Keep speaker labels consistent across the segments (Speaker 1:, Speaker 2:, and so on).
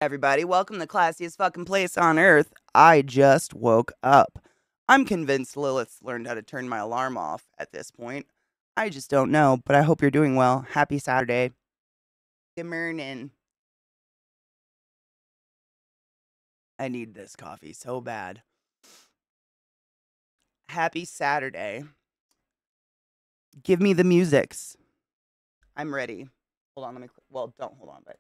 Speaker 1: Everybody, welcome to the classiest fucking place on earth. I just woke up. I'm convinced Lilith's learned how to turn my alarm off at this point. I just don't know, but I hope you're doing well. Happy Saturday. Good morning. I need this coffee so bad. Happy Saturday. Give me the musics. I'm ready. Hold on, don't hold on, but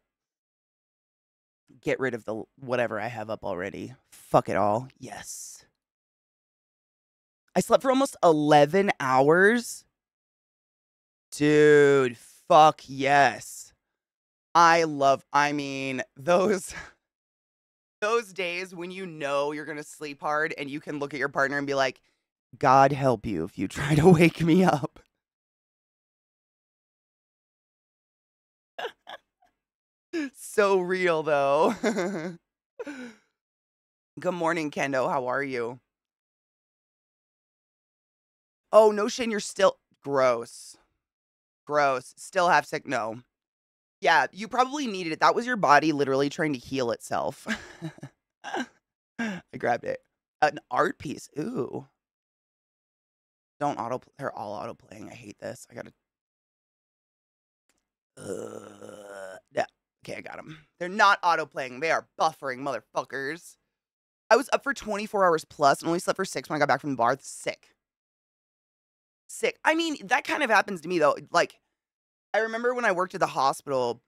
Speaker 1: get rid of the whatever I have up already. Fuck it all. Yes. I slept for almost 11 hours. Dude, fuck yes. I mean, those days when you know you're going to sleep hard and you can look at your partner and be like, God help you if you try to wake me up. So real though. Good morning, Kendo. How are you? Oh, no, Shane, you're still gross. Gross. Still have sick. No. Yeah, you probably needed it. That was your body literally trying to heal itself. I grabbed it. An art piece. Ooh. Don't auto. They're all auto playing. I hate this. I gotta. Yeah. Okay, I got them. They're not auto playing. They are buffering, motherfuckers. I was up for 24 hours plus and only slept for 6 when I got back from the bar. Sick. Sick. I mean, that kind of happens to me though. Like, I remember when I worked at the hospital.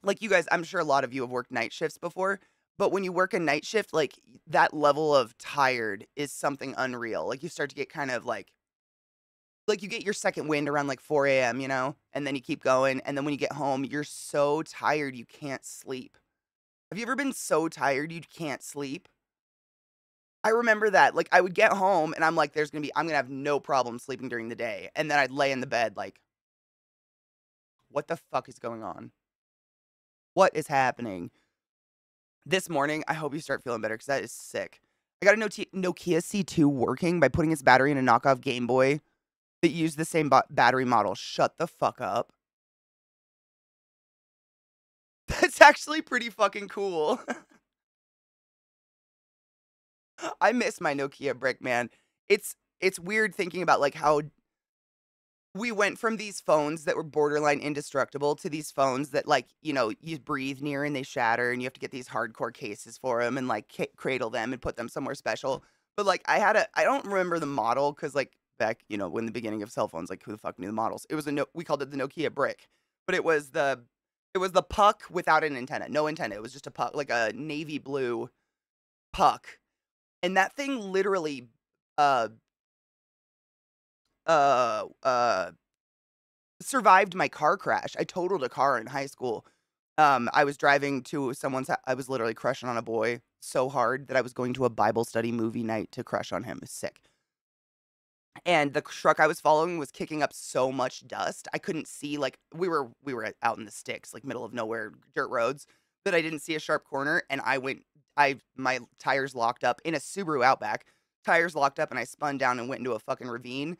Speaker 1: Like you guys, I'm sure a lot of you have worked night shifts before, but when you work a night shift, like that level of tired is something unreal. Like you start to get kind of like you get your second wind around like 4 a.m., and then you keep going. And then when you get home, you're so tired you can't sleep. Have you ever been so tired you can't sleep? I remember that. Like I would get home and I'm like, I'm gonna have no problem sleeping during the day. And then I'd lay in the bed like, what the fuck is going on? What is happening? This morning, I hope you start feeling better because that is sick. I got a Nokia C2 working by putting its battery in a knockoff Game Boy that used the same battery model. Shut the fuck up. That's actually pretty fucking cool. I miss my Nokia brick, man. It's weird thinking about like how we went from these phones that were borderline indestructible to these phones that like, you breathe near and they shatter and you have to get these hardcore cases for them and like cradle them and put them somewhere special. But like I don't remember the model because like back, when the beginning of cell phones, like who the fuck knew the models? It was we called it the Nokia brick, but it was the puck without an antenna, no antenna. It was just a puck, like a navy blue puck. And that thing literally, uh, uh, uh, survived my car crash. I totaled a car in high school. I was driving to I was literally crushing on a boy so hard that I was going to a Bible study movie night to crush on him. It was sick. And the truck I was following was kicking up so much dust. I couldn't see like we were out in the sticks, like middle of nowhere dirt roads, that I didn't see a sharp corner and my tires locked up in a Subaru Outback. Tires locked up and I spun down and went into a fucking ravine.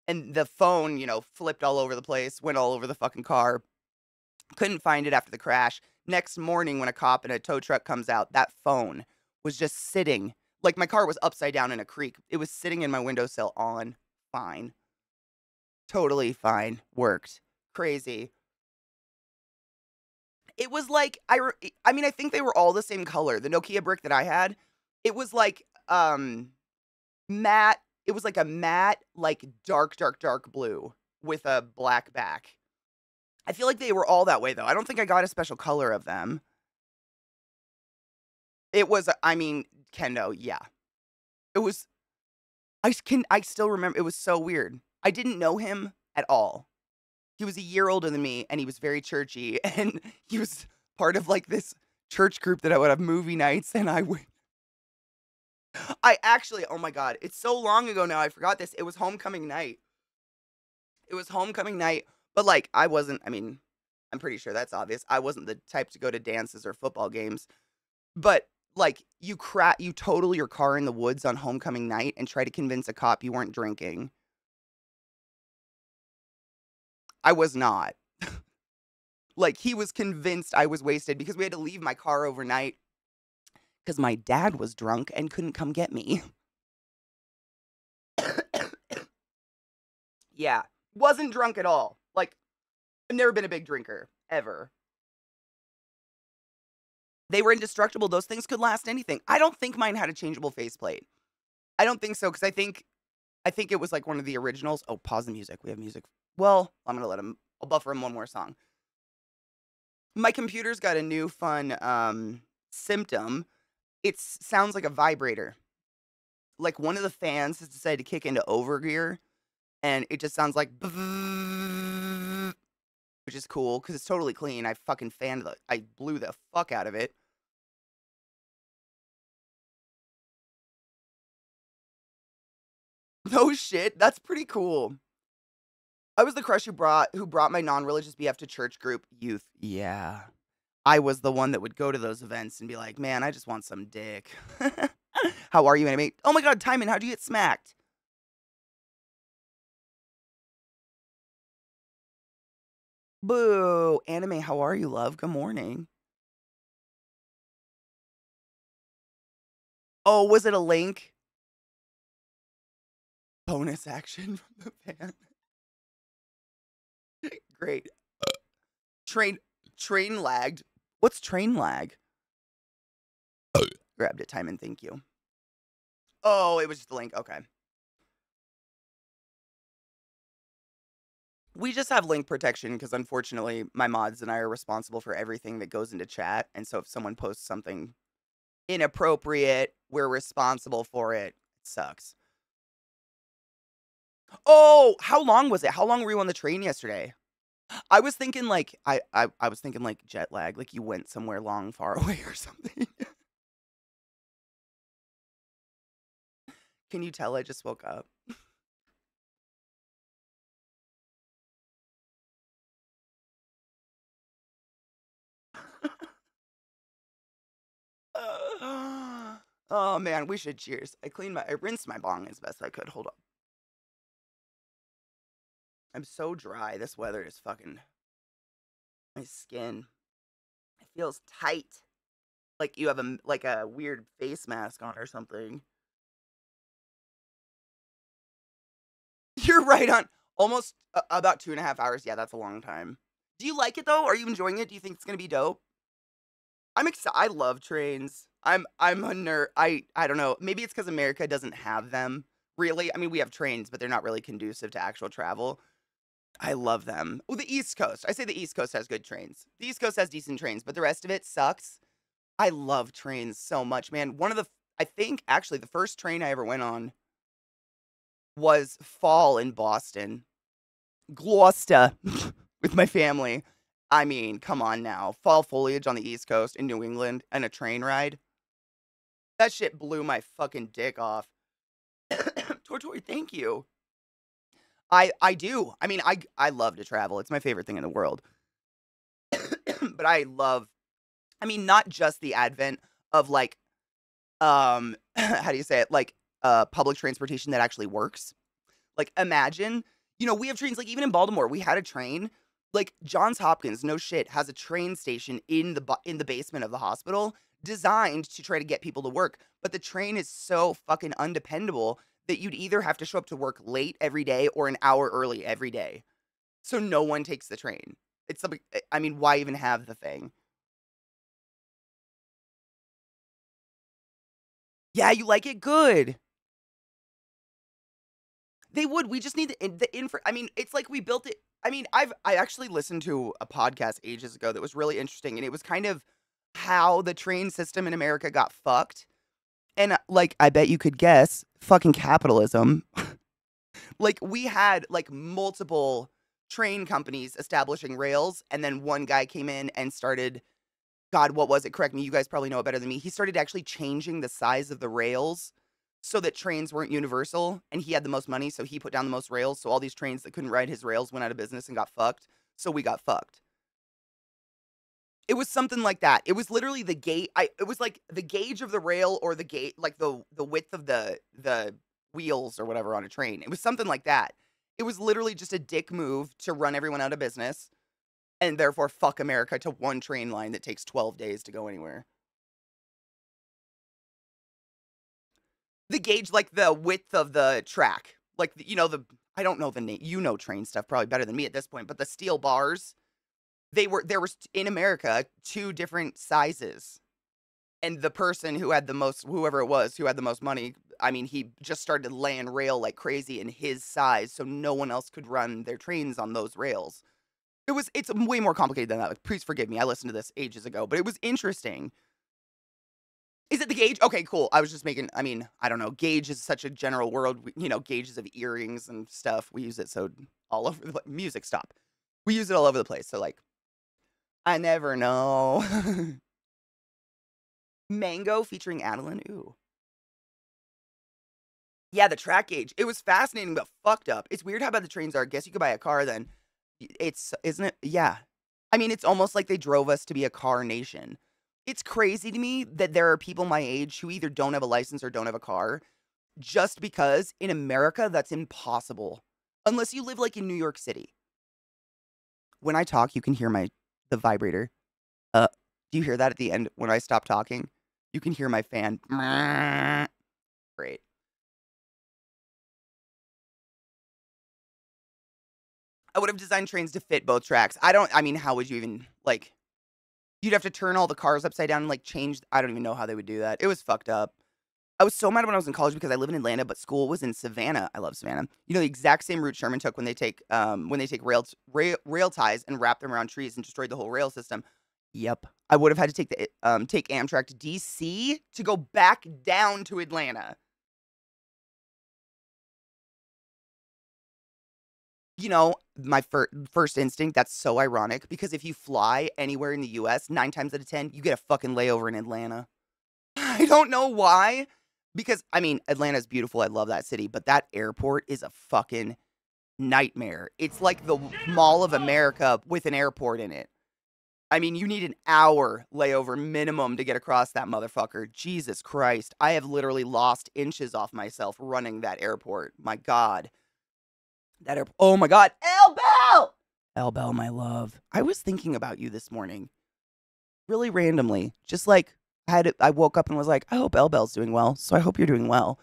Speaker 1: And the phone, flipped all over the place, went all over the fucking car. Couldn't find it after the crash. Next morning, when a cop in a tow truck comes out, that phone was just sitting. Like my car was upside down in a creek. It was sitting in my windowsill on fine. Totally fine. Worked. Crazy. It was like I mean, I think they were all the same color. The Nokia brick that I had, it was like matte. It was like a matte, like dark, dark, dark blue with a black back. I feel like they were all that way though. I don't think I got a special color of them. It was, I mean, Kendo, yeah. It was. I still remember. It was so weird. I didn't know him at all. He was a year older than me, and he was very churchy, and he was part of like this church group that I would have movie nights, and I actually, oh my god, it's so long ago now. I forgot this. It was homecoming night. It was homecoming night, but like I wasn't. I mean, I'm pretty sure that's obvious. I wasn't the type to go to dances or football games, but like you total your car in the woods on homecoming night and try to convince a cop you weren't drinking. I was not. Like he was convinced I was wasted because we had to leave my car overnight because my dad was drunk and couldn't come get me. Yeah, wasn't drunk at all. Like, I've never been a big drinker, ever. They were indestructible. Those things could last anything. I don't think mine had a changeable faceplate. I don't think so, because I think it was like one of the originals. Oh, pause the music. We have music. Well, I'm gonna let him. I'll buffer him one more song. My computer's got a new fun symptom. It sounds like a vibrator. Like one of the fans has decided to kick into overgear, and it just sounds like, which is cool because it's totally clean. I fucking I blew the fuck out of it. No shit, that's pretty cool. I was the crush who brought my non-religious BF to church group youth. Yeah. I was the one that would go to those events and be like, "Man, I just want some dick." How are you, anime? Oh my god, Timon, how'd you get smacked? Boo. Anime, how are you, love? Good morning. Oh, was it a link? Bonus action from the fan. Great. Train train lagged. What's train lag? Grabbed it, Timon, thank you. Oh, it was just a link. Okay. We just have link protection because unfortunately my mods and I are responsible for everything that goes into chat. And so if someone posts something inappropriate, we're responsible for it. It sucks. Oh, how long was it? How long were you on the train yesterday? I was thinking like I was thinking like jet lag, like you went somewhere long, far away or something. Can you tell I just woke up? Oh man, we should cheers. I rinsed my bong as best I could. Hold on. I'm so dry. This weather is fucking my skin. It feels tight. Like you have a weird face mask on or something. You're right on. Almost about 2.5 hours. Yeah, that's a long time. Do you like it though? Are you enjoying it? Do you think it's gonna be dope? I'm excited. I love trains. I'm a nerd. I don't know. Maybe it's because America doesn't have them really. I mean, we have trains, but they're not really conducive to actual travel. I love them. Oh, the East Coast. I say the East Coast has good trains. The East Coast has decent trains, but the rest of it sucks. I love trains so much, man. I think actually the first train I ever went on was fall in Boston, Gloucester, with my family. I mean, come on now. Fall foliage on the East Coast in New England and a train ride. That shit blew my fucking dick off. Tortori, thank you. I do. I mean, I love to travel. It's my favorite thing in the world. But I mean, not just the advent of like how do you say it? Like public transportation that actually works. Like imagine, we have trains like even in Baltimore, we had a train. Like Johns Hopkins, no shit, has a train station in the basement of the hospital designed to try to get people to work. But the train is so fucking undependable that you'd either have to show up to work late every day or an hour early every day. So no one takes the train. It's something I mean, why even have the thing? Yeah, you like it good. They would. We just need the info. I mean, it's like we built it. I mean, I actually listened to a podcast ages ago that was really interesting, and it was kind of how the train system in America got fucked. And like, I bet you could guess, fucking capitalism. Like, we had like multiple train companies establishing rails, and then one guy came in and started. God, what was it? Correct me. You guys probably know it better than me. He started actually changing the size of the rails so that trains weren't universal, and he had the most money, so he put down the most rails. So all these trains that couldn't ride his rails went out of business and got fucked. So we got fucked. It was something like that. It was literally the gauge. It was like the gauge of the rail or the gauge, like the width of the wheels or whatever on a train. It was something like that. It was literally just a dick move to run everyone out of business and therefore fuck America to one train line that takes 12 days to go anywhere. The gauge, like the width of the track. Like, I don't know the name. You know train stuff probably better than me at this point, but the steel bars, there was in America 2 different sizes. And the person who had the most, whoever it was, who had the most money, I mean, he just started laying rail like crazy in his size, so no one else could run their trains on those rails. It's way more complicated than that. Like, please forgive me. I listened to this ages ago, but it was interesting. Is it the gauge? Okay, cool. I was just making, I mean, I don't know. Gauge is such a general word. Gauges of earrings and stuff. We use it so all over the music. Stop. We use it all over the place. So, like, I never know. Mango featuring Adeline. Ooh. Yeah, the track gauge. It was fascinating, but fucked up. It's weird how bad the trains are. I guess you could buy a car then. Isn't it? Yeah. I mean, it's almost like they drove us to be a car nation. It's crazy to me that there are people my age who either don't have a license or don't have a car, just because in America, that's impossible. Unless you live like in New York City. When I talk, you can hear the vibrator. Do you hear that at the end when I stop talking? You can hear my fan. Great. I would have designed trains to fit both tracks. I mean, how would you even, like, you'd have to turn all the cars upside down and, like, change. I don't even know how they would do that. It was fucked up. I was so mad when I was in college because I live in Atlanta, but school was in Savannah. I love Savannah. The exact same route Sherman took when they take rail ties and wrap them around trees and destroyed the whole rail system. Yep. I would have had to take Amtrak to DC to go back down to Atlanta. My first instinct, that's so ironic, because if you fly anywhere in the US, 9 times out of 10, you get a fucking layover in Atlanta. I don't know why, because, I mean, Atlanta's beautiful. I love that city, but that airport is a fucking nightmare. It's like the Mall of America with an airport in it. I mean, you need an hour layover minimum to get across that motherfucker. Jesus Christ. I have literally lost inches off myself running that airport. My God. Oh my God. Elle Bell, my love. I was thinking about you this morning. Really randomly. Just like, I woke up and was like, I hope Elle Bell's doing well. So I hope you're doing well.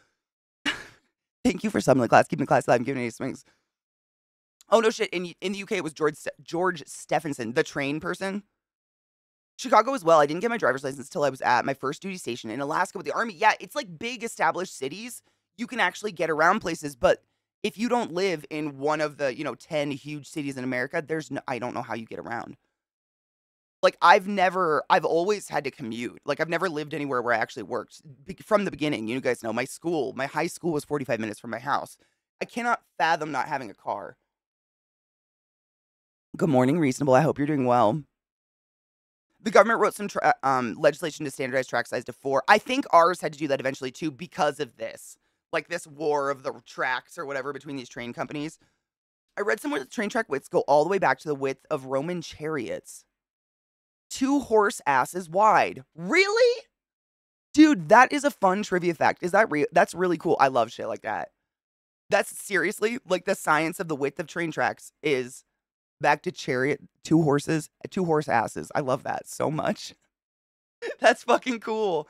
Speaker 1: Thank you for summoning the class. Keeping the class alive and giving any swings. Oh, no shit. In the UK, it was George Stephenson, the train person. Chicago as well. I didn't get my driver's license until I was at my first duty station in Alaska with the Army. Yeah, it's like big established cities. You can actually get around places, but if you don't live in one of the, 10 huge cities in America, I don't know how you get around. Like, I've always had to commute. Like, I've never lived anywhere where I actually worked from the beginning. You guys know my high school was 45 minutes from my house. I cannot fathom not having a car. Good morning, Reasonable. I hope you're doing well. The government wrote some legislation to standardize track size to 4. I think ours had to do that eventually, too, because of this. Like, this war of the tracks or whatever between these train companies. I read somewhere that train track widths go all the way back to the width of Roman chariots. 2 horse asses wide. Really? Dude, that is a fun trivia fact. Is that real? That's really cool. I love shit like that. That's seriously, like, the science of the width of train tracks is back to chariot, 2 horse asses. I love that so much. That's fucking cool.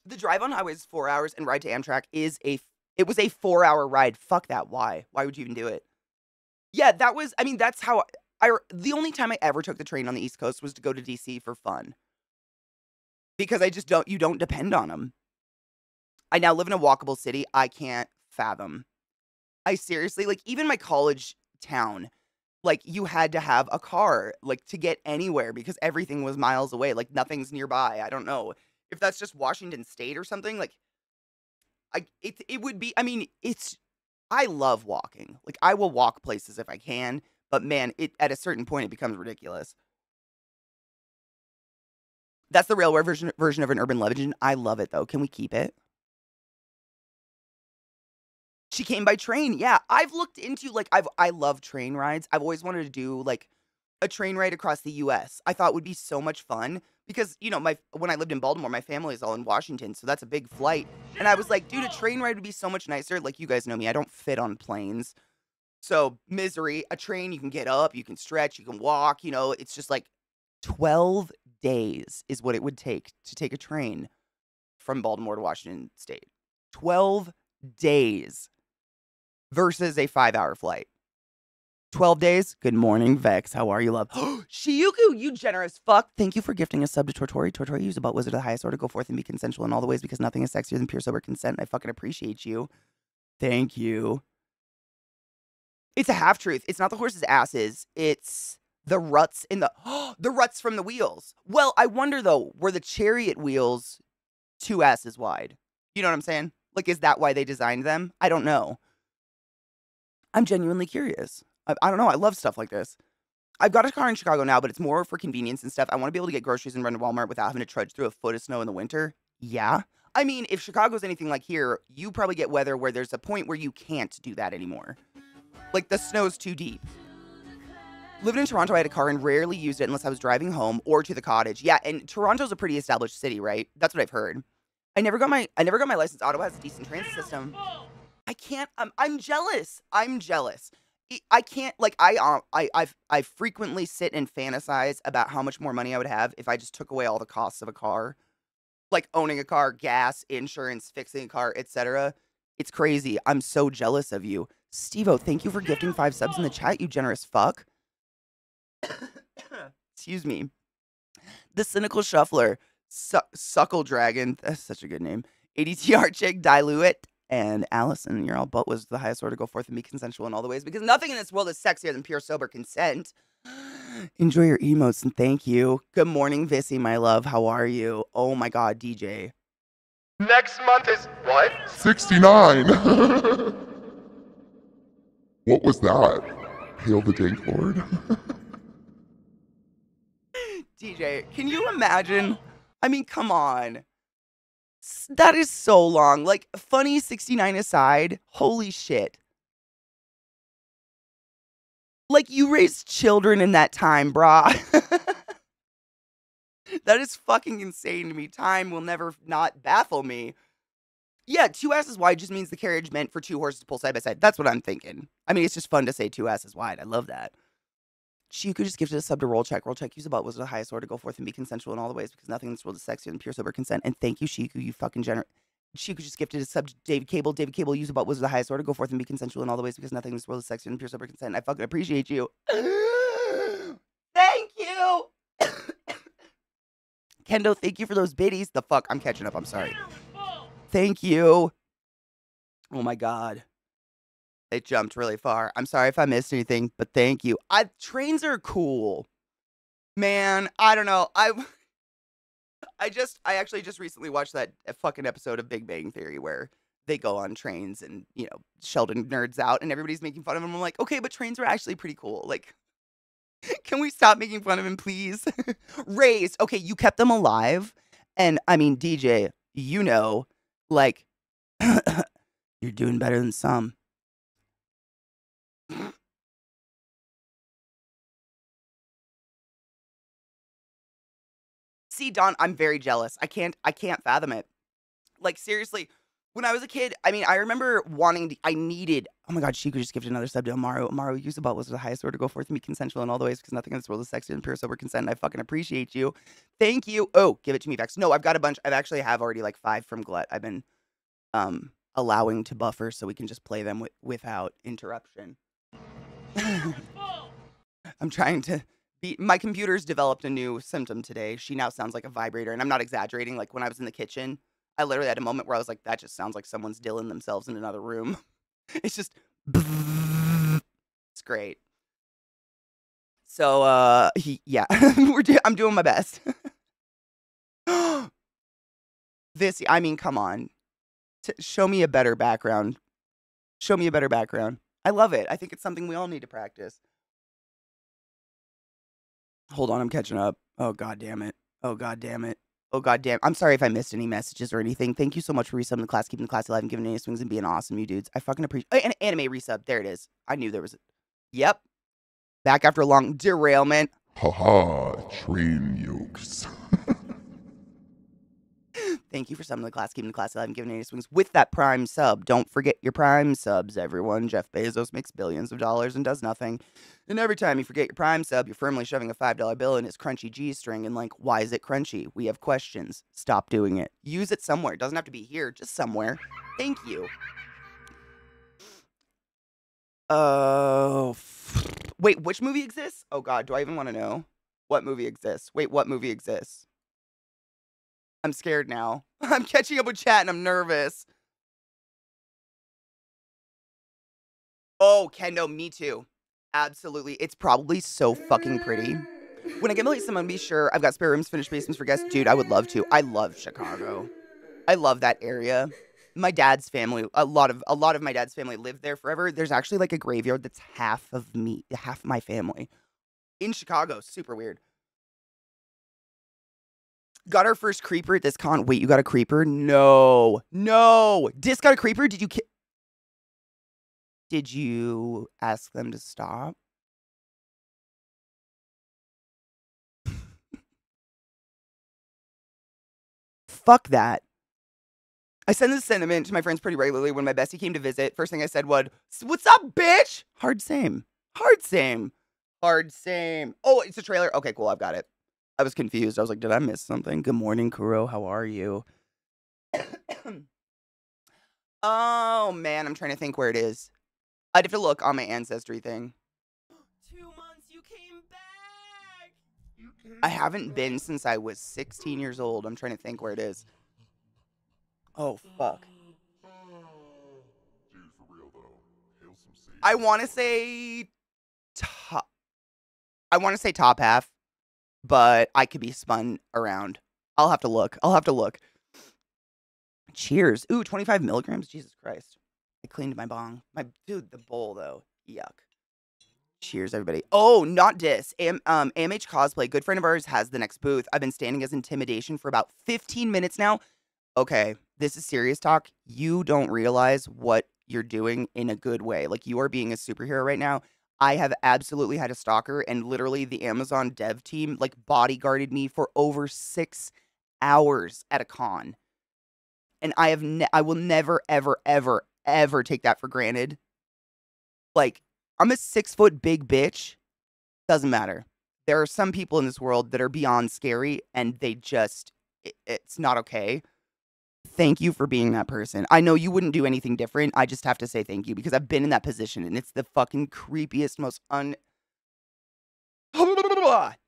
Speaker 1: The drive on highway is 4 hours, and ride to Amtrak it was a 4-hour ride. Fuck that. Why? Why would you even do it? Yeah, that's how the only time I ever took the train on the East Coast was to go to DC for fun. Because you don't depend on them. I now live in a walkable city. I can't fathom. I seriously, like, even my college town, like, you had to have a car, like, to get anywhere because everything was miles away. Like, nothing's nearby. I don't know if that's just Washington State or something. Like, it would be, I mean, I love walking. Like, I will walk places if I can, but man, at a certain point, it becomes ridiculous. That's the railway version of an urban legend. I love it, though. Can we keep it? She came by train. Yeah, I've looked into, like, I love train rides. I've always wanted to do, like, a train ride across the US. I thought would be so much fun because, when I lived in Baltimore, my family is all in Washington, so that's a big flight. And I was like, dude, a train ride would be so much nicer. Like, you guys know me, I don't fit on planes. So, misery. A train, you can get up, you can stretch, you can walk, it's just like 12 days is what it would take to take a train from Baltimore to Washington State. 12 days versus a 5-hour flight. 12 days. Good morning, Vex. How are you, love? Shiyuku, you generous fuck. Thank you for gifting a sub to Tortori. Tortori, use a butt wizard of the highest order. Go forth and be consensual in all the ways because nothing is sexier than pure sober consent. I fucking appreciate you. Thank you. It's a half-truth. It's not the horse's asses. It's the ruts in the... the ruts from the wheels. Well, I wonder, though, were the chariot wheels 2 asses wide? You know what I'm saying? Like, is that why they designed them? I don't know. I'm genuinely curious. I don't know. I love stuff like this. I've got a car in Chicago now, but it's more for convenience and stuff. I want to be able to get groceries and run to Walmart without having to trudge through a foot of snow in the winter. Yeah. I mean, if Chicago's anything like here, you probably get weather where there's a point where you can't do that anymore. Like, the snow's too deep. Living in Toronto, I had a car and rarely used it unless I was driving home or to the cottage. Yeah, and Toronto's a pretty established city, right? That's what I've heard. I never got my license. Ottawa has a decent transit system. I can't. I'm jealous. I'm jealous. I can't. Like, I frequently sit and fantasize about how much more money I would have if I just took away all the costs of a car, like owning a car, gas, insurance, fixing a car, etc. It's crazy. I'm so jealous of you, Steve-O. Thank you for gifting 5 subs in the chat. You generous fuck. Excuse me. The Cynical Shuffler, Suckle Dragon. That's such a good name. ADTR Chick, Dilute. And Allison, your all butt was the highest order. Go forth and be consensual in all the ways because nothing in this world is sexier than pure sober consent. Enjoy your emotes and thank you. Good morning, Vissy, my love. How are you? Oh my God, DJ.
Speaker 2: Next month is what? 69. What was that? Hail the Dank Lord.
Speaker 1: DJ, can you imagine? I mean, come on. That is so long. Like, funny 69 aside, holy shit. Like, you raised children in that time, brah. That is fucking insane to me. Time will never not baffle me. Yeah, 2 asses wide just means the carriage meant for 2 horses to pull side by side. That's what I'm thinking. I mean, it's just fun to say 2 asses wide. I love that. You could just give it a sub to Roll Check. Roll Check, use a butt was the highest order. Go forth and be consensual in all the ways because nothing in this world is sexier than pure sober consent. And thank you, Shiku, you fucking generous. Shiku just gifted a sub to David Cable. David Cable, use a butt was the highest order. Go forth and be consensual in all the ways because nothing in this world is sexier than pure sober consent. I fucking appreciate you. Thank you. Kendo, thank you for those biddies. The fuck? I'm catching up. I'm sorry. Thank you. Oh my God. It jumped really far. I'm sorry if I missed anything, but thank you. Trains are cool. Man, I don't know. I actually just recently watched that fucking episode of Big Bang Theory where they go on trains and, you know, Sheldon nerds out and everybody's making fun of him. I'm like, okay, but trains are actually pretty cool. Like, can we stop making fun of him, please? Raised. Okay, you kept them alive. And I mean, DJ, you know, like, you're doing better than some. See, Don, I'm very jealous. I can't fathom it. Like, seriously, when I was a kid, I mean, I remember oh my God, she could just give another sub to Amaru. Amaru, use the butt was the highest order. Go forth and be consensual in all the ways because nothing in this world is sexier than pure sober consent. And I fucking appreciate you. Thank you. Oh, give it to me, Vex. No, I've got a bunch. I've actually already like 5 from Glut. I've been allowing to buffer so we can just play them without interruption. I'm trying to my computer's developed a new symptom today. She now sounds like a vibrator, and I'm not exaggerating. Like, when I was in the kitchen, I literally had a moment where I was like, that just sounds like someone's dilling themselves in another room. It's just, it's great. So, yeah, I'm doing my best. I mean, come on. Show me a better background. Show me a better background. I love it. I think it's something we all need to practice. Hold on, I'm catching up. Oh, God damn it. Oh, God damn it. Oh, God damn. I'm sorry if I missed any messages or anything. Thank you so much for resubbing the class, keeping the class alive, and giving any swings and being awesome, you dudes. I fucking appreciate. Oh, an anime resub. There it is. I knew there was. Yep. Back after a long derailment.
Speaker 2: Haha, train yokes.
Speaker 1: Thank you for subbing to the class, keeping the class alive and giving 80 swings with that Prime sub. Don't forget your Prime subs, everyone. Jeff Bezos makes billions of dollars and does nothing. And every time you forget your Prime sub, you're firmly shoving a $5 bill in his crunchy G-string. And like, why is it crunchy? We have questions. Stop doing it. Use it somewhere. It doesn't have to be here, just somewhere. Thank you. Oh, wait, which movie exists? Oh God, do I even want to know? What movie exists? Wait, what movie exists? I'm scared now. I'm catching up with chat and I'm nervous. Oh, Kendo, me too. Absolutely. It's probably so fucking pretty. When I get to someone, be sure I've got spare rooms, finished basements for guests. Dude, I would love to. I love Chicago. I love that area. My dad's family, a lot of my dad's family lived there forever. There's actually like a graveyard that's half of my family in Chicago. Super weird. Got our first creeper at this con. Wait, you got a creeper? No. Dis got a creeper? Did you ask them to stop? Fuck that. I send this sentiment to my friends pretty regularly. When my bestie came to visit, first thing I said was, "What's up, bitch?" Hard same. Oh, it's a trailer. Okay, cool. I've got it. I was confused. I was like, did I miss something? Good morning, Kuro. How are you? Oh, man. I'm trying to think where it is. I'd have to look on my ancestry thing. 2 months, you came back. I haven't been since I was 16 years old. I'm trying to think where it is. Oh, fuck.
Speaker 2: Dude, for real though. Hail some sage.
Speaker 1: I want to say top half, but I could be spun around. I'll have to look. Cheers. Ooh, 25 milligrams. Jesus Christ. I cleaned my bong. Dude, the bowl though. Yuck. Cheers, everybody. Oh, not dis. AMH Cosplay, good friend of ours, has the next booth. I've been standing as intimidation for about 15 minutes now. Okay, this is serious talk. You don't realize what you're doing in a good way. Like, you are being a superhero right now. I have absolutely had a stalker, and literally the Amazon dev team, like, bodyguarded me for over 6 hours at a con. And I will never, ever, ever, ever take that for granted. Like, I'm a 6-foot big bitch. Doesn't matter. There are some people in this world that are beyond scary, and they just, it's not okay. Thank you for being that person. I know you wouldn't do anything different. I just have to say thank you because I've been in that position, and it's the fucking creepiest, most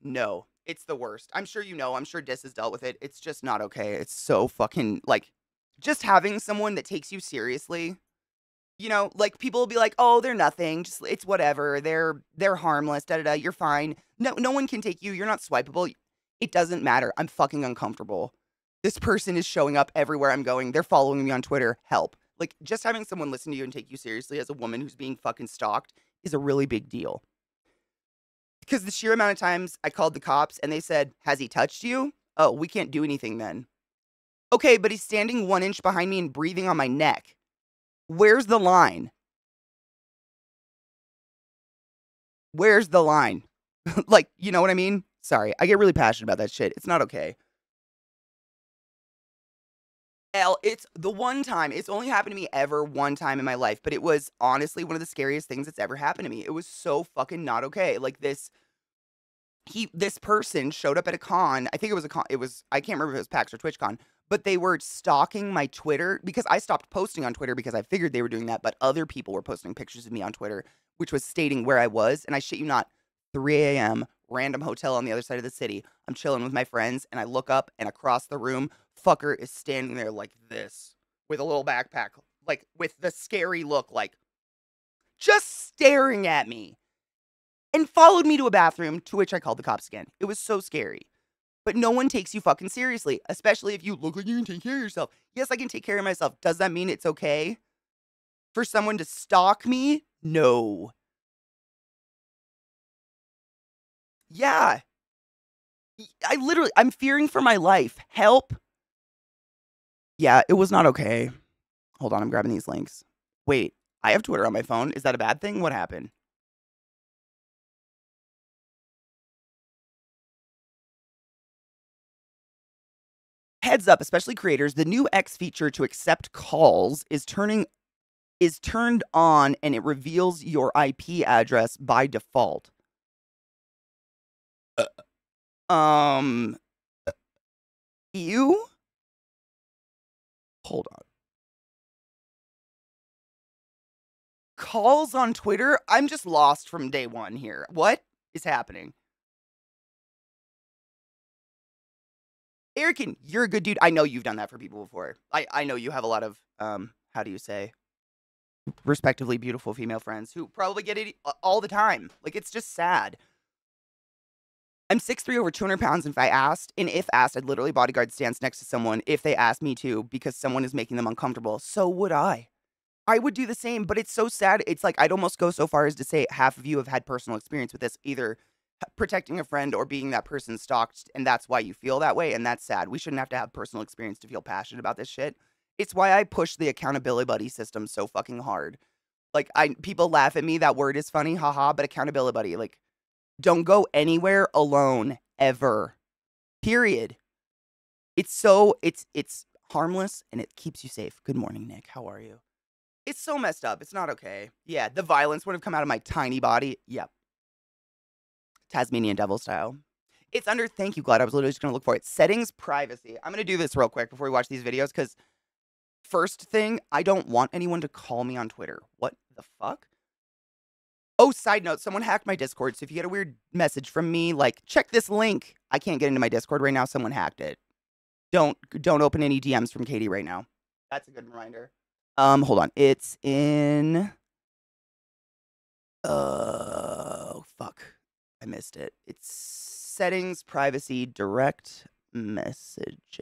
Speaker 1: No, it's the worst. I'm sure you know. I'm sure Dis has dealt with it. It's just not okay. It's so fucking, like, just having someone that takes you seriously. You know, like, people will be like, oh, they're nothing. Just, it's whatever. They're harmless. Da da da. You're fine. No one can take you. You're not swipeable. It doesn't matter. I'm fucking uncomfortable. This person is showing up everywhere I'm going. They're following me on Twitter. Help. Like, just having someone listen to you and take you seriously as a woman who's being fucking stalked is a really big deal. Because the sheer amount of times I called the cops and they said, has he touched you? Oh, we can't do anything then. Okay, but he's standing 1 inch behind me and breathing on my neck. Where's the line? Where's the line? Like, you know what I mean? Sorry, I get really passionate about that shit. It's not okay. It's the one time, it's only happened to me ever one time in my life, but it was honestly one of the scariest things that's ever happened to me. It was so fucking not okay. Like, this person showed up at a con. I think it was a con. I can't remember if it was PAX or TwitchCon, but they were stalking my Twitter because I stopped posting on Twitter because I figured they were doing that, but other people were posting pictures of me on Twitter, which was stating where I was. And I shit you not, 3 a.m., random hotel on the other side of the city. I'm chilling with my friends and I look up and across the room, fucker is standing there like this with a little backpack, like with the scary look, like just staring at me. And followed me to a bathroom, to which I called the cops again. It was so scary. But no one takes you fucking seriously, especially if you look like you can take care of yourself. Yes, I can take care of myself. Does that mean it's okay for someone to stalk me? No. Yeah. I'm fearing for my life. Help. Yeah, it was not okay. Hold on, I'm grabbing these links. Wait, I have Twitter on my phone. Is that a bad thing? What happened? Heads up, especially creators, the new X feature to accept calls is turned on, and it reveals your IP address by default. You? Hold on. Calls on Twitter? I'm just lost from day one here. What is happening? Erican, you're a good dude. I know you've done that for people before. I know you have a lot of, how do you say, respectively beautiful female friends who probably get it all the time. Like, it's just sad. I'm 6'3", over 200 pounds, and if asked, I'd literally bodyguard stance next to someone if they asked me to because someone is making them uncomfortable. So would I. I would do the same, but it's so sad. It's like I'd almost go so far as to say half of you have had personal experience with this, either protecting a friend or being that person stalked, and that's why you feel that way, and that's sad. We shouldn't have to have personal experience to feel passionate about this shit. It's why I push the accountability buddy system so fucking hard. Like, people laugh at me, that word is funny, haha, but accountability buddy, like, don't go anywhere alone, ever. Period. It's harmless, and it keeps you safe. Good morning, Nick. How are you? It's so messed up. It's not okay. Yeah, the violence would have come out of my tiny body. Yep. Tasmanian devil style. It's under, thank you, Glad. I was literally just going to look for it. Settings, privacy. I'm going to do this real quick before we watch these videos, because first thing, I don't want anyone to call me on Twitter. What the fuck? Oh, side note, someone hacked my Discord, so if you get a weird message from me, like, check this link. I can't get into my Discord right now. Someone hacked it. Don't open any DMs from Katie right now. That's a good reminder. Hold on. It's in... Oh, fuck. I missed it. It's settings, privacy, direct messages.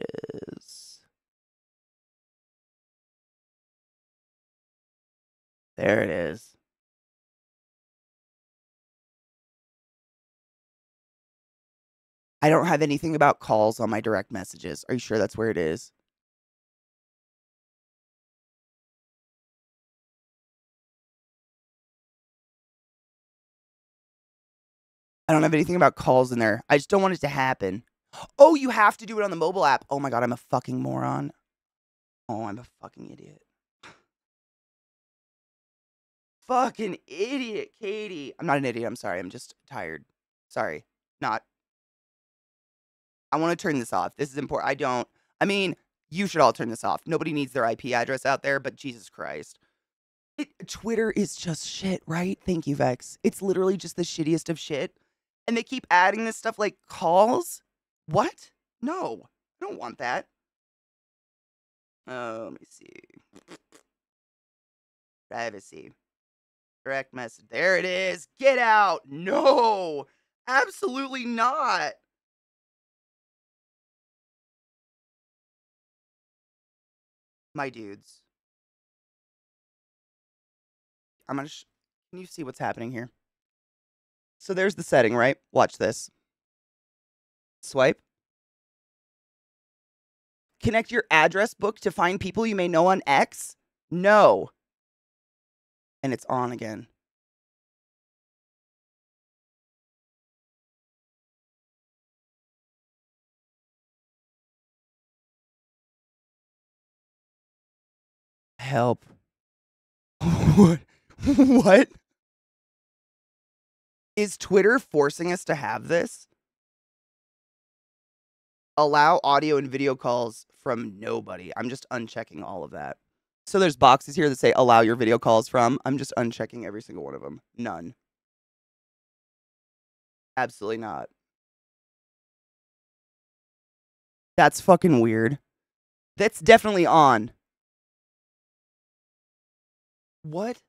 Speaker 1: There it is. I don't have anything about calls on my direct messages. Are you sure that's where it is? I don't have anything about calls in there. I just don't want it to happen. Oh, you have to do it on the mobile app. Oh my god, I'm a fucking moron. Oh, I'm a fucking idiot. Fucking idiot, Katie. I'm not an idiot. I'm sorry. I'm just tired. Sorry. Not. I want to turn this off. This is important. I mean, you should all turn this off. Nobody needs their IP address out there, but Jesus Christ. Twitter is just shit, right? Thank you, Vex. It's literally just the shittiest of shit. And they keep adding this stuff like calls? What? No. I don't want that. Let me see. Privacy. Direct message. There it is. Get out. No. Absolutely not. My dudes. I'm gonna can you see what's happening here? So there's the setting, right? Watch this. Swipe. Connect your address book to find people you may know on X? No. And it's on again. Help. What? What? Is Twitter forcing us to have this? Allow audio and video calls from nobody. I'm just unchecking all of that. So there's boxes here that say allow your video calls from. I'm just unchecking every single one of them. None. Absolutely not. That's fucking weird. That's definitely on. What?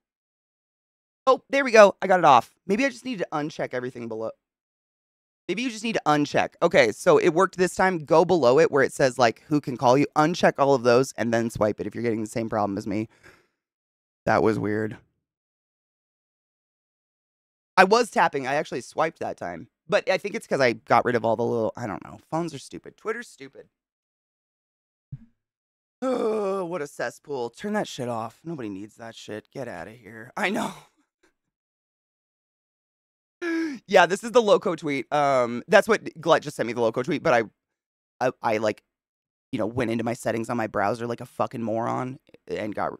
Speaker 1: Oh, there we go. I got it off. Maybe I just need to uncheck everything below. Maybe you just need to uncheck. Okay, so it worked this time. Go below it where it says, like, who can call you. Uncheck all of those and then swipe it if you're getting the same problem as me. That was weird. I was tapping. I actually swiped that time. But I think it's because I got rid of all the little... I don't know. Phones are stupid. Twitter's stupid. Oh, what a cesspool. Turn that shit off. Nobody needs that shit. Get out of here. I know. Yeah, this is the Loco tweet. That's what Glut just sent me, the Loco tweet, but I like, went into my settings on my browser like a fucking moron and got,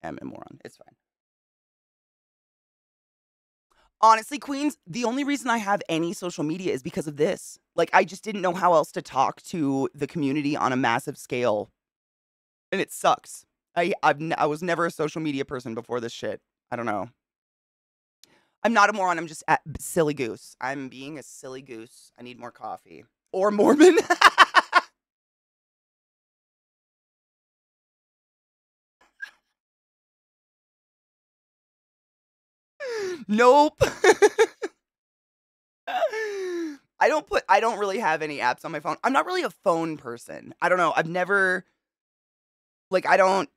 Speaker 1: am a moron. It's fine. Honestly, queens, the only reason I have any social media is because of this. Like, I just didn't know how else to talk to the community on a massive scale, and it sucks. I was never a social media person before this shit. I don't know. I'm not a moron. I'm just a silly goose. I'm being a silly goose. I need more coffee or Mormon. Nope. I don't really have any apps on my phone. I'm not really a phone person. I don't know. I've never I don't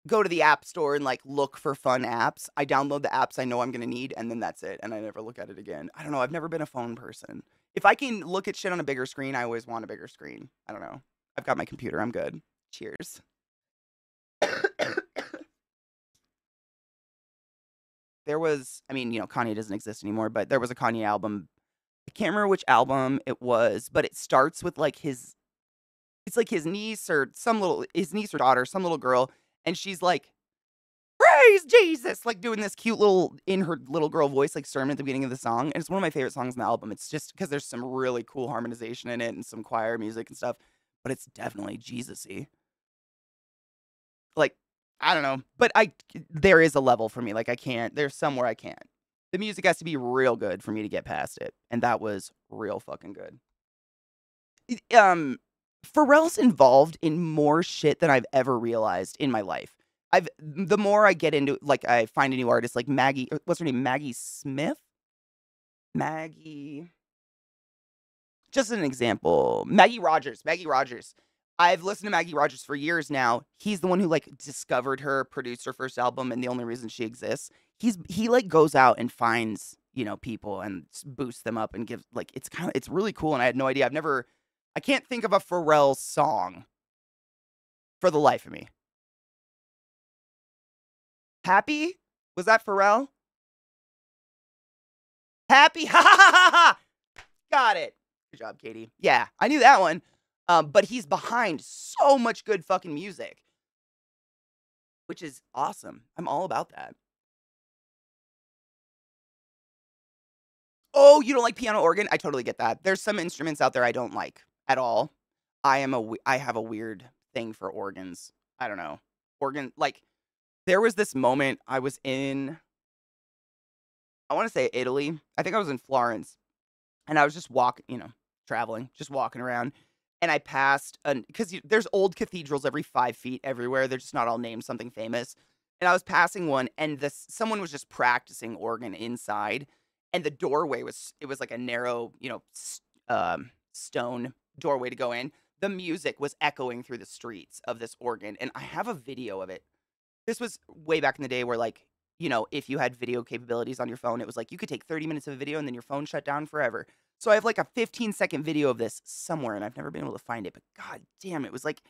Speaker 1: go to the app store and like look for fun apps. I download the apps I know I'm gonna need and then that's it. And I never look at it again. I don't know. I've never been a phone person. If I can look at shit on a bigger screen, I always want a bigger screen. I don't know. I've got my computer. I'm good. Cheers. There was, Kanye doesn't exist anymore, but there was a Kanye album. I can't remember which album it was, but it starts with like it's like his niece or his niece or daughter, some little girl, and she's like, praise Jesus, like doing this cute little, in her little girl voice, like sermon at the beginning of the song. And it's one of my favorite songs in the album. It's just because there's some really cool harmonization in it and some choir music and stuff, but it's definitely Jesus-y. Like, I don't know, but there is a level for me. Like, there's somewhere I can't. The music has to be real good for me to get past it. And that was real fucking good. Pharrell's involved in more shit than I've ever realized in my life. The more I get into, like, I find a new artist, like Maggie, what's her name? Maggie Smith? Maggie. Just an example. Maggie Rogers. Maggie Rogers. I've listened to Maggie Rogers for years now. He's the one who like discovered her, produced her first album, and the only reason she exists. He like goes out and finds, people and boosts them up and gives like it's really cool. And I had no idea. I can't think of a Pharrell song for the life of me. Happy? Was that Pharrell? Happy? Ha ha ha ha! Got it. Good job, Katie. Yeah, I knew that one. But he's behind so much good fucking music, which is awesome. I'm all about that. Oh, you don't like piano organ? I totally get that. There's some instruments out there I don't like at all. I have a weird thing for organs. I don't know. There was this moment I was in, I want to say Italy. I think I was in Florence, and I was just traveling, just walking around. And I passed because there's old cathedrals every 5 feet everywhere. They're just not all named something famous. And I was passing one, and someone was just practicing organ inside, and the doorway it was like a narrow, stone doorway to go in. The music was echoing through the streets of this organ, and I have a video of it. This was way back in the day where, like, if you had video capabilities on your phone, it was like you could take 30 minutes of a video and then your phone shut down forever. So I have like a 15-second video of this somewhere, and I've never been able to find it. But god damn, it was like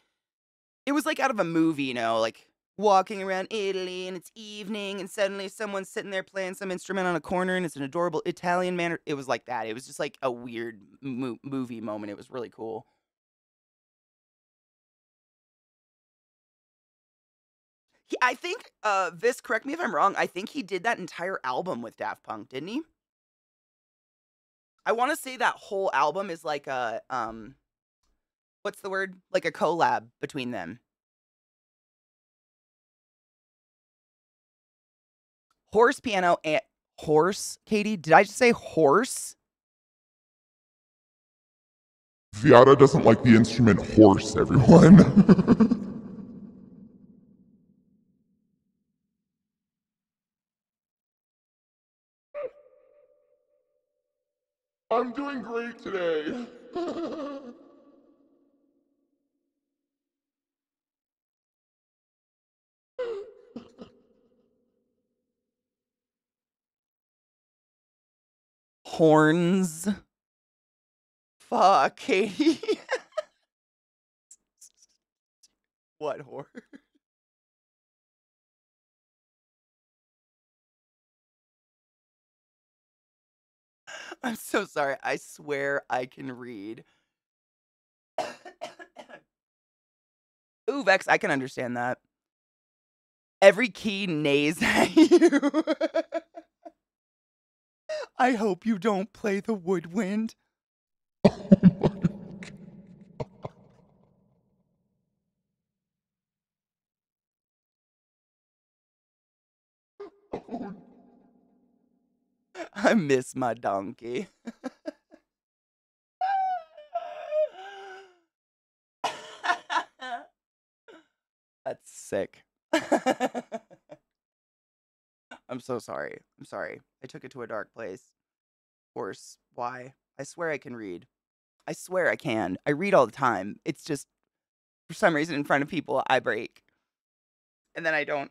Speaker 1: out of a movie, like walking around Italy and it's evening, and suddenly someone's sitting there playing some instrument on a corner, and it's an adorable Italian man. It was like that. It was just like a weird movie moment. It was really cool. I think, correct me if I'm wrong, I think he did that entire album with Daft Punk, didn't he? I wanna say that whole album is like a, what's the word? Like a collab between them. Horse piano and horse, Katie? Did I just say horse?
Speaker 2: Viata doesn't like the instrument horse, everyone. I'm doing great today.
Speaker 1: Horns. Fuck, Katie. What horse? I'm so sorry. I swear I can read. Ooh, Vex, I can understand that. Every key neighs at you. I hope you don't play the woodwind. I miss my donkey. That's sick. I'm so sorry. I'm sorry. I took it to a dark place. Of course. Why? I swear I can read. I swear I can. I read all the time. It's just, for some reason, in front of people, I break. And then I don't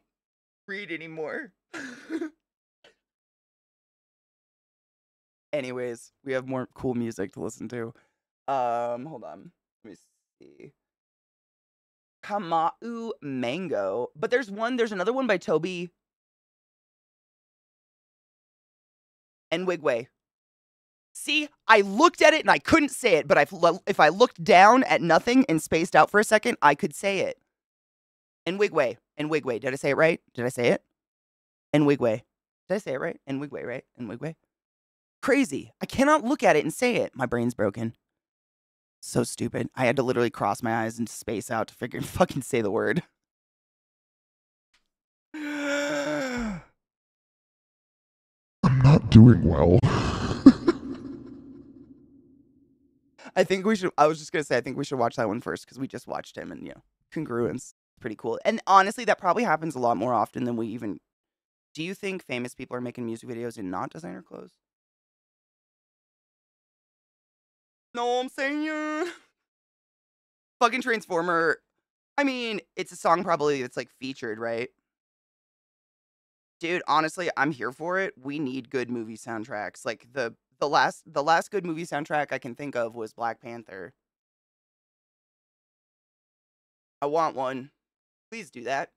Speaker 1: read anymore. Anyways, we have more cool music to listen to. Hold on. Let me see. Kamau Mango. But there's another one by Toby and Wigway. See, I looked at it and I couldn't say it, but if I looked down at nothing and spaced out for a second, I could say it. And Wigway. Did I say it right? Did I say it? And Wigway. Did I say it right? And Wigway, right? And Wigway. Crazy. I cannot look at it and say it. My brain's broken. So stupid. I had to literally cross my eyes and space out to fucking say the word.
Speaker 2: I'm not doing well.
Speaker 1: I think we should. I was just gonna say I think we should watch that one first because we just watched him and congruence. Pretty cool. And honestly, that probably happens a lot more often than we even. Do you think famous people are making music videos in not designer clothes? No, I'm saying fucking Transformer. I mean, it's a song probably that's like featured, right? Dude, honestly, I'm here for it. We need good movie soundtracks. Like the last good movie soundtrack I can think of was Black Panther. I want one. Please do that.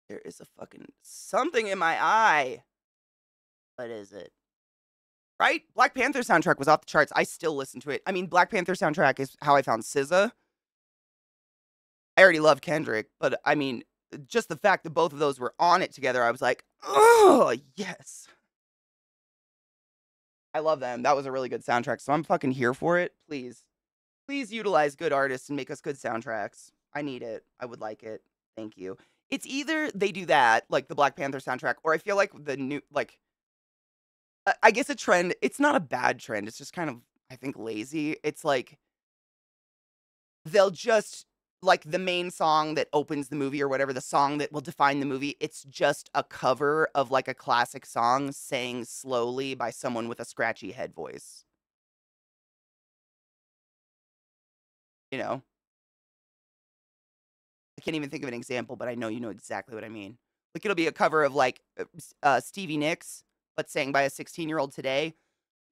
Speaker 1: There is a fucking something in my eye. What is it? Right? Black Panther soundtrack was off the charts. I still listen to it. I mean, Black Panther soundtrack is how I found SZA. I already love Kendrick, but I mean, just the fact that both of those were on it together, I was like, oh, yes. I love them. That was a really good soundtrack, so I'm fucking here for it. Please. Please utilize good artists and make us good soundtracks. I need it. I would like it. Thank you. It's either they do that, like the Black Panther soundtrack, or I feel like the new, like, I guess a trend, it's not a bad trend. It's just kind of, I think, lazy. It's like, they'll just, like, the main song that opens the movie or whatever, the song that will define the movie, it's just a cover of, like, a classic song sang slowly by someone with a scratchy head voice. You know? I can't even think of an example, but I know you know exactly what I mean. Like, it'll be a cover of, like, Stevie Nicks, but sang by a 16-year-old today.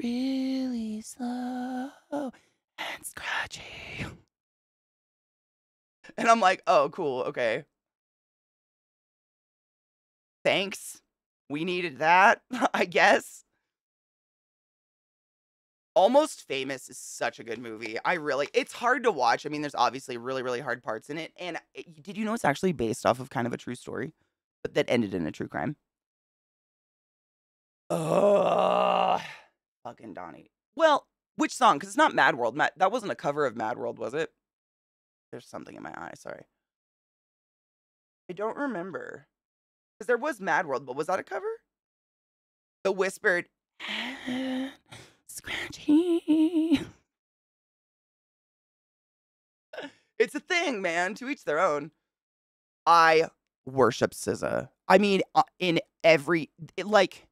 Speaker 1: Really slow and scratchy. And I'm like, oh, cool, okay. Thanks. We needed that, I guess. Almost Famous is such a good movie. It's hard to watch. I mean, there's obviously really, really hard parts in it. And did you know it's actually based off of kind of a true story, but that ended in a true crime? Ugh. Fucking Donnie. Well, which song? Because it's not Mad World. That wasn't a cover of Mad World, was it? There's something in my eye. Sorry. I don't remember. Because there was Mad World, but was that a cover? The Whispered. Scratchy. It's a thing, man. To each their own. I worship SZA. I mean, in every, like,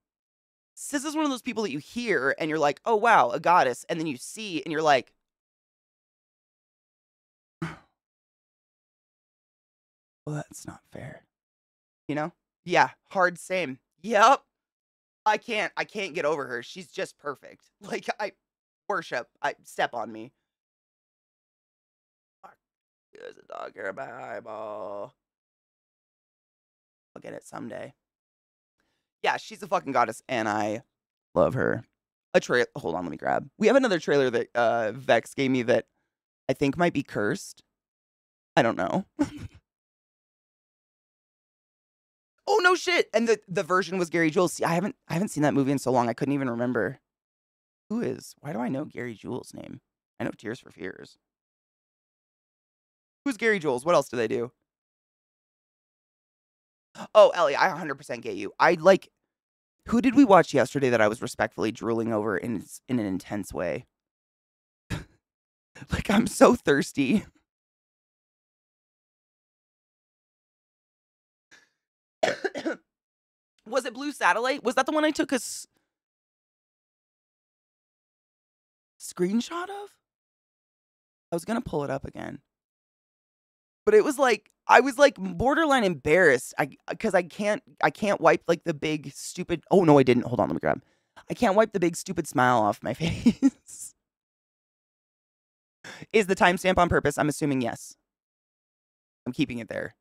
Speaker 1: SZA's one of those people that you hear and you're like, oh, wow, a goddess. And then you see and you're like, well, that's not fair. You know? Yeah, hard same. Yep. I can't get over her. She's just perfect. Like, I worship. Step on me. There's a dog here in my eyeball. I'll get it someday. Yeah, she's a fucking goddess, and I love her. Hold on, let me grab. We have another trailer that Vex gave me that I think might be cursed. I don't know. Oh no shit! And the version was Gary Jules. See, I haven't seen that movie in so long. I couldn't even remember. Who is? Why do I know Gary Jules' name? I know Tears for Fears. Who's Gary Jules? What else do they do? Oh, Ellie, I 100% get you. I like. Who did we watch yesterday that I was respectfully drooling over in an intense way? Like, I'm so thirsty. Was it Blue Satellite? Was that the one I took a screenshot of? I was gonna pull it up again. But it was like, I was like borderline embarrassed. Because I can't wipe like the big stupid. Oh no, I didn't. Hold on, let me grab. I can't wipe the big stupid smile off my face. Is the timestamp on purpose? I'm assuming yes. I'm keeping it there.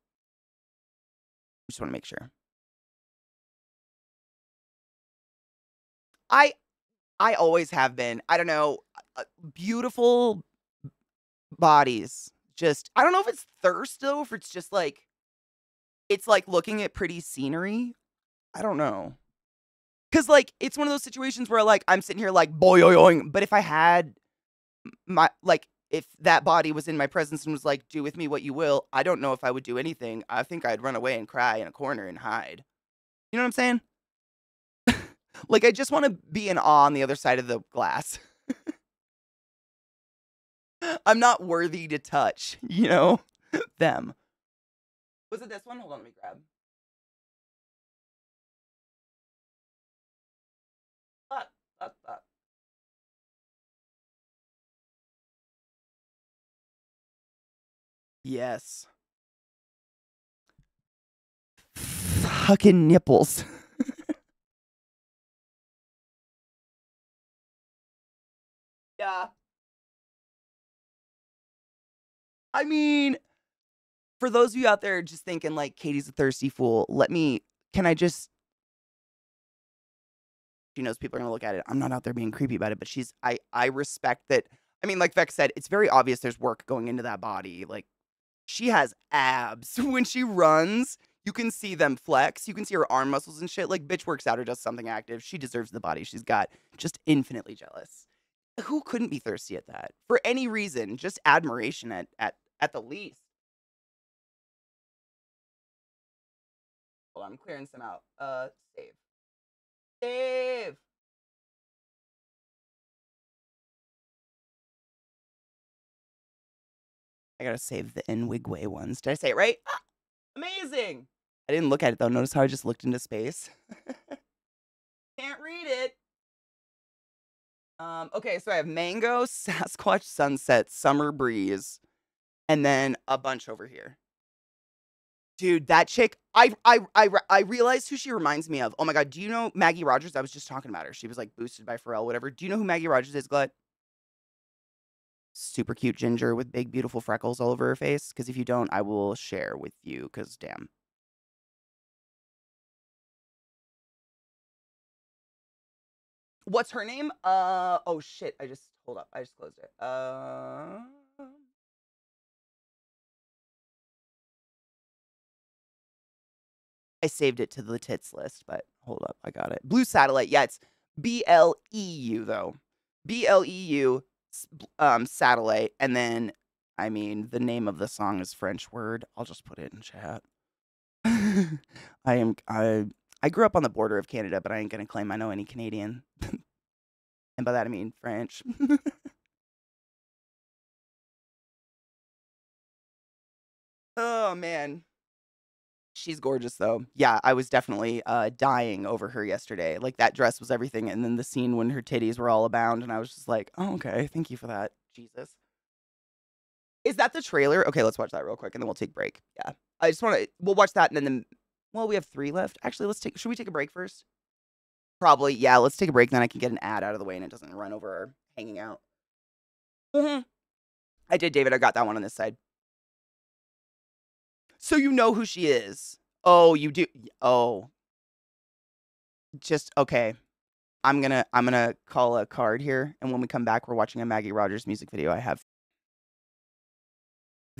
Speaker 1: I just want to make sure. I always have been. I don't know. Beautiful bodies. Just, I don't know if it's thirst though, if it's just like, it's like looking at pretty scenery. I don't know. Cause like, it's one of those situations where like, I'm sitting here like, boing, but if I had my, like, if that body was in my presence and was like, do with me what you will, I don't know if I would do anything. I think I'd run away and cry in a corner and hide. You know what I'm saying? Like, I just want to be in awe on the other side of the glass. I'm not worthy to touch, you know, them. Was it this one? Hold on, let me grab. Up. Yes. Fucking nipples. Yeah. I mean, for those of you out there just thinking like Katie's a thirsty fool, can I just, she knows people are gonna look at it. I'm not out there being creepy about it, but I respect that. I mean, like Vex said, it's very obvious there's work going into that body. Like, she has abs. When she runs, you can see them flex. You can see her arm muscles and shit. Like, bitch works out or does something active. She deserves the body she's got. Just infinitely jealous. Who couldn't be thirsty at that? For any reason, just admiration at the least. Hold on, I'm clearing some out. Save. Save! I gotta save the Nwigwe ones. Did I say it right? Ah, amazing! I didn't look at it though. Notice how I just looked into space? Can't read it. Okay, so I have Mango, Sasquatch Sunset, Summer Breeze, and then a bunch over here. Dude, that chick, I realized who she reminds me of. Oh my god, do you know Maggie Rogers? I was just talking about her. She was like boosted by Pharrell, whatever. Do you know who Maggie Rogers is, Glut? Super cute ginger with big, beautiful freckles all over her face. Because if you don't, I will share with you. Because damn. What's her name? Oh shit. Hold up. I just closed it. I saved it to the tits list, but hold up. I got it. Blue Satellite. Yeah, it's BLEU though. BLEU Satellite. And then, I mean, the name of the song is French word. I'll just put it in chat. I grew up on the border of Canada, but I ain't gonna claim I know any Canadian. And by that I mean French. Oh man. She's gorgeous though. Yeah, I was definitely dying over her yesterday. Like, that dress was everything, and then the scene when her titties were all abound, and I was just like, oh, okay, thank you for that. Jesus. Is that the trailer? Okay, let's watch that real quick and then we'll take a break. Yeah. I just wanna we'll watch that and then well, we have 3 left. Actually, should we take a break first? Probably, yeah, let's take a break, then I can get an ad out of the way and it doesn't run over our hanging out. I did, David. I got that one on this side. So you know who she is. Oh, you do. Oh. Just okay. I'm gonna call a card here, and when we come back, we're watching a Maggie Rogers music video I have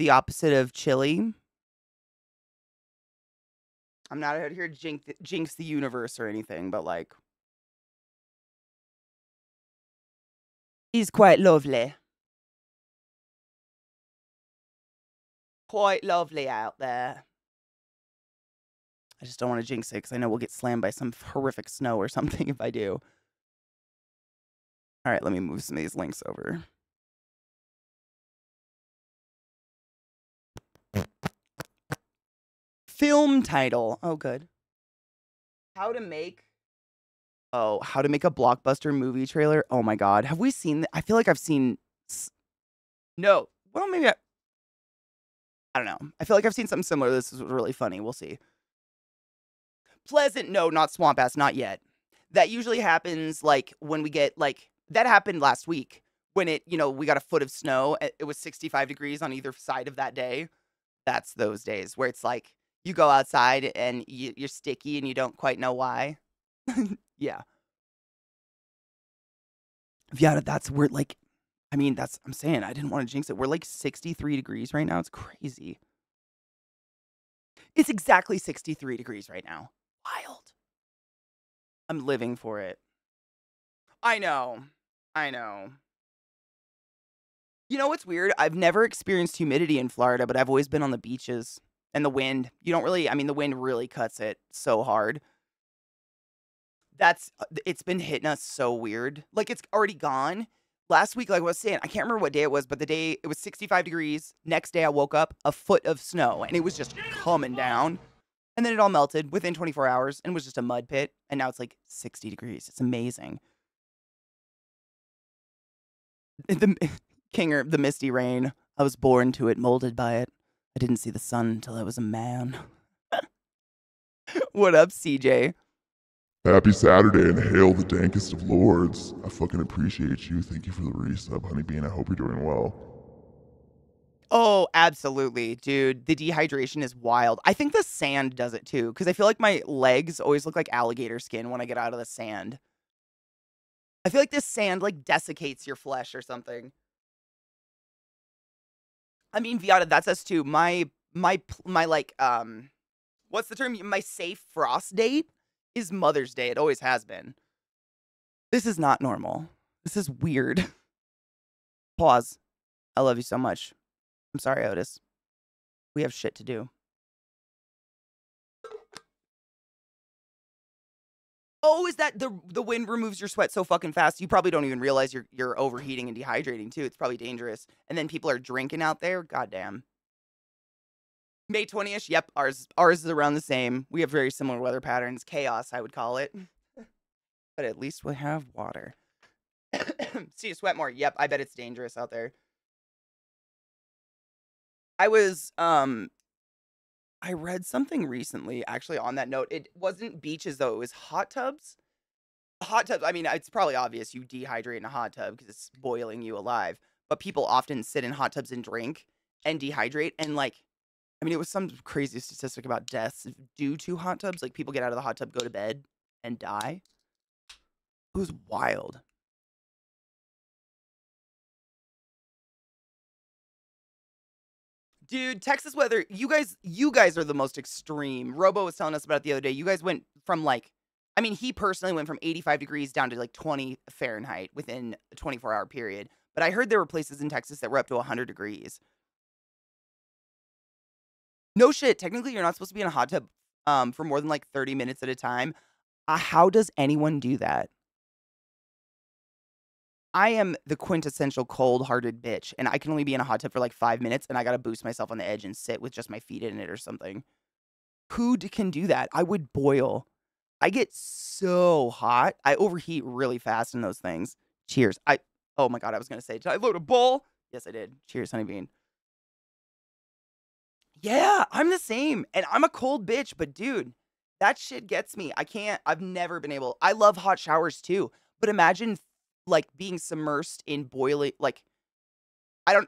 Speaker 1: the opposite of chilly. I'm not out here to jinx the universe or anything, but like, he's quite lovely. Quite lovely out there. I just don't want to jinx it because I know we'll get slammed by some horrific snow or something if I do. All right, let me move some of these links over. Film title. Oh, good. How to make a blockbuster movie trailer. Oh my God. Have we seen I feel like I've seen. No. Well, maybe I don't know. I feel like I've seen something similar. This is really funny. We'll see. Pleasant. No, not swamp ass. Not yet. That usually happens like when we get like, that happened last week when we got a foot of snow. It was 65 degrees on either side of that day. That's those days where it's like you go outside and you're sticky and you don't quite know why. Yeah. Yeah, that's where like, I'm saying I didn't want to jinx it. We're like 63 degrees right now. It's crazy. It's exactly 63 degrees right now. Wild. I'm living for it. I know. You know what's weird? I've never experienced humidity in Florida, but I've always been on the beaches. And the wind. You don't really, the wind really cuts it so hard. It's been hitting us so weird. Like, it's already gone. Last week, like I was saying, I can't remember what day it was, but the day, it was 65 degrees. Next day, I woke up, a foot of snow, and it was just coming down. And then it all melted within 24 hours and was just a mud pit. And now it's like 60 degrees. It's amazing. The Kinger, the misty rain. I was born to it, molded by it. I didn't see the sun until I was a man. What up, CJ?
Speaker 2: Happy Saturday and hail the dankest of lords. I fucking appreciate you. Thank you for the resub, Honeybee, and I hope you're doing well.
Speaker 1: Oh, absolutely, dude. The dehydration is wild. I think the sand does it too, because I feel like my legs always look like alligator skin when I get out of the sand. I feel like this sand like desiccates your flesh or something. Viata, that's us too. My like what's the term? My safe frost date is Mother's Day. It always has been. This is not normal. This is weird. Pause. I love you so much. I'm sorry, Otis. We have shit to do. Oh, is that the wind removes your sweat so fucking fast? You probably don't even realize you're overheating and dehydrating too. It's probably dangerous. And then people are drinking out there. Goddamn. May 20th. Yep, ours is around the same. We have very similar weather patterns. Chaos, I would call it. But at least we have water. See you sweat more. Yep, I bet it's dangerous out there. I read something recently, actually, on that note. It wasn't beaches, though. It was hot tubs. Hot tubs, it's probably obvious you dehydrate in a hot tub because it's boiling you alive. But people often sit in hot tubs and drink and dehydrate. And, it was some crazy statistic about deaths due to hot tubs. Like, people get out of the hot tub, go to bed, and die. It was wild. Dude, Texas weather, you guys are the most extreme. Robo was telling us about it the other day. You guys went from he personally went from 85 degrees down to 20 Fahrenheit within a 24-hour period. But I heard there were places in Texas that were up to 100 degrees. No shit. Technically, you're not supposed to be in a hot tub for more than 30 minutes at a time. How does anyone do that? I am the quintessential cold-hearted bitch, and I can only be in a hot tub for 5 minutes, and I gotta boost myself on the edge and sit with just my feet in it or something. Who can do that? I would boil. I get so hot. I overheat really fast in those things. Cheers. Oh my God, I was gonna say, did I load a bowl? Yes, I did. Cheers, Honeybean. Yeah, I'm the same, and I'm a cold bitch, but dude, that shit gets me. I've never been able. I love hot showers too, but imagine being submersed in boiling,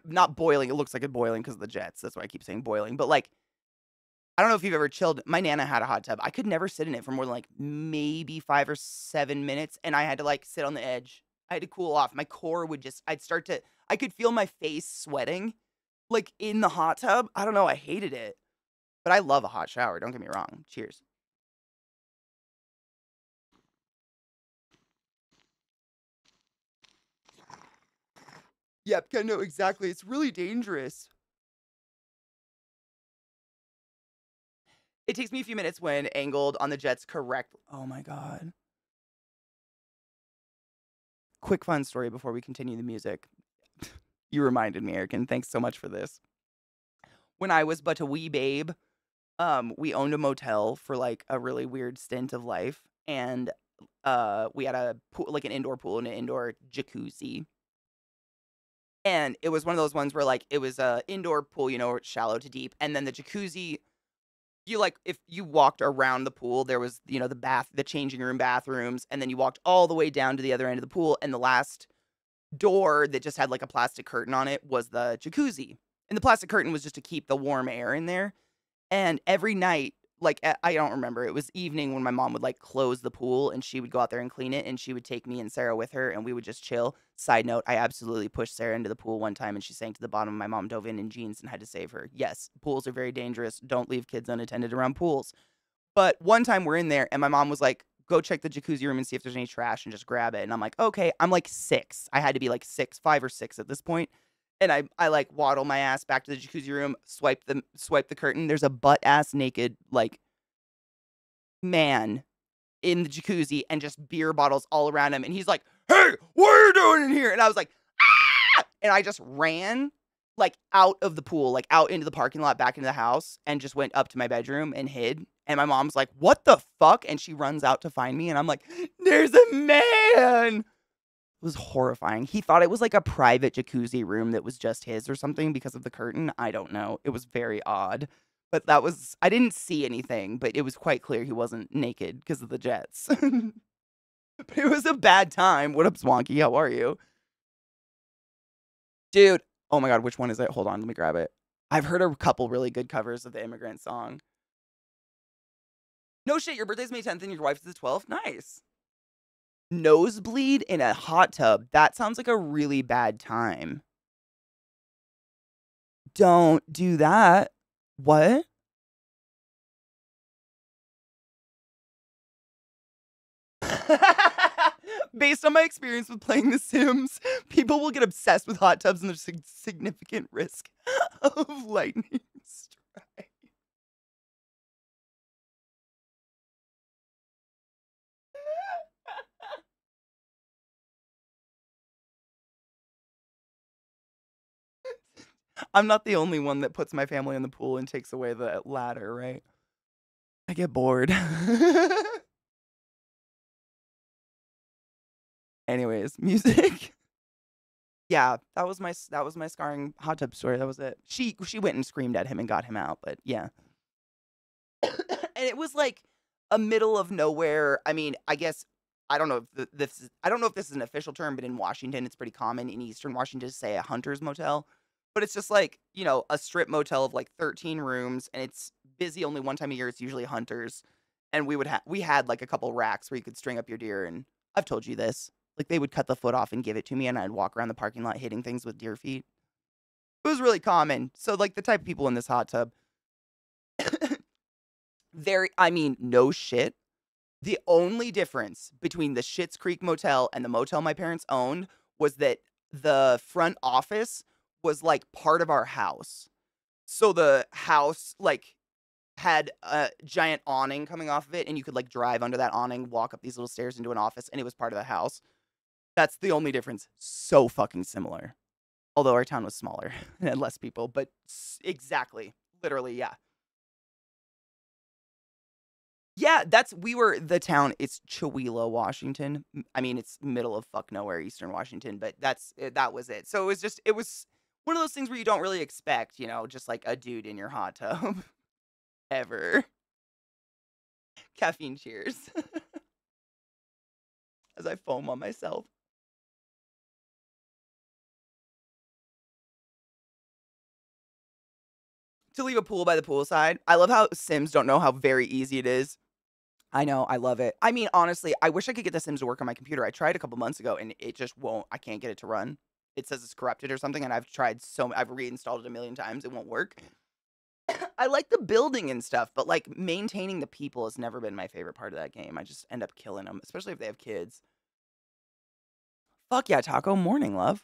Speaker 1: not boiling, it looks like it's boiling because of the jets, that's why I keep saying boiling, but I don't know if you've ever chilled. My Nana had a hot tub. I could never sit in it for more than maybe 5 or 7 minutes, and I had to sit on the edge. I had to cool off. My core would I could feel my face sweating, like in the hot tub. I don't know. I hated it, but I love a hot shower. Don't get me wrong. Cheers. Yep, no, exactly. It's really dangerous. It takes me a few minutes when angled on the jets correct. Oh my god. Quick fun story before we continue the music. You reminded me, Erican. Thanks so much for this. When I was but a wee babe, we owned a motel for like a really weird stint of life, and we had a pool, like an indoor pool and an indoor jacuzzi. And it was one of those ones where like it was a indoor pool, you know, shallow to deep, and then the jacuzzi, you like if you walked around the pool, there was, you know, the changing room bathrooms, and then you walked all the way down to the other end of the pool, and the last door that just had like a plastic curtain on it was the jacuzzi. And the plastic curtain was just to keep the warm air in there. And every night, like I don't remember, it was evening when my mom would like close the pool and she would go out there and clean it, and she would take me and Sarah with her and we would just chill. Side note, I absolutely pushed Sarah into the pool one time and she sank to the bottom. My mom dove in jeans and had to save her. Yes, pools are very dangerous. Don't leave kids unattended around pools. But one time we're in there and my mom was like, go check the jacuzzi room and see if there's any trash and just grab it. And I'm like, okay. I'm like 6. I had to be like 6, 5 or 6 at this point. And I like waddle my ass back to the jacuzzi room, swipe the curtain. There's a butt ass naked like man in the jacuzzi and just beer bottles all around him. And he's like, hey, what are you doing in here? And I was like, ah! And I just ran like out of the pool, like out into the parking lot, back into the house, and just went up to my bedroom and hid. And my mom's like, what the fuck? And she runs out to find me. And I'm like, there's a man. It was horrifying. He thought it was like a private jacuzzi room that was just his or something because of the curtain. I don't know. It was very odd. But I didn't see anything, but it was quite clear he wasn't naked because of the jets. But it was a bad time. What up, Swanky? How are you? Dude, oh my god, which one is it? Hold on, let me grab it. I've heard a couple really good covers of the Immigrant Song. No shit, your birthday's May 10th and your wife's the 12th? Nice. Nosebleed in a hot tub. That sounds like a really bad time. Don't do that. What? Based on my experience with playing The Sims, people will get obsessed with hot tubs and there's a significant risk of lightning strike. I'm not the only one that puts my family in the pool and takes away the ladder, right? I get bored. Anyways, music. Yeah, that was my scarring hot tub story. That was it. She went and screamed at him and got him out, but yeah. And it was like a middle of nowhere. I mean, I guess I don't know if I don't know if this is an official term, but in Washington, it's pretty common in Eastern Washington to say a hunter's motel. But it's just like, you know, a strip motel of like 13 rooms, and it's busy only one time a year. It's usually hunters, and we had like a couple racks where you could string up your deer. And I've told you this, like they would cut the foot off and give it to me, and I'd walk around the parking lot hitting things with deer feet. It was really common. So like the type of people in this hot tub, I mean, no shit. The only difference between the Schitt's Creek motel and the motel my parents owned was that the front office was like part of our house. So the house like had a giant awning coming off of it, and you could like drive under that awning, walk up these little stairs into an office, and it was part of the house. That's the only difference. So fucking similar. Although our town was smaller and had less people, but exactly. Literally, yeah. Yeah, we were the town. It's Chewelah, Washington. I mean, it's middle of fuck nowhere, Eastern Washington, but that was it. So it was one of those things where you don't really expect, you know, just like a dude in your hot tub ever. Caffeine cheers. As I foam on myself. To leave a pool by the poolside. I love how Sims don't know how very easy it is. I know, I love it. I mean, honestly, I wish I could get The Sims to work on my computer. I tried a couple months ago and it just won't. I can't get it to run. it says it's corrupted or something, and I've reinstalled it a million times. It won't work. I like the building and stuff, but like maintaining the people has never been my favorite part of that game. I just end up killing them, especially if they have kids. Fuck yeah, Taco. Morning, love.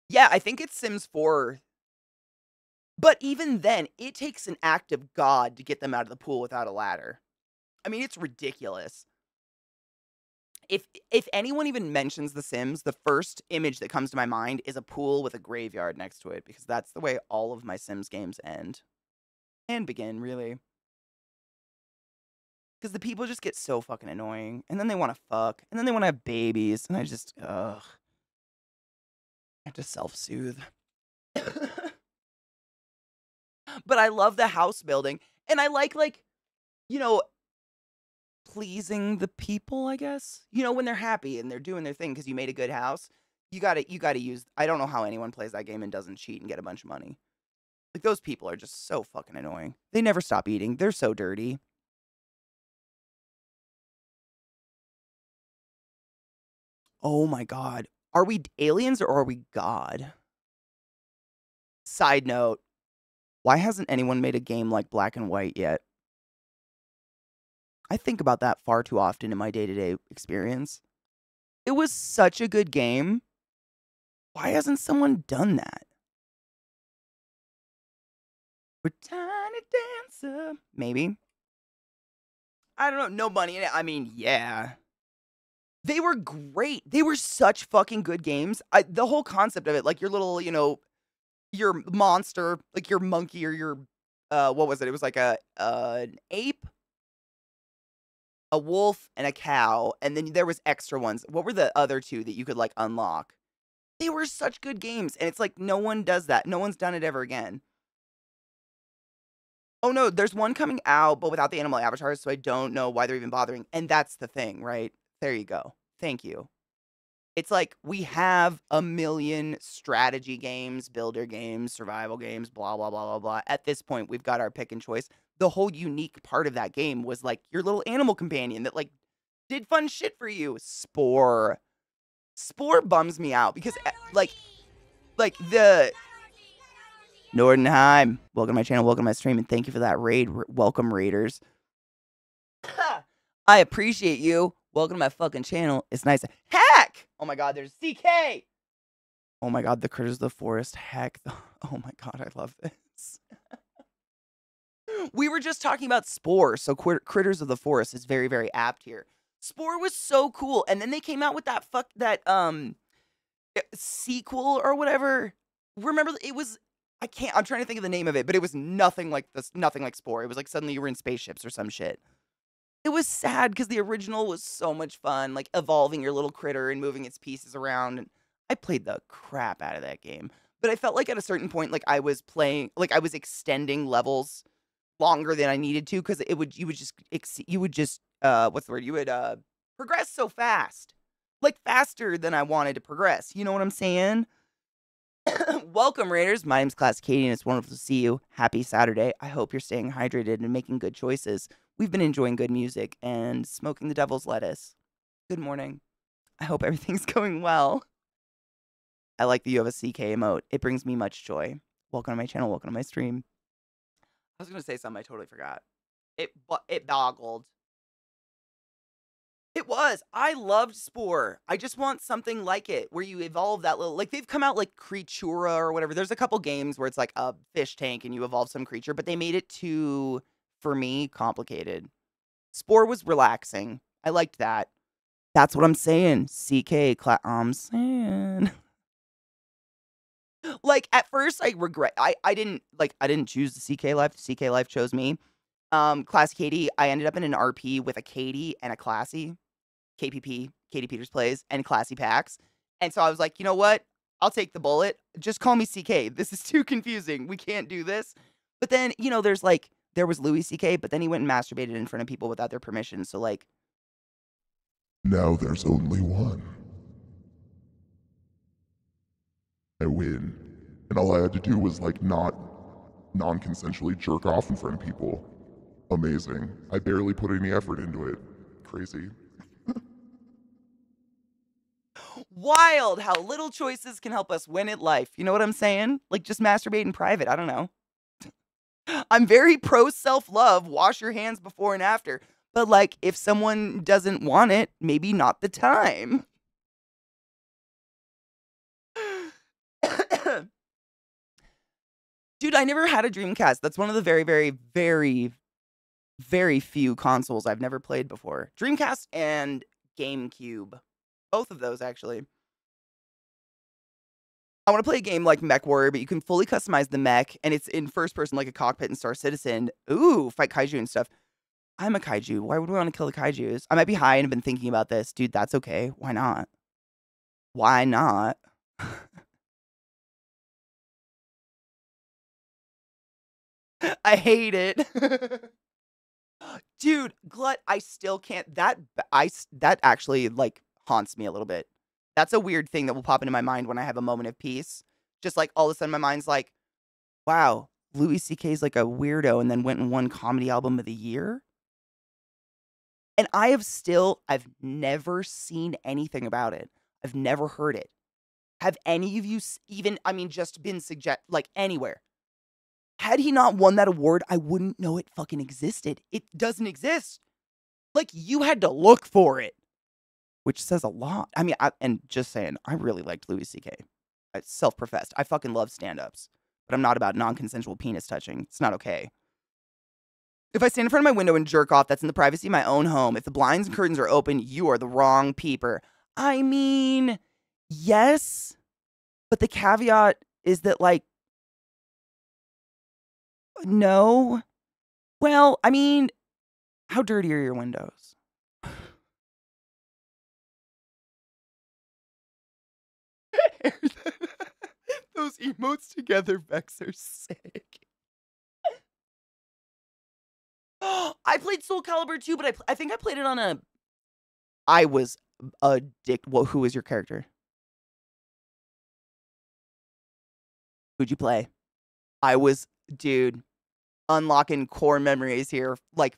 Speaker 1: Yeah, I think it's Sims 4. But even then, it takes an act of God to get them out of the pool without a ladder. I mean, it's ridiculous. If anyone even mentions The Sims, the first image that comes to my mind is a pool with a graveyard next to it, because that's the way all of my Sims games end. And begin, really. Because the people just get so fucking annoying, and then they want to fuck, and then they want to have babies, and I just, ugh. I have to self-soothe. But I love the house building, and I like, you know, pleasing the people, I guess. You know, when they're happy and they're doing their thing because you made a good house, you gotta use. I don't know how anyone plays that game and doesn't cheat and get a bunch of money. Like, those people are just so fucking annoying. They never stop eating. They're so dirty. Oh my god. Are we aliens or are we God? Side note, why hasn't anyone made a game like Black and White yet? I think about that far too often in my day-to-day experience. It was such a good game. Why hasn't someone done that? We're tiny dancer. Maybe. I don't know. No money in it. I mean, yeah. They were great. They were such fucking good games. The whole concept of it, like your little, your monster, like your monkey or your, what was it? It was like an ape, a wolf, and a cow. And then there was extra ones. What were the other two that you could like unlock? They were such good games. And it's like, no one does that. No one's done it ever again. Oh no, there's one coming out, but without the animal avatars, so I don't know why they're even bothering. And that's the thing, right? There you go. Thank you. It's like we have a million strategy games, builder games, survival games, blah, blah, blah, blah, blah. At this point, we've got our pick and choice. The whole unique part of that game was like your little animal companion that like did fun shit for you. Spore. Spore bums me out because like the Nordenheim. Welcome to my channel, welcome to my stream, and thank you for that raid. Welcome, raiders. I appreciate you. Welcome to my fucking channel. It's nice. Heck! Oh my god, there's CK! Oh my god, the Critters of the Forest. Heck. Oh my god, I love this. We were just talking about Spore, so Critters of the Forest is very, very apt here. Spore was so cool, and then they came out with that sequel or whatever. Remember, it was... I'm trying to think of the name of it, but it was nothing like this, nothing like Spore. It was like suddenly you were in spaceships or some shit. It was sad because the original was so much fun, like evolving your little critter and moving its pieces around. And I played the crap out of that game. But I felt like at a certain point, like I was extending levels longer than I needed to because you would just progress so fast, like faster than I wanted to progress. You know what I'm saying? Welcome, Raiders. My name's ClassyKatie, and it's wonderful to see you. Happy Saturday. I hope you're staying hydrated and making good choices. We've been enjoying good music and smoking the devil's lettuce. Good morning. I hope everything's going well. I like that you have a CK emote. It brings me much joy. Welcome to my channel. Welcome to my stream. I was going to say something I totally forgot. It boggled. It was. I loved Spore. I just want something like it where you evolve that little, like they've come out like Creatura or whatever. There's a couple games where it's like a fish tank and you evolve some creature, but they made it too, for me, complicated. Spore was relaxing. I liked that. That's what I'm saying. CK, I'm saying. Like at first I regret, I didn't choose the CK life. The CK life chose me. ClassyKatie, I ended up in an RP with a Katie and a Classy. KPP, Katie Peters Plays, and Classy Packs. And so I was like, you know what? I'll take the bullet. Just call me CK. This is too confusing. We can't do this. But then, there was Louis CK, but then he went and masturbated in front of people without their permission. So like...
Speaker 2: Now there's only one. I win. And all I had to do was like not non-consensually jerk off in front of people. Amazing. I barely put any effort into it. Crazy.
Speaker 1: Wild how little choices can help us win at life. You know what I'm saying? Like, just masturbate in private. I don't know. I'm very pro self-love. Wash your hands before and after. But, like, if someone doesn't want it, maybe not the time. Dude, I never had a Dreamcast. That's one of the very, very, very, very few consoles I've never played before. Dreamcast and GameCube. Both of those, actually. I want to play a game like Mech Warrior, but you can fully customize the mech, and it's in first person like a cockpit in Star Citizen. Ooh, fight kaiju and stuff. I'm a kaiju. Why would we want to kill the kaijus? I might be high and have been thinking about this. Dude, that's okay. Why not? Why not? I hate it. Dude, Glut, I still can't. That actually, like, haunts me a little bit. That's a weird thing that will pop into my mind when I have a moment of peace. Just, like, all of a sudden my mind's like, wow, Louis C.K.'s like a weirdo and then went and won Comedy Album of the Year? And I've never seen anything about it. I've never heard it. Have any of you even, I mean, just been like, anywhere? Had he not won that award, I wouldn't know it fucking existed. It doesn't exist. Like, you had to look for it, which says a lot. I mean, and just saying, I really liked Louis C.K. Self-professed. I fucking love stand-ups, but I'm not about non-consensual penis touching. It's not okay. If I stand in front of my window and jerk off, that's in the privacy of my own home. If the blinds and curtains are open, you are the wrong peeper. I mean, yes, but the caveat is that, like, no. Well, I mean, how dirty are your windows? Those emotes together, Vex, are sick. I played Soul Calibur too, but I think I played it on a... I was addicted. Well, who was your character? Who'd you play? I was, dude, unlocking core memories here. Like,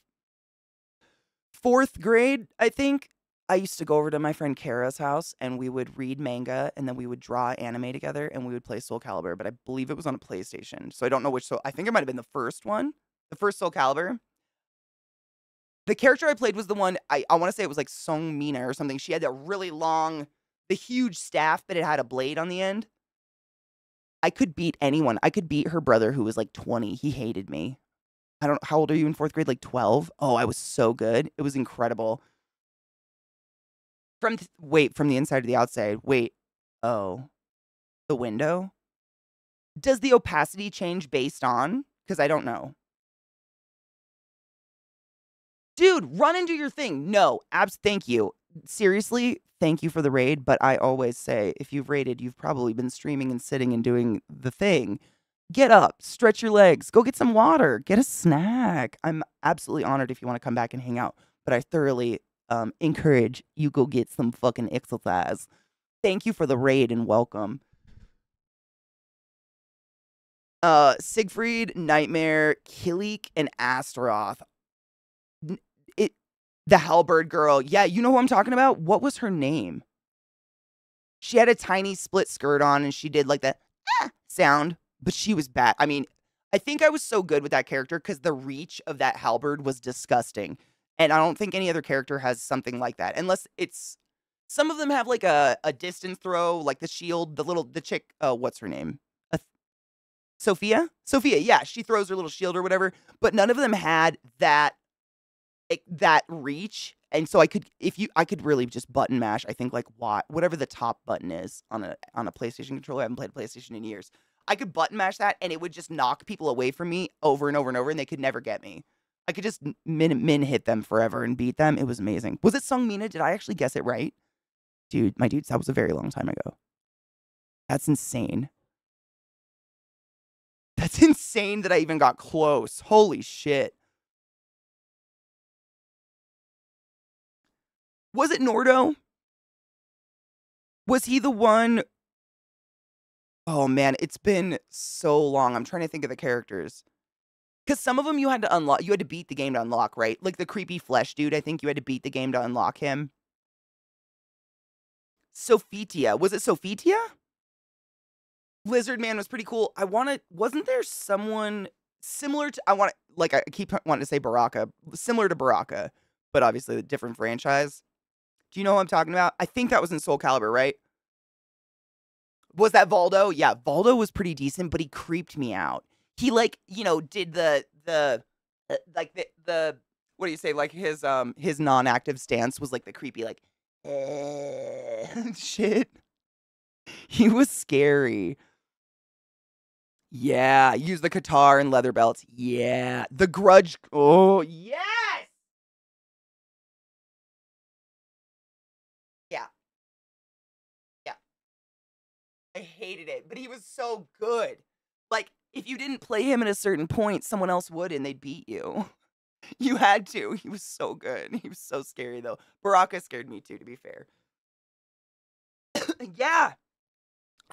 Speaker 1: 4th grade, I think. I used to go over to my friend Kara's house, and we would read manga, and then we would draw anime together, and we would play Soul Calibur, but I believe it was on a PlayStation, so I don't know which. I think it might have been the first one, the first Soul Calibur. The character I played was the one, I want to say it was like Song Mina or something. She had that really long, the huge staff, but it had a blade on the end. I could beat anyone. I could beat her brother, who was like 20. He hated me. I don't, how old are you in 4th grade? Like 12? Oh, I was so good. It was incredible. From the inside to the outside. Wait. Oh. The window? Does the opacity change based on? Because I don't know. Dude, run and do your thing. No, thank you. Seriously, thank you for the raid, but I always say, if you've raided, you've probably been streaming and sitting and doing the thing. Get up, stretch your legs, go get some water, get a snack. I'm absolutely honored if you want to come back and hang out, but I thoroughly encourage you go get some fucking exercise. Thank you for the raid and welcome. Siegfried, Nightmare, Kilik, and Astaroth. The Halberd girl. Yeah, you know who I'm talking about? What was her name? She had a tiny split skirt on and she did like that sound, but she was bad. I mean, I think I was so good with that character because the reach of that Halberd was disgusting. And I don't think any other character has something like that. Unless it's... Some of them have like a distance throw, like the shield, the chick... what's her name? Sophia? Sophia, yeah. She throws her little shield or whatever. But none of them had that reach, and so I could really just button mash. I think like whatever the top button is on a PlayStation controller. I haven't played PlayStation in years. I could button mash that, and it would just knock people away from me over and over and over, and they could never get me. I could just min hit them forever and beat them. It was amazing. Was it Song Mina? Did I actually guess it right? Dude, my dudes, that was a very long time ago. That's insane. That's insane that I even got close. Holy shit. Was it Nordo? Was he the one? Oh man, it's been so long. I'm trying to think of the characters. Because some of them you had to unlock. You had to beat the game to unlock, right? Like the creepy flesh dude, I think you had to beat the game to unlock him. Sophitia. Was it Sophitia? Lizard Man was pretty cool. Wasn't there someone similar to, I keep wanting to say Baraka, similar to Baraka, but obviously a different franchise. Do you know what I'm talking about? I think that was in Soul Calibur, right? Was that Valdo? Yeah, Valdo was pretty decent, but he creeped me out. He did the what do you say? Like his non-active stance was like the creepy shit. He was scary. Yeah, use the guitar and leather belts. Yeah, the Grudge. Oh yes. Yeah, yeah. I hated it, but he was so good. Like if you didn't play him at a certain point, someone else would, and they'd beat you. You had to. He was so good. He was so scary though. Baraka scared me too, to be fair. Yeah.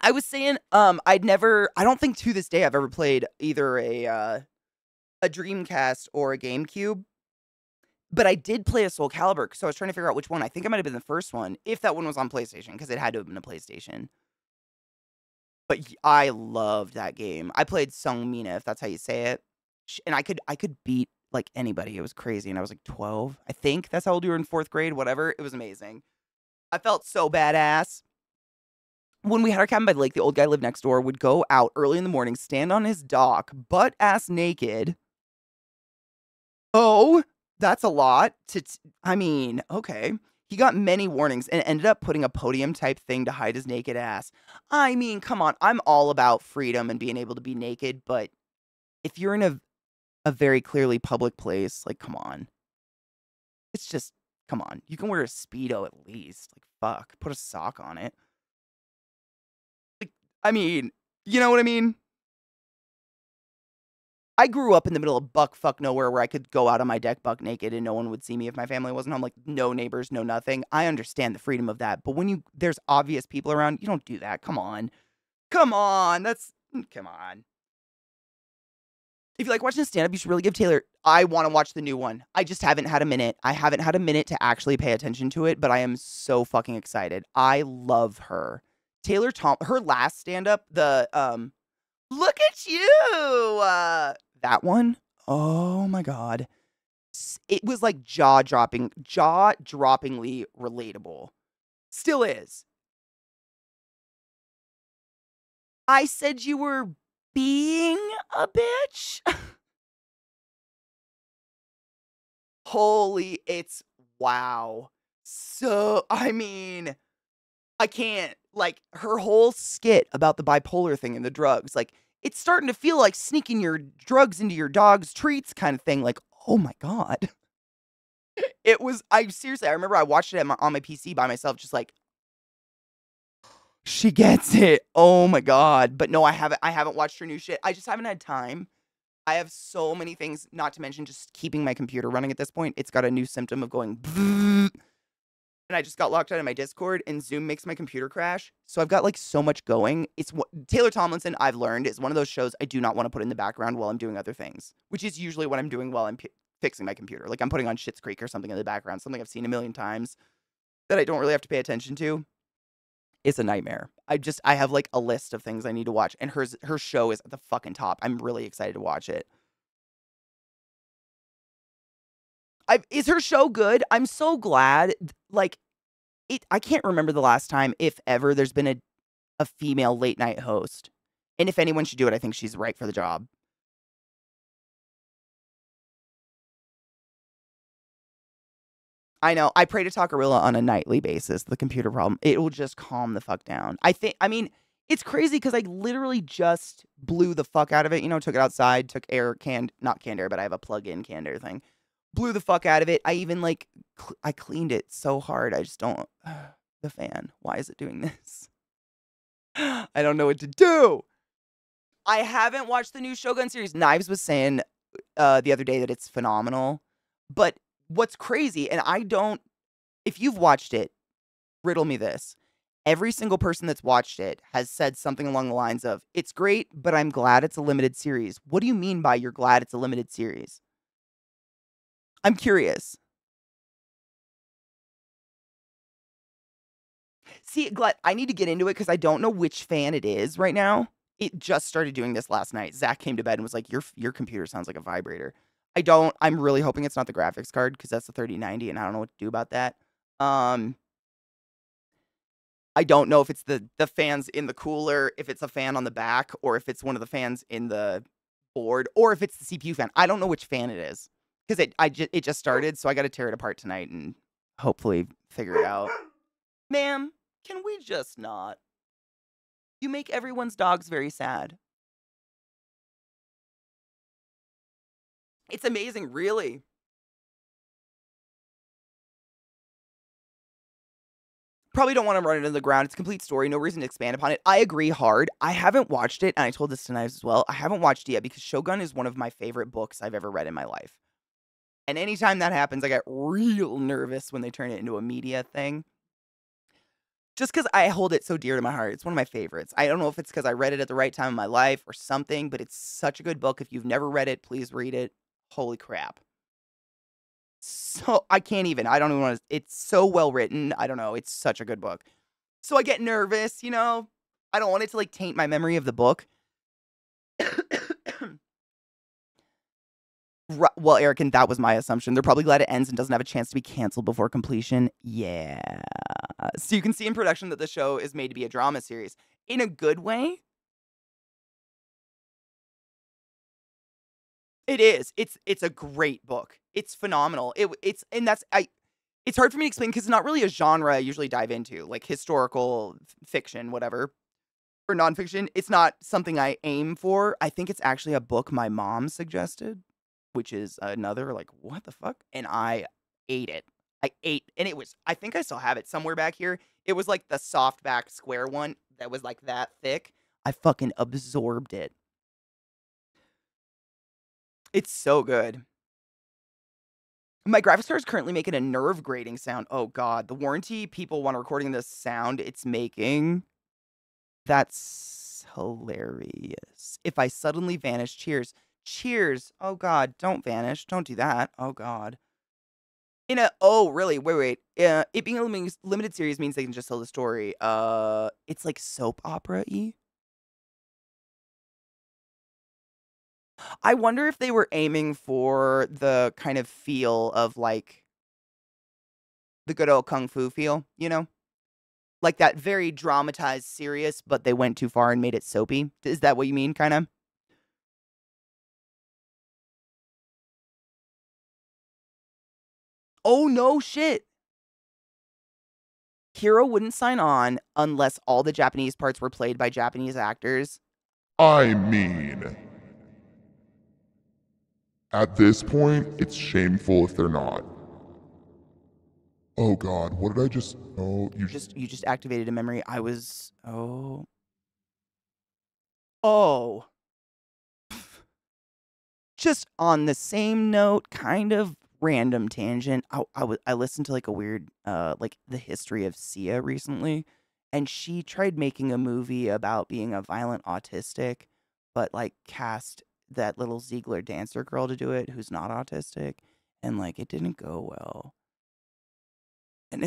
Speaker 1: I was saying, I don't think to this day I've ever played either a Dreamcast or a GameCube, but I did play a Soul Calibur, so I was trying to figure out which one. I think it might have been the first one, if that one was on PlayStation, because it had to have been a PlayStation. But I loved that game. I played Sung Mina, if that's how you say it, and I could beat like anybody. It was crazy, and I was like 12. I think that's how old you were in 4th grade. Whatever. It was amazing. I felt so badass. When we had our cabin by the lake, the old guy lived next door, would go out early in the morning, stand on his dock, butt-ass naked. Oh, that's a lot. Okay. He got many warnings and ended up putting a podium-type thing to hide his naked ass. I mean, come on. I'm all about freedom and being able to be naked, but if you're in a very clearly public place, like, come on. It's just, come on. You can wear a Speedo at least. Like, fuck. Put a sock on it. I mean, you know what I mean? I grew up in the middle of buck nowhere where I could go out on my deck buck naked and no one would see me if my family wasn't home. Like, no neighbors, no nothing. I understand the freedom of that. But when there's obvious people around, you don't do that. Come on. Come on. Come on. If you like watching stand-up, you should really give Taylor. I want to watch the new one. I just haven't had a minute. I haven't had a minute to actually pay attention to it, but I am so fucking excited. I love her. Taylor her last stand-up, the look at you. That one. Oh my god. It was like jaw-droppingly relatable. Still is. I said you were being a bitch. Holy, it's wow. So, I mean, I can't, like, her whole skit about the bipolar thing and the drugs, like, it's starting to feel like sneaking your drugs into your dog's treats kind of thing. Like, oh my god. Seriously, I remember I watched it on my PC by myself, just like, she gets it. Oh my god. But no, I haven't watched her new shit. I just haven't had time. I have so many things, not to mention just keeping my computer running at this point. It's got a new symptom of going and I just got locked out of my Discord, and Zoom makes my computer crash. So I've got like so much going. It's what Taylor Tomlinson, I've learned, is one of those shows I do not want to put in the background while I'm doing other things, which is usually what I'm doing while I'm fixing my computer. Like I'm putting on Schitt's Creek or something in the background, something I've seen a million times that I don't really have to pay attention to. It's a nightmare. I have like a list of things I need to watch, and her show is at the fucking top. I'm really excited to watch it. Is her show good? I'm so glad. Like, I can't remember the last time, if ever, there's been a female late night host. And if anyone should do it, I think she's right for the job. I know. I pray to Takarilla on a nightly basis, the computer problem. It will just calm the fuck down. I mean, it's crazy because I literally just blew the fuck out of it. You know, took it outside, took not canned air, but I have a plug-in canned air thing. Blew the fuck out of it. I even like, I cleaned it so hard. I just don't, the fan. Why is it doing this? I don't know what to do. I haven't watched the new Shogun series. Knives was saying the other day that it's phenomenal. But what's crazy, and if you've watched it, riddle me this. Every single person that's watched it has said something along the lines of, it's great, but I'm glad it's a limited series. What do you mean by you're glad it's a limited series? I'm curious. See, Glut, I need to get into it because I don't know which fan it is right now. It just started doing this last night. Zach came to bed and was like, your computer sounds like a vibrator. I'm really hoping it's not the graphics card because that's the 3090 and I don't know what to do about that. I don't know if it's the fans in the cooler, if it's a fan on the back, or if it's one of the fans in the board, or if it's the CPU fan. I don't know which fan it is because it just started, so I got to tear it apart tonight and hopefully figure it out. Ma'am, can we just not? You make everyone's dogs very sad. It's amazing, really. Probably don't want to run it into the ground. It's a complete story. No reason to expand upon it. I agree hard. I haven't watched it, and I told this to Knives as well. I haven't watched it yet because Shogun is one of my favorite books I've ever read in my life. And anytime that happens, I get real nervous when they turn it into a media thing. Just because I hold it so dear to my heart. It's one of my favorites. I don't know if it's because I read it at the right time in my life or something, but it's such a good book. If you've never read it, please read it. Holy crap. So, I can't even. I don't even want to. It's so well written. I don't know. It's such a good book. So I get nervous, you know? I don't want it to, like, taint my memory of the book. Well, Eric, and that was my assumption. They're probably glad it ends and doesn't have a chance to be canceled before completion. Yeah. So you can see in production that the show is made to be a drama series. In a good way. It is. It's a great book. It's phenomenal. It's hard for me to explain because it's not really a genre I usually dive into, like historical fiction, whatever, or nonfiction. It's not something I aim for. I think it's actually a book my mom suggested, which is another, like, what the fuck? And I ate it. And I think I still have it somewhere back here. It was like the softback square one that was like that thick. I fucking absorbed it. It's so good. My graphics card is currently making a nerve grating sound. Oh god, the warranty people want recording the sound it's making. That's hilarious. If I suddenly vanish, cheers. Cheers. Oh god, don't vanish. Don't do that. Oh god. Really? Wait. It being a limited series means they can just tell the story. It's like soap opera-y. I wonder if they were aiming for the kind of feel of, like, the good old kung fu feel, you know? Like that very dramatized serious, but they went too far and made it soapy. Is that what you mean, kinda? Oh, no shit! Hero wouldn't sign on unless all the Japanese parts were played by Japanese actors.
Speaker 2: I mean, at this point, it's shameful if they're not. Oh god, what did I just... Oh,
Speaker 1: You just activated a memory. I was... Oh. Oh. Just on the same note, kind of random tangent. I listened to like a weird, like the history of Sia recently, and she tried making a movie about being a violent autistic, but like cast that little Ziegler dancer girl to do it who's not autistic, and like it didn't go well. And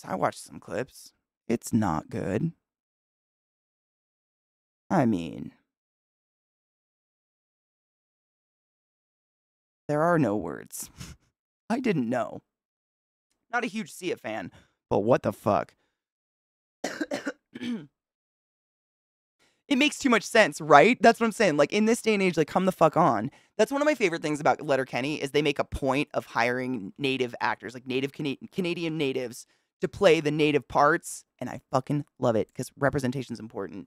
Speaker 1: I watched some clips. It's not good. I mean, there are no words. I didn't know. Not a huge Sia fan, but what the fuck? It makes too much sense, right? That's what I'm saying. Like in this day and age, like come the fuck on. That's one of my favorite things about Letterkenny is they make a point of hiring native actors, like native Canadian natives to play the native parts, and I fucking love it because representation is important.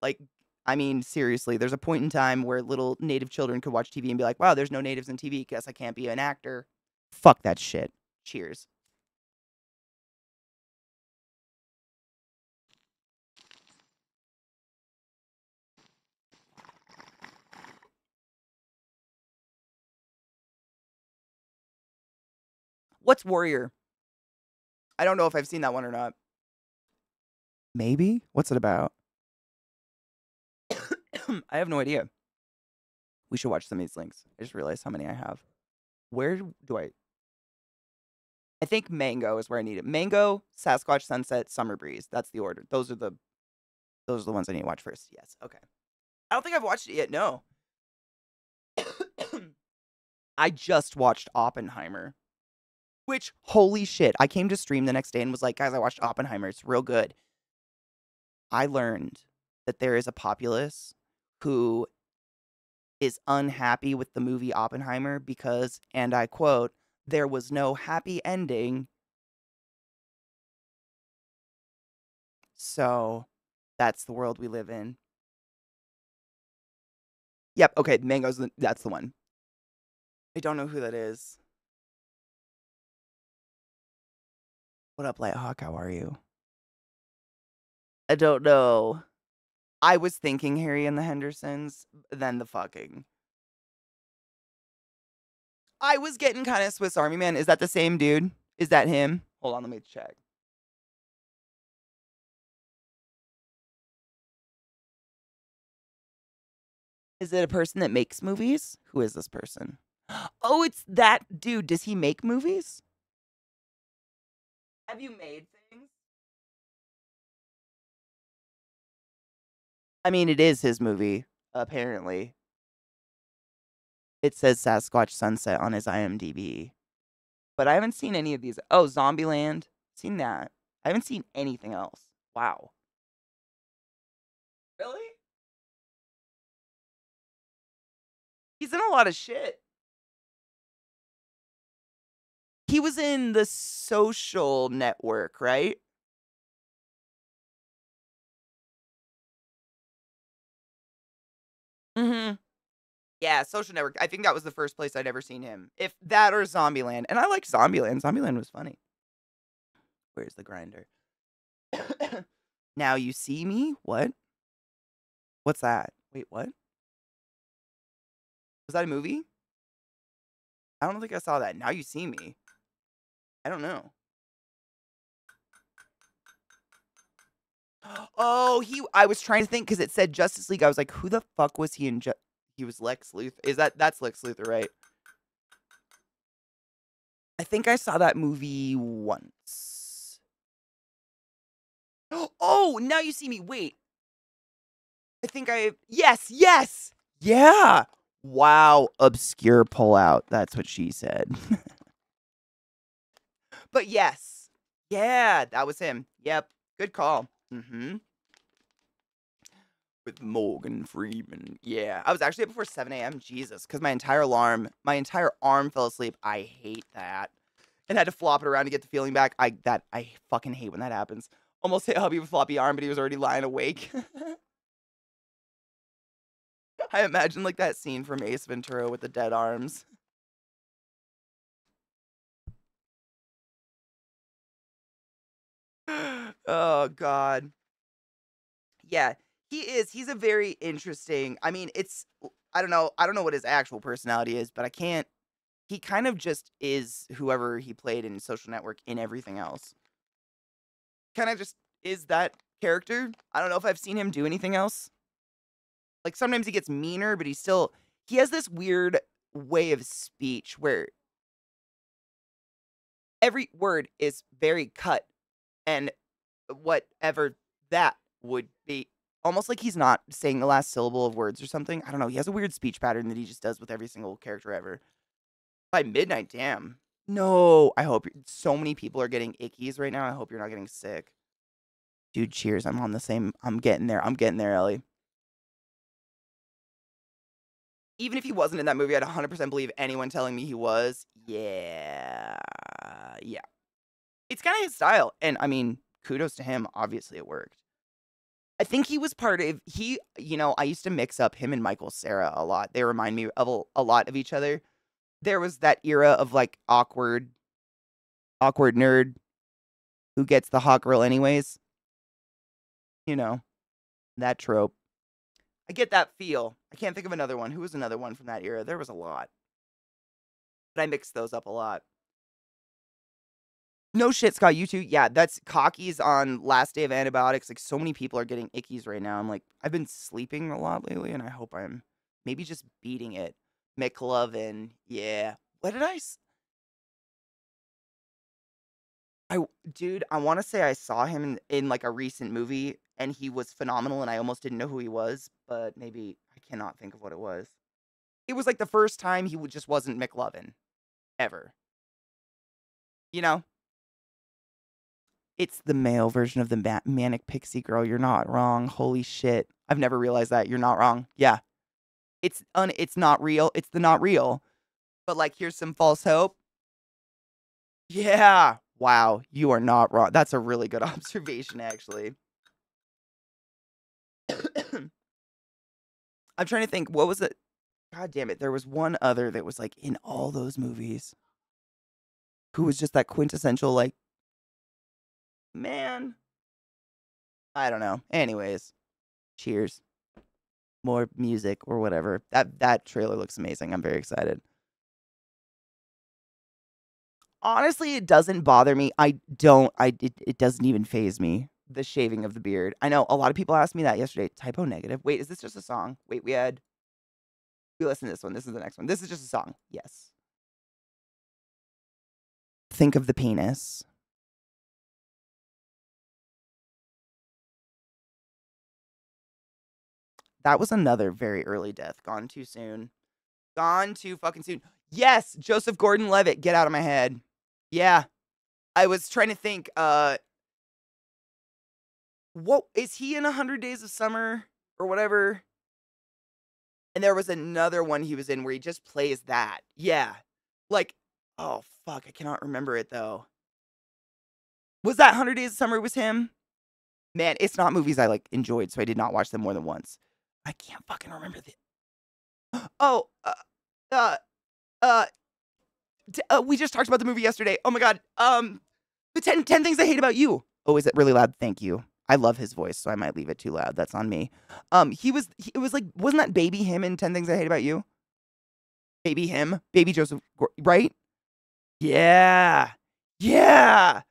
Speaker 1: Like, I mean, seriously, there's a point in time where little native children could watch TV and be like, "Wow, there's no natives in TV. Guess I can't be an actor." Fuck that shit. Cheers. What's Warrior? I don't know if I've seen that one or not. Maybe? What's it about? I have no idea. We should watch some of these links. I just realized how many I have. Where do I... I think Mango is where I need it. Mango, Sasquatch, Sunset, Summer Breeze. That's the order. Those are the ones I need to watch first. Yes. Okay. I don't think I've watched it yet. No. I just watched Oppenheimer. Which, holy shit, I came to stream the next day and was like, guys, I watched Oppenheimer. It's real good. I learned that there is a populace who is unhappy with the movie Oppenheimer because, and I quote, there was no happy ending. So, that's the world we live in. Yep, okay, that's the one. I don't know who that is. What up, Lighthawk? How are you? I don't know. I was thinking Harry and the Hendersons, then the fucking. I was getting kind of Swiss Army Man. Is that the same dude? Is that him? Hold on, let me check. Is it a person that makes movies? Who is this person? Oh, it's that dude. Does he make movies? Have you made things? I mean, it is his movie, apparently. It says Sasquatch Sunset on his IMDb. But I haven't seen any of these. Oh, Zombieland. Seen that. I haven't seen anything else. Wow. Really? He's in a lot of shit. He was in The Social Network, right? Mm-hmm. Yeah, Social Network. I think that was the first place I'd ever seen him. If that or Zombieland. And I liked Zombieland. Zombieland was funny. Where's the grinder? Now You See Me? What? What's that? Wait, what? Was that a movie? I don't think I saw that. Now You See Me. I don't know. Oh, I was trying to think because it said Justice League. I was like, who the fuck was he in? He was Lex Luthor. That's Lex Luthor, right? I think I saw that movie once. Oh, Now You See Me. Wait. Yes. Yeah. Wow. Obscure pullout. That's what she said. But yes. Yeah, that was him. Yep. Good call. Mm-hmm. With Morgan Freeman. Yeah. I was actually up before 7 a.m. Jesus. Because my entire arm fell asleep. I hate that. And had to flop it around to get the feeling back. I fucking hate when that happens. Almost hit hubby with floppy arm, but he was already lying awake. I imagine like that scene from Ace Ventura with the dead arms. Oh God. Yeah, he's a very interesting. I mean, I don't know what his actual personality is, but he kind of just is whoever he played in Social Network in everything else. Kind of just is that character. I don't know if I've seen him do anything else. Like sometimes he gets meaner, but he has this weird way of speech where every word is very cut and whatever that would be. Almost like he's not saying the last syllable of words or something. I don't know. He has a weird speech pattern that he just does with every single character ever. By midnight, damn. No, I hope so many people are getting ickies right now. I hope you're not getting sick. Dude, cheers. I'm getting there. I'm getting there, Ellie. Even if he wasn't in that movie, I'd 100% believe anyone telling me he was. Yeah. Yeah. It's kind of his style. And I mean, kudos to him. Obviously, it worked. I think he was I used to mix up him and Michael Cera a lot. They remind me of a lot of each other. There was that era of like awkward nerd who gets the hot girl anyways. You know, that trope. I get that feel. I can't think of another one. Who was another one from that era? There was a lot. But I mixed those up a lot. No shit, Scott, you too. Yeah, that's Cocky's on last day of antibiotics. Like, so many people are getting ickies right now. I'm like, I've been sleeping a lot lately, and I hope I'm maybe just beating it. McLovin, yeah. What did I? Dude, I want to say I saw him in like a recent movie and he was phenomenal and I almost didn't know who he was, but maybe I cannot think of what it was. It was like the first time just wasn't McLovin ever. You know? It's the male version of the manic pixie girl. You're not wrong. Holy shit. I've never realized that. You're not wrong. Yeah. It's not real. It's the not real. But like here's some false hope. Yeah. Wow, you are not wrong. That's a really good observation actually. I'm trying to think what was it? God damn it. There was one other that was like in all those movies. Who was just that quintessential like man. I don't know. Anyways, cheers. More music or whatever. That trailer looks amazing. I'm very excited. Honestly, it doesn't bother me. It doesn't even phase me. The shaving of the beard. I know a lot of people asked me that yesterday. Typo negative. Wait, is this just a song? Wait, we listened to this one. This is the next one. This is just a song. Yes. Think of the penis. That was another very early death. Gone too soon. Gone too fucking soon. Yes, Joseph Gordon-Levitt. Get out of my head. Yeah. I was trying to think, what is he in 100 Days of Summer or whatever? And there was another one he was in where he just plays that. Yeah. Like, oh fuck, I cannot remember it though. Was that 100 Days of Summer was him? Man, it's not movies I like enjoyed, so I did not watch them more than once. I can't fucking remember the Oh, uh, uh, we just talked about the movie yesterday. Oh my god. The 10 Things I Hate About You. Oh, is it really loud? Thank you. I love his voice, so I might leave it too loud. That's on me. It was like, wasn't that baby him in 10 Things I Hate About You? Baby him? Baby Joseph, right? Yeah. Yeah.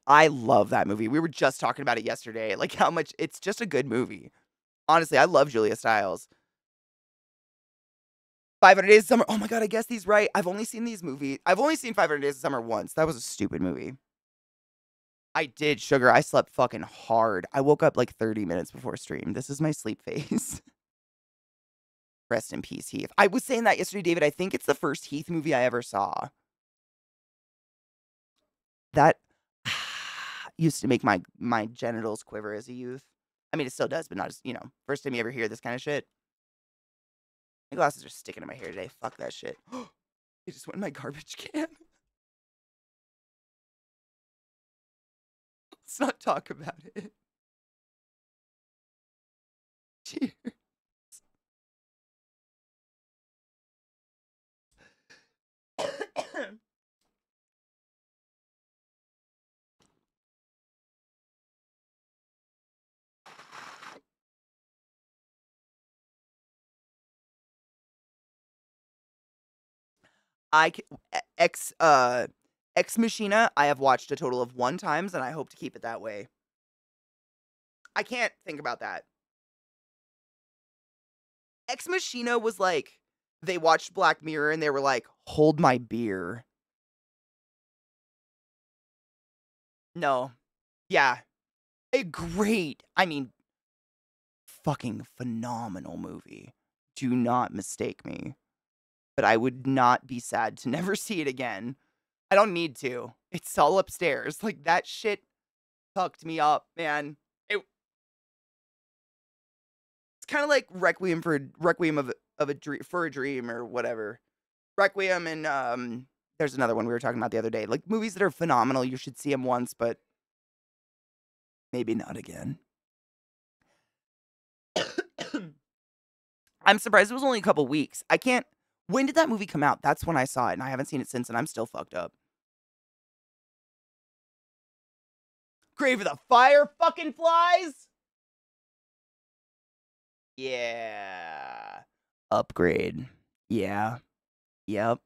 Speaker 1: I love that movie. We were just talking about it yesterday. Like how much it's just a good movie. Honestly, I love Julia Stiles. 500 Days of Summer. Oh my god, I guess he's right. I've only seen these movies. I've only seen 500 Days of Summer once. That was a stupid movie. I did, sugar. I slept fucking hard. I woke up like 30 minutes before stream. This is my sleep phase. Rest in peace, Heath. I was saying that yesterday, David. I think it's the first Heath movie I ever saw. That used to make my genitals quiver as a youth. I mean, it still does, but not as, first time you ever hear this kind of shit. My glasses are sticking in my hair today. Fuck that shit. It just went in my garbage can. Let's not talk about it. Cheers. I c- Ex Machina, I have watched a total of 1 times, and I hope to keep it that way. I can't think about that. Ex Machina was like, they watched Black Mirror and they were like, hold my beer. No. Yeah. I mean, fucking phenomenal movie. Do not mistake me. But I would not be sad to never see it again. I don't need to. It's all upstairs. Like, that shit fucked me up, man. It's kind of like Requiem of a Dream for a Dream or whatever. Requiem and there's another one we were talking about the other day. Like movies that are phenomenal, you should see them once, but maybe not again. I'm surprised it was only a couple weeks. When did that movie come out? That's when I saw it, and I haven't seen it since, and I'm still fucked up. Grave of the Fire fucking Flies? Yeah. Upgrade. Yeah. Yep.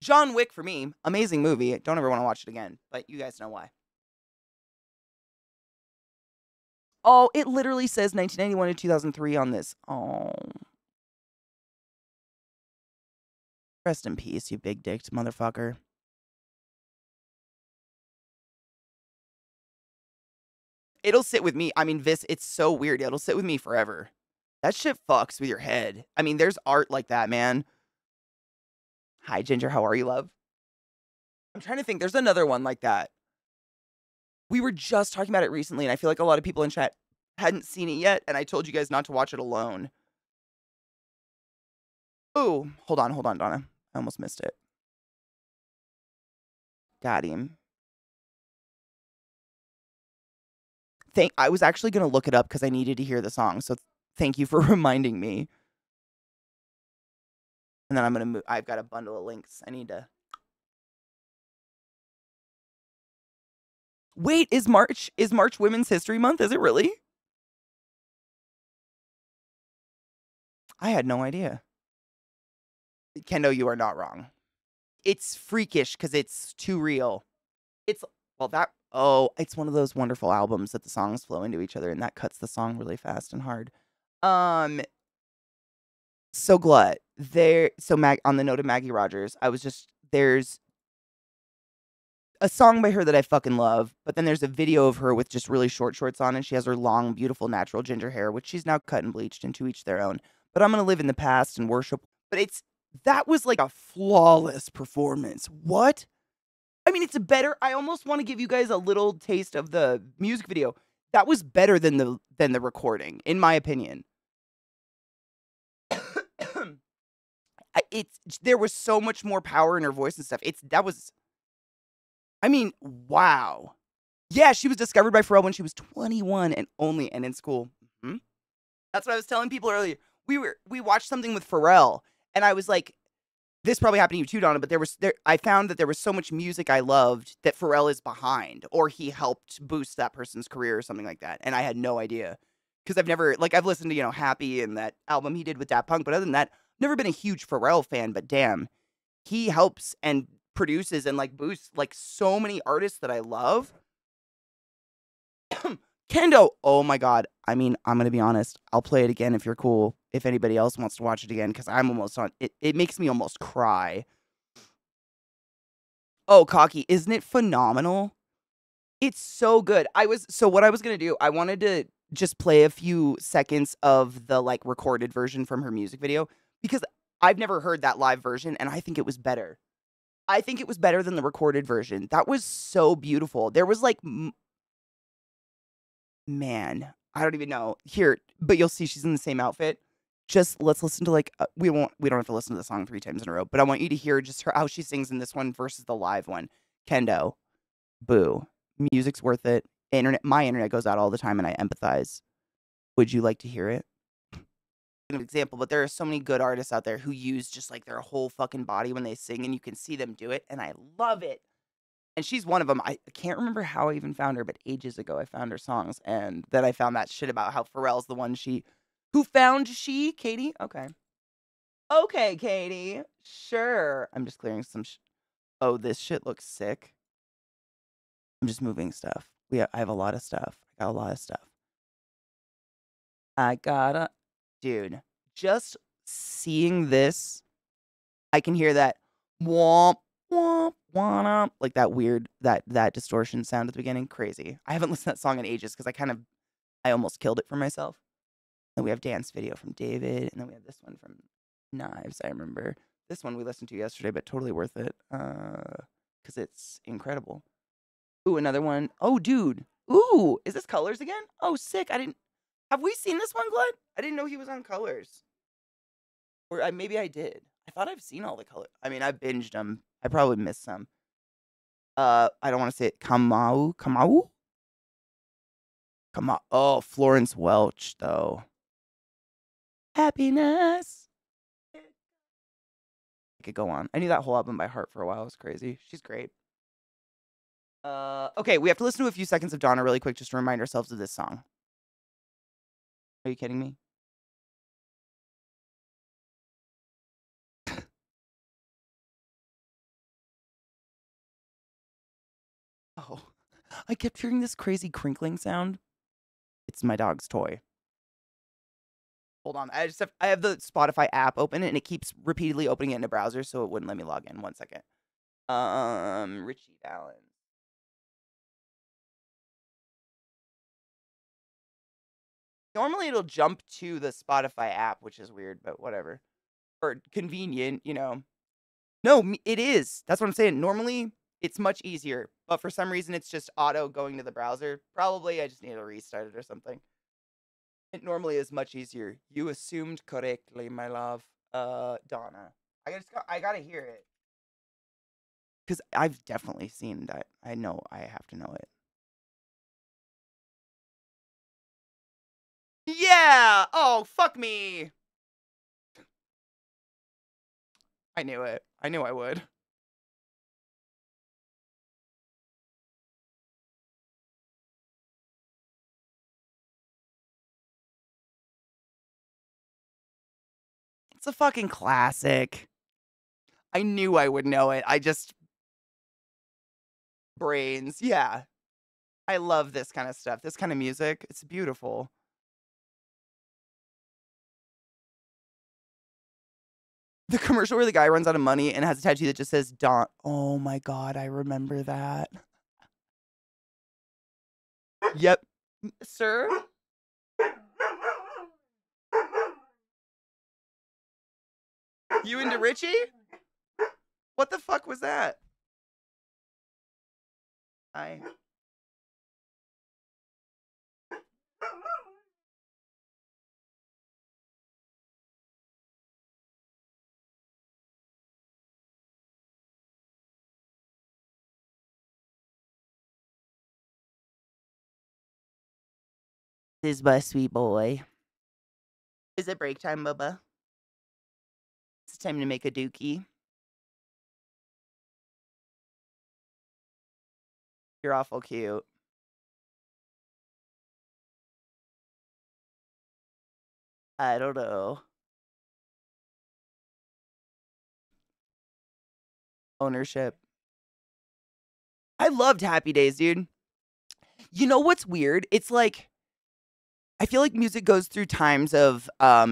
Speaker 1: John Wick for me, amazing movie. Don't ever want to watch it again, but you guys know why. Oh, it literally says 1991 to 2003 on this. Oh. Rest in peace, you big dicked motherfucker. it'll sit with me. I mean, it's so weird. It'll sit with me forever. That shit fucks with your head. I mean, there's art like that, man. Hi, Ginger. How are you, love? I'm trying to think. There's another one like that. We were just talking about it recently, and I feel like a lot of people in chat hadn't seen it yet, and I told you guys not to watch it alone. Ooh, hold on, Donna. I almost missed it. Got him. I was actually going to look it up because I needed to hear the song, so thank you for reminding me. And then I'm going to move. I've got a bundle of links. I need to. Wait, is March Women's History Month? Is it really? I had no idea. Kendo, you are not wrong. It's freakish because it's too real. It's it's one of those wonderful albums that the songs flow into each other, and that cuts the song really fast and hard. So Glut, on the note of Maggie Rogers, there's a song by her that I fucking love, but then there's a video of her with just really short shorts on, and she has her long, beautiful, natural ginger hair, which she's now cut and bleached, and to each their own. But I'm gonna live in the past and worship. But that was like a flawless performance. What? I mean, it's better. I almost want to give you guys a little taste of the music video. That was better than the recording, in my opinion. There was so much more power in her voice and stuff. I mean, wow. Yeah, she was discovered by Pharrell when she was 21 and in school. Mm-hmm. That's what I was telling people earlier. We watched something with Pharrell, and I was like, this probably happened to you too, Donna, but I found that there was so much music I loved that Pharrell is behind, or he helped boost that person's career or something like that. And I had no idea. Because I've listened to, Happy and that album he did with Daft Punk, but other than that, never been a huge Pharrell fan, but damn, he helps and produces and boosts so many artists that I love. Kendo, oh my god. I mean, I'm gonna be honest. I'll play it again if you're cool. If anybody else wants to watch it again, because I'm almost on it. It makes me almost cry. Oh, Cocky, isn't it phenomenal? It's so good. What I was gonna do, I wanted to just play a few seconds of the recorded version from her music video, because I've never heard that live version, and I think it was better. I think it was better than the recorded version. That was so beautiful. There was man, I don't even know. Here, but you'll see she's in the same outfit. Just let's listen to we don't have to listen to the song 3 times in a row, but I want you to hear just how she sings in this one versus the live one. Kendo, boo. Music's worth it. My internet goes out all the time and I empathize. Would you like to hear it? An example, but there are so many good artists out there who use just their whole fucking body when they sing, and you can see them do it, and I love it. And she's one of them. I can't remember how I even found her, but ages ago I found her songs, and then I found that shit about how Pharrell's the one who found Katie? Okay. Okay, Katie. Sure. I'm just clearing some oh, this shit looks sick. I'm just moving stuff. I have a lot of stuff. I got a lot of stuff. Dude, just seeing this, I can hear that womp, womp, womp, like that weird, that distortion sound at the beginning. Crazy. I haven't listened to that song in ages because I almost killed it for myself. And we have dance video from David, and then we have this one from Knives. I remember this one we listened to yesterday, but totally worth it because it's incredible. Ooh, another one. Oh, dude. Ooh, is this Colors again? Oh, sick. Have we seen this one, Glenn? I didn't know he was on Colors. Or maybe I did. I thought I've seen all the Colors. I mean, I binged them. I probably missed some. I don't want to say it. Kamau? Oh, Florence Welch, though. Happiness. I could go on. I knew that whole album by heart for a while. It was crazy. She's great. Okay, we have to listen to a few seconds of Donna really quick just to remind ourselves of this song. Are you kidding me? Oh, I kept hearing this crazy crinkling sound. It's my dog's toy. Hold on, I have the Spotify app open and it keeps repeatedly opening it in a browser, so it wouldn't let me log in. 1 second. Richie Allen. Normally it'll jump to the Spotify app, which is weird, but whatever. Or convenient, you know. No, it is. That's what I'm saying. Normally it's much easier, but for some reason it's just auto going to the browser. Probably I just need to restart it or something. It normally is much easier. You assumed correctly, my love. Donna. I gotta hear it. Because I've definitely seen that. I know I have to know it. Yeah! Oh, fuck me! I knew it. I knew I would. It's a fucking classic. I knew I would know it. I just... Brains. Yeah. I love this kind of stuff. This kind of music. It's beautiful. The commercial where the guy runs out of money and has a tattoo that just says Don. Oh my god, I remember that. Yep. Sir? You into Richie? What the fuck was that? This is my sweet boy. Is it break time, Bubba? It's time to make a dookie. You're awful cute. I don't know. Ownership. I loved Happy Days, dude. You know what's weird? It's like I feel like music goes through times of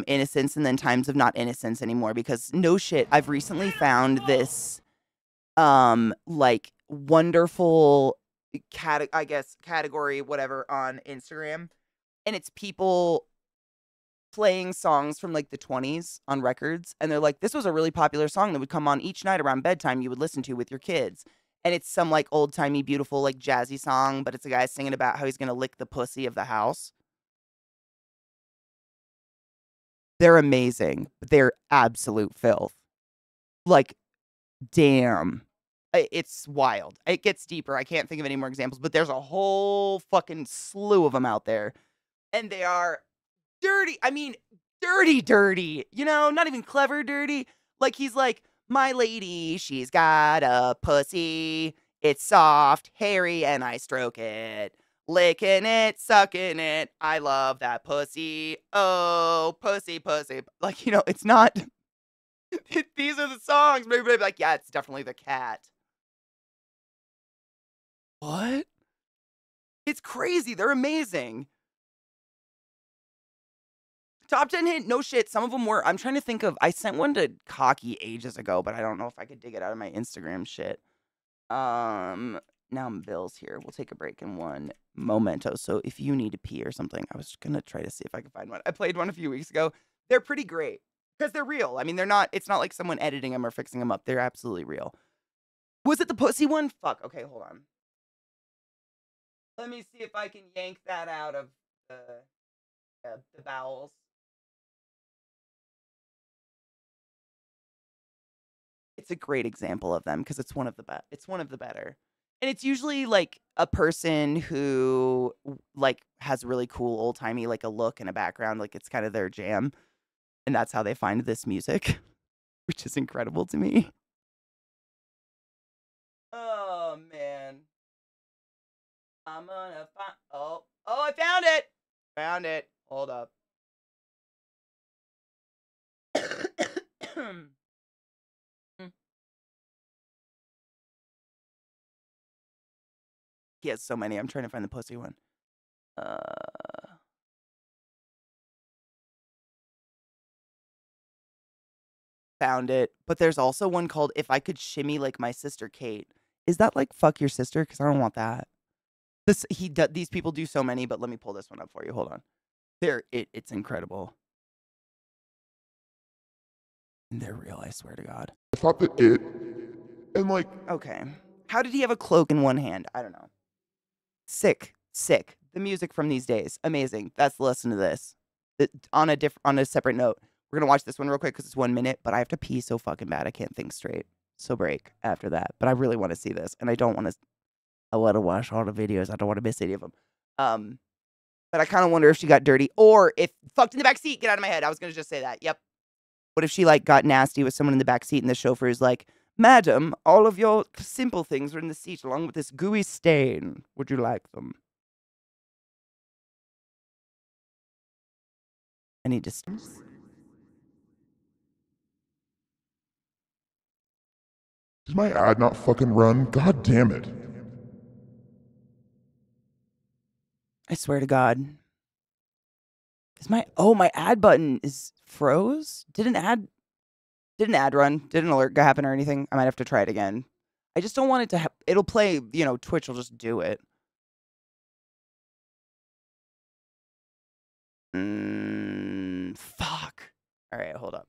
Speaker 1: innocence and then times of not innocence anymore because no shit, I've recently found this like wonderful category whatever on Instagram, and it's people playing songs from like the 20s on records, and they're like, this was a really popular song that would come on each night around bedtime you would listen to with your kids. And it's some like old-timey beautiful like jazzy song, but it's a guy singing about how he's gonna lick the pussy of the house. They're amazing, but they're absolute filth. Like, damn. It's wild. It gets deeper. I can't think of any more examples, but there's a whole fucking slew of them out there. And they are dirty. I mean, dirty, dirty. You know, not even clever dirty. Like, he's like, my lady, she's got a pussy. It's soft, hairy, and I stroke it. Licking it, sucking it. I love that pussy. Oh, pussy, pussy. Like, you know, it's not. These are the songs. Maybe be like, yeah, it's definitely the cat. What? It's crazy. They're amazing. Top 10 hit, no shit. Some of them were. I'm trying to think of. I sent one to Cocky ages ago, but I don't know if I could dig it out of my Instagram shit. Now Bill's here. We'll take a break in one momento. So if you need to pee or something, I was gonna try to see if I could find one. I played one a few weeks ago. They're pretty great because they're real. I mean, they're not. It's not like someone editing them or fixing them up. They're absolutely real. Was it the pussy one? Fuck. Okay, hold on. Let me see if I can yank that out of the bowels. It's a great example of them because it's one of the it's one of the better. And it's usually like a person who like has really cool old timey like a look and a background, like it's kind of their jam. And that's how they find this music, which is incredible to me. Oh man. I'm gonna find I found it. Found it. Hold up. He has so many. I'm trying to find the pussy one. Found it. But there's also one called If I Could Shimmy Like My Sister Kate. Is that like fuck your sister? Because I don't want that. These people do so many, but let me pull this one up for you. Hold on. It's incredible. And they're real, I swear to God.
Speaker 2: I thought that it, and like,
Speaker 1: okay. How did he have a cloak in one hand? I don't know. Sick. The music from these days, amazing. That's the lesson of this. On a separate note, we're gonna watch this one real quick because it's 1 minute, but I have to pee so fucking bad I can't think straight. So break after that. But I really want to see this, and I don't want to. I want to watch all the videos. I don't want to miss any of them. But I kind of wonder if she got dirty or if fucked in the back seat. Get out of my head. I was gonna just say that. Yep. What if she like got nasty with someone in the back seat and the chauffeur is like, "Madam, all of your simple things are in the seat along with this gooey stain. Would you like them?" I need to.
Speaker 2: Did my ad not fucking run? God damn it.
Speaker 1: I swear to God. Is my ad button is froze? Did an ad run? Did an alert happen or anything? I might have to try it again. I just don't want it to it'll play, Twitch will just do it. Fuck. All right, hold up.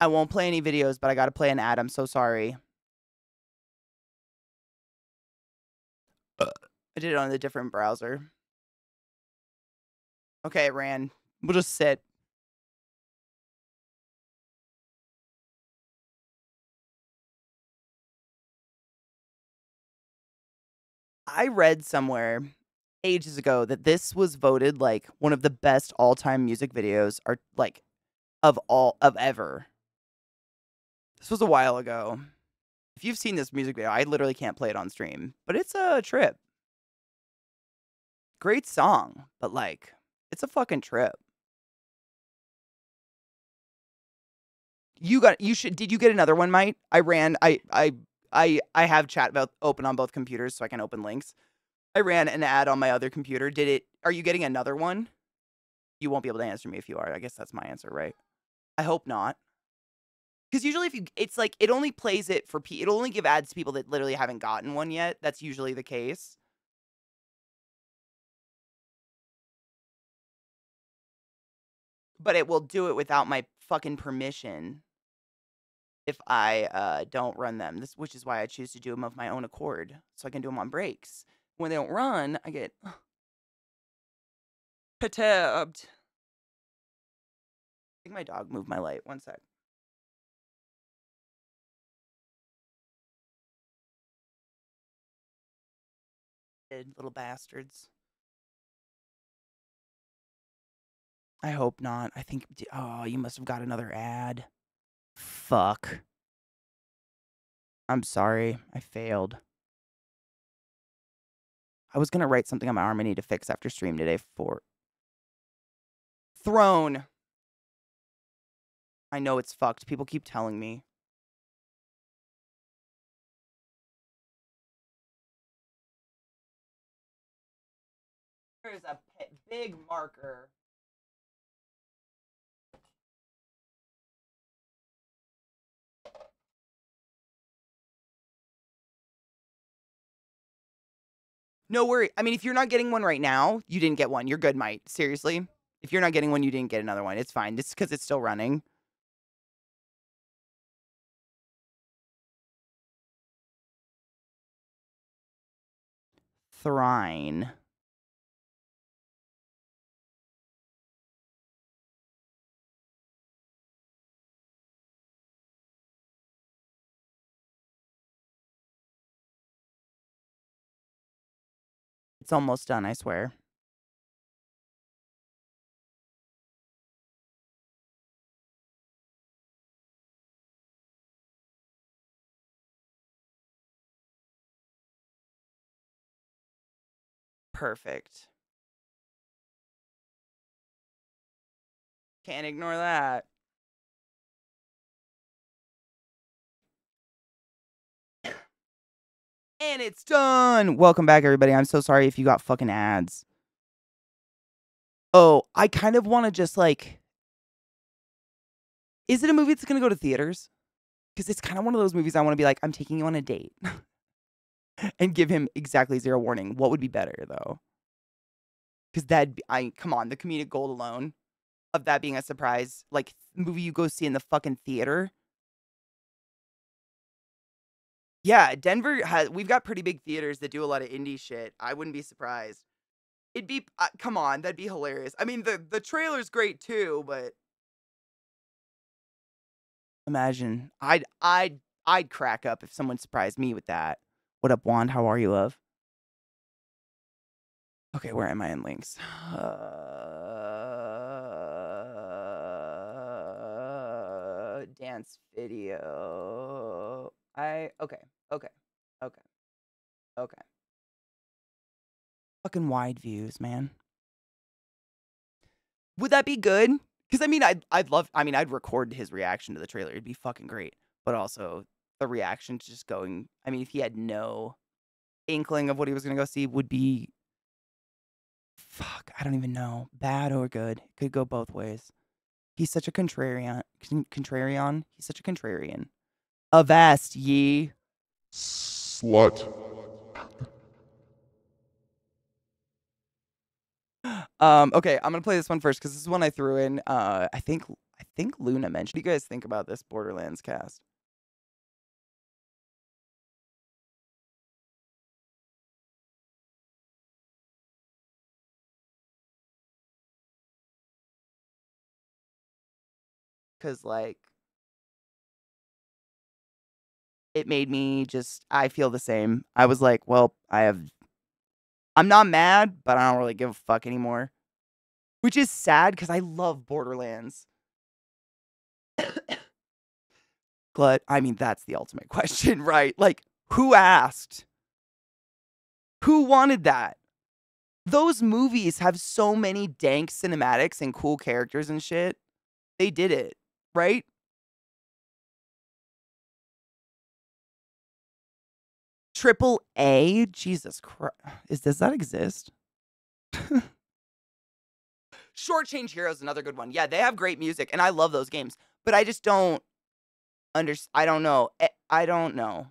Speaker 1: I won't play any videos, but I got to play an ad. I'm so sorry. I did it on a different browser. Okay, it ran. We'll just sit. I read somewhere ages ago that this was voted like one of the best all-time music videos of ever. This was a while ago. If you've seen this music video, I literally can't play it on stream, but it's a trip. Great song, but like, it's a fucking trip. Did you get another one, Mike? I have chat about open on both computers so I can open links. I ran an ad on my other computer. Are you getting another one? You won't be able to answer me if you are. I guess that's my answer, right? I hope not. Because usually it's like, it only plays it for it'll only give ads to people that literally haven't gotten one yet. That's usually the case. But it will do it without my fucking permission if I don't run them. Which is why I choose to do them of my own accord. So I can do them on breaks. When they don't run, I get perturbed. I think my dog moved my light. One sec. Little bastards. I hope not. I think, oh, you must have got another ad. Fuck. I'm sorry. I failed. I was going to write something on my arm I need to fix after stream today for Throne. I know it's fucked. People keep telling me. There's a big marker. No worry. I mean, if you're not getting one right now, you didn't get one. You're good, Mike. Seriously. If you're not getting one, you didn't get another one. It's fine. It's because it's still running. Thrine. It's almost done, I swear. Perfect. Can't ignore that. And it's done. Welcome back, everybody. I'm so sorry if you got fucking ads. Oh, I kind of want to just like... Is it a movie that's going to go to theaters? Because it's kind of one of those movies I want to be like, I'm taking you on a date. and give him exactly 0 warning. What would be better though? Because come on, the comedic gold alone of that being a surprise, like movie you go see in the fucking theater. Yeah, we've got pretty big theaters that do a lot of indie shit. I wouldn't be surprised. It'd be, come on, that'd be hilarious. I mean, the trailer's great too, but imagine, I'd crack up if someone surprised me with that. What up, Wand? How are you, love? Okay, where am I in links? Dance video. Okay, okay, okay, okay. Fucking wide views, man. Would that be good? Because I mean, I'd record his reaction to the trailer. It'd be fucking great. But also, the reaction to just going. I mean, if he had no inkling of what he was gonna go see, would be. Fuck, I don't even know. Bad or good. It could go both ways. He's such a contrarian. Contrarian? He's such a contrarian. Avast ye.
Speaker 2: Slut.
Speaker 1: Okay, I'm gonna play this one first because this is one I threw in. I think Luna mentioned. What do you guys think about this Borderlands cast? Because like, it made me I feel the same. I was like, well, I'm not mad, but I don't really give a fuck anymore. Which is sad because I love Borderlands. But, I mean, that's the ultimate question, right? Like, who asked? Who wanted that? Those movies have so many dank cinematics and cool characters and shit. They did it, right? AAA? Jesus Christ. Does that exist? Short Change Heroes is another good one. Yeah, they have great music, and I love those games. But I just don't I don't know. I don't know.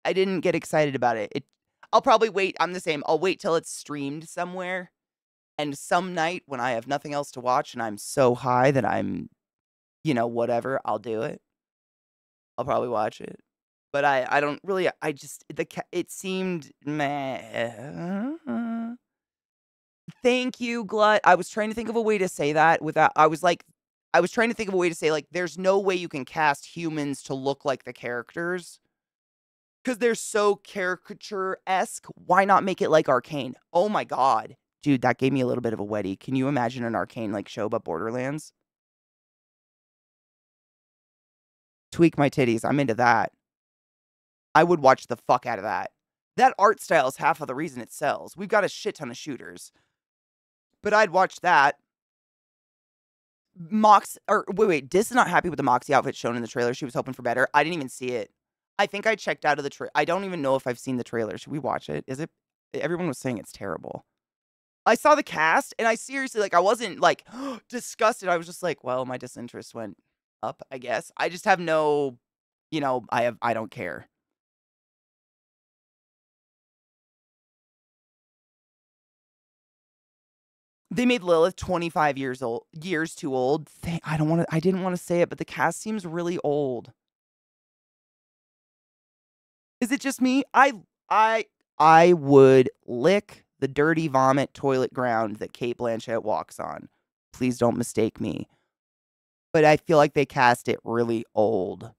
Speaker 1: I didn't get excited about it. I'll probably wait. I'm the same. I'll wait till it's streamed somewhere. And some night when I have nothing else to watch and I'm so high that I'm, whatever, I'll do it. I'll probably watch it. But I don't really, it seemed meh. Thank you, Glut. I was trying to think of a way to say that without, I was trying to think of a way to say, like, there's no way you can cast humans to look like the characters. Because they're so caricature-esque. Why not make it like Arcane? Oh my god. Dude, that gave me a little bit of a wetty. Can you imagine an Arcane like show but Borderlands? Tweak my titties. I'm into that. I would watch the fuck out of that. That art style is half of the reason it sells. We've got a shit ton of shooters. But I'd watch that. Wait, Dis is not happy with the Moxie outfit shown in the trailer. She was hoping for better. I didn't even see it. I think I checked out of the trailer. I don't even know if I've seen the trailer. Should we watch it? Everyone was saying it's terrible. I saw the cast, and I seriously, I wasn't, disgusted. I was just like, well, my disinterest went up, I guess. I just have no, I don't care. They made Lilith 25 years too old. I didn't want to say it, but the cast seems really old. Is it just me? I would lick the dirty vomit toilet ground that Cate Blanchett walks on. Please don't mistake me. But I feel like they cast it really old.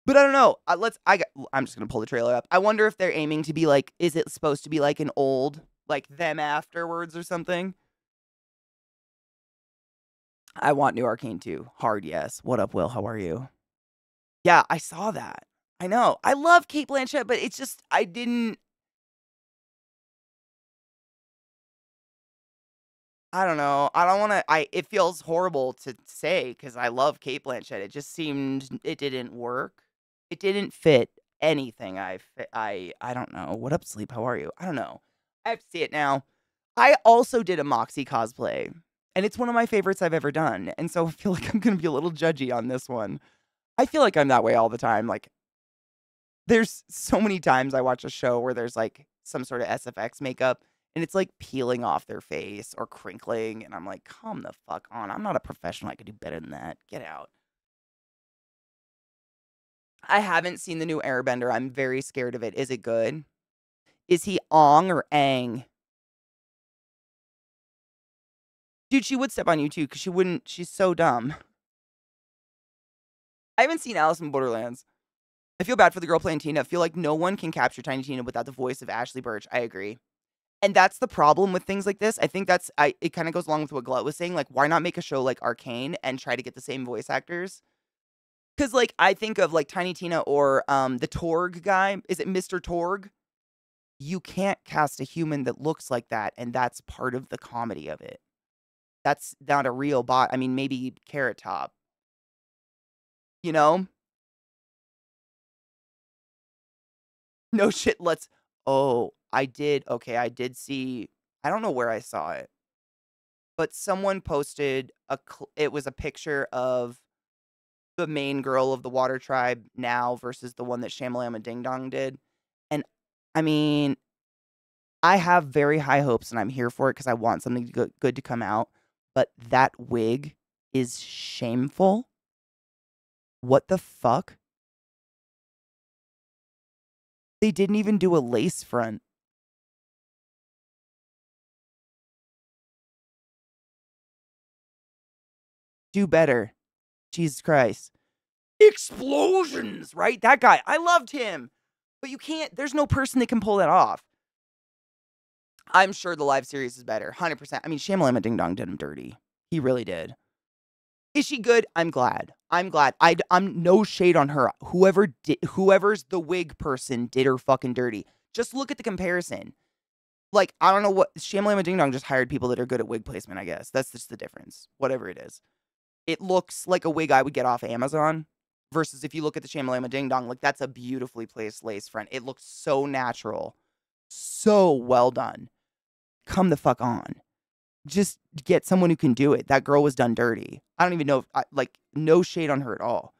Speaker 1: But I don't know. I'm just going to pull the trailer up. I wonder if they're aiming to be like, is it supposed to be like an old, like them afterwards or something? I want new Arcane 2. Hard yes. What up, Will? How are you? Yeah, I saw that. I know. I love Cate Blanchett, but it's just, I don't know. I don't want to, it feels horrible to say because I love Cate Blanchett. It just seemed, it didn't work. It didn't fit anything. I don't know. What up, Sleep? How are you? I don't know. I have to see it now. I also did a Moxie cosplay, and it's one of my favorites I've ever done. And so I feel like I'm going to be a little judgy on this one. I feel like I'm that way all the time. Like, There's so many times I watch a show where there's, like, some sort of SFX makeup, and it's, like, peeling off their face or crinkling, and I'm like, "Come the fuck on. I'm not a professional. I could do better than that. Get out." I haven't seen the new Airbender. I'm very scared of it. Is it good? Is he Ong or Aang? Dude, she would step on you too, because she wouldn't. She's so dumb. I haven't seen Alice in Borderlands. I feel bad for the girl playing Tina. I feel like no one can capture Tiny Tina without the voice of Ashley Birch. I agree. And that's the problem with things like this. I think it kind of goes along with what Glut was saying. Like, why not make a show like Arcane and try to get the same voice actors? Because, like, I think of, like, Tiny Tina or the Torg guy. Is it Mr. Torg? You can't cast a human that looks like that, and that's part of the comedy of it. That's not a real bot. I mean, maybe Carrot Top. You know? No shit, oh, I did okay, I did see I don't know where I saw it, but someone posted it was a picture of the main girl of the Water Tribe now versus the one that Shamalama Ding Dong did, and, I mean, I have very high hopes, and I'm here for it because I want something good to come out, but that wig is shameful. What the fuck? They didn't even do a lace front. Do better. Jesus Christ. Explosions, right? That guy, I loved him. But you can't, there's no person that can pull that off. I'm sure the live series is better, 100%. I mean, Shamalama Ding Dong did him dirty. He really did. Is she good? I'm glad. I'm glad. I'm no shade on her. Whoever's the wig person did her fucking dirty. Just look at the comparison. Like, I don't know what, Shamalama Ding Dong just hired people that are good at wig placement, I guess. That's just the difference. Whatever it is. It looks like a wig I would get off Amazon. Versus if you look at the Shamalama Ding Dong, like, that's a beautifully placed lace front. It looks so natural. So well done. Come the fuck on. Just get someone who can do it. That girl was done dirty. I don't even know if, like, no shade on her at all.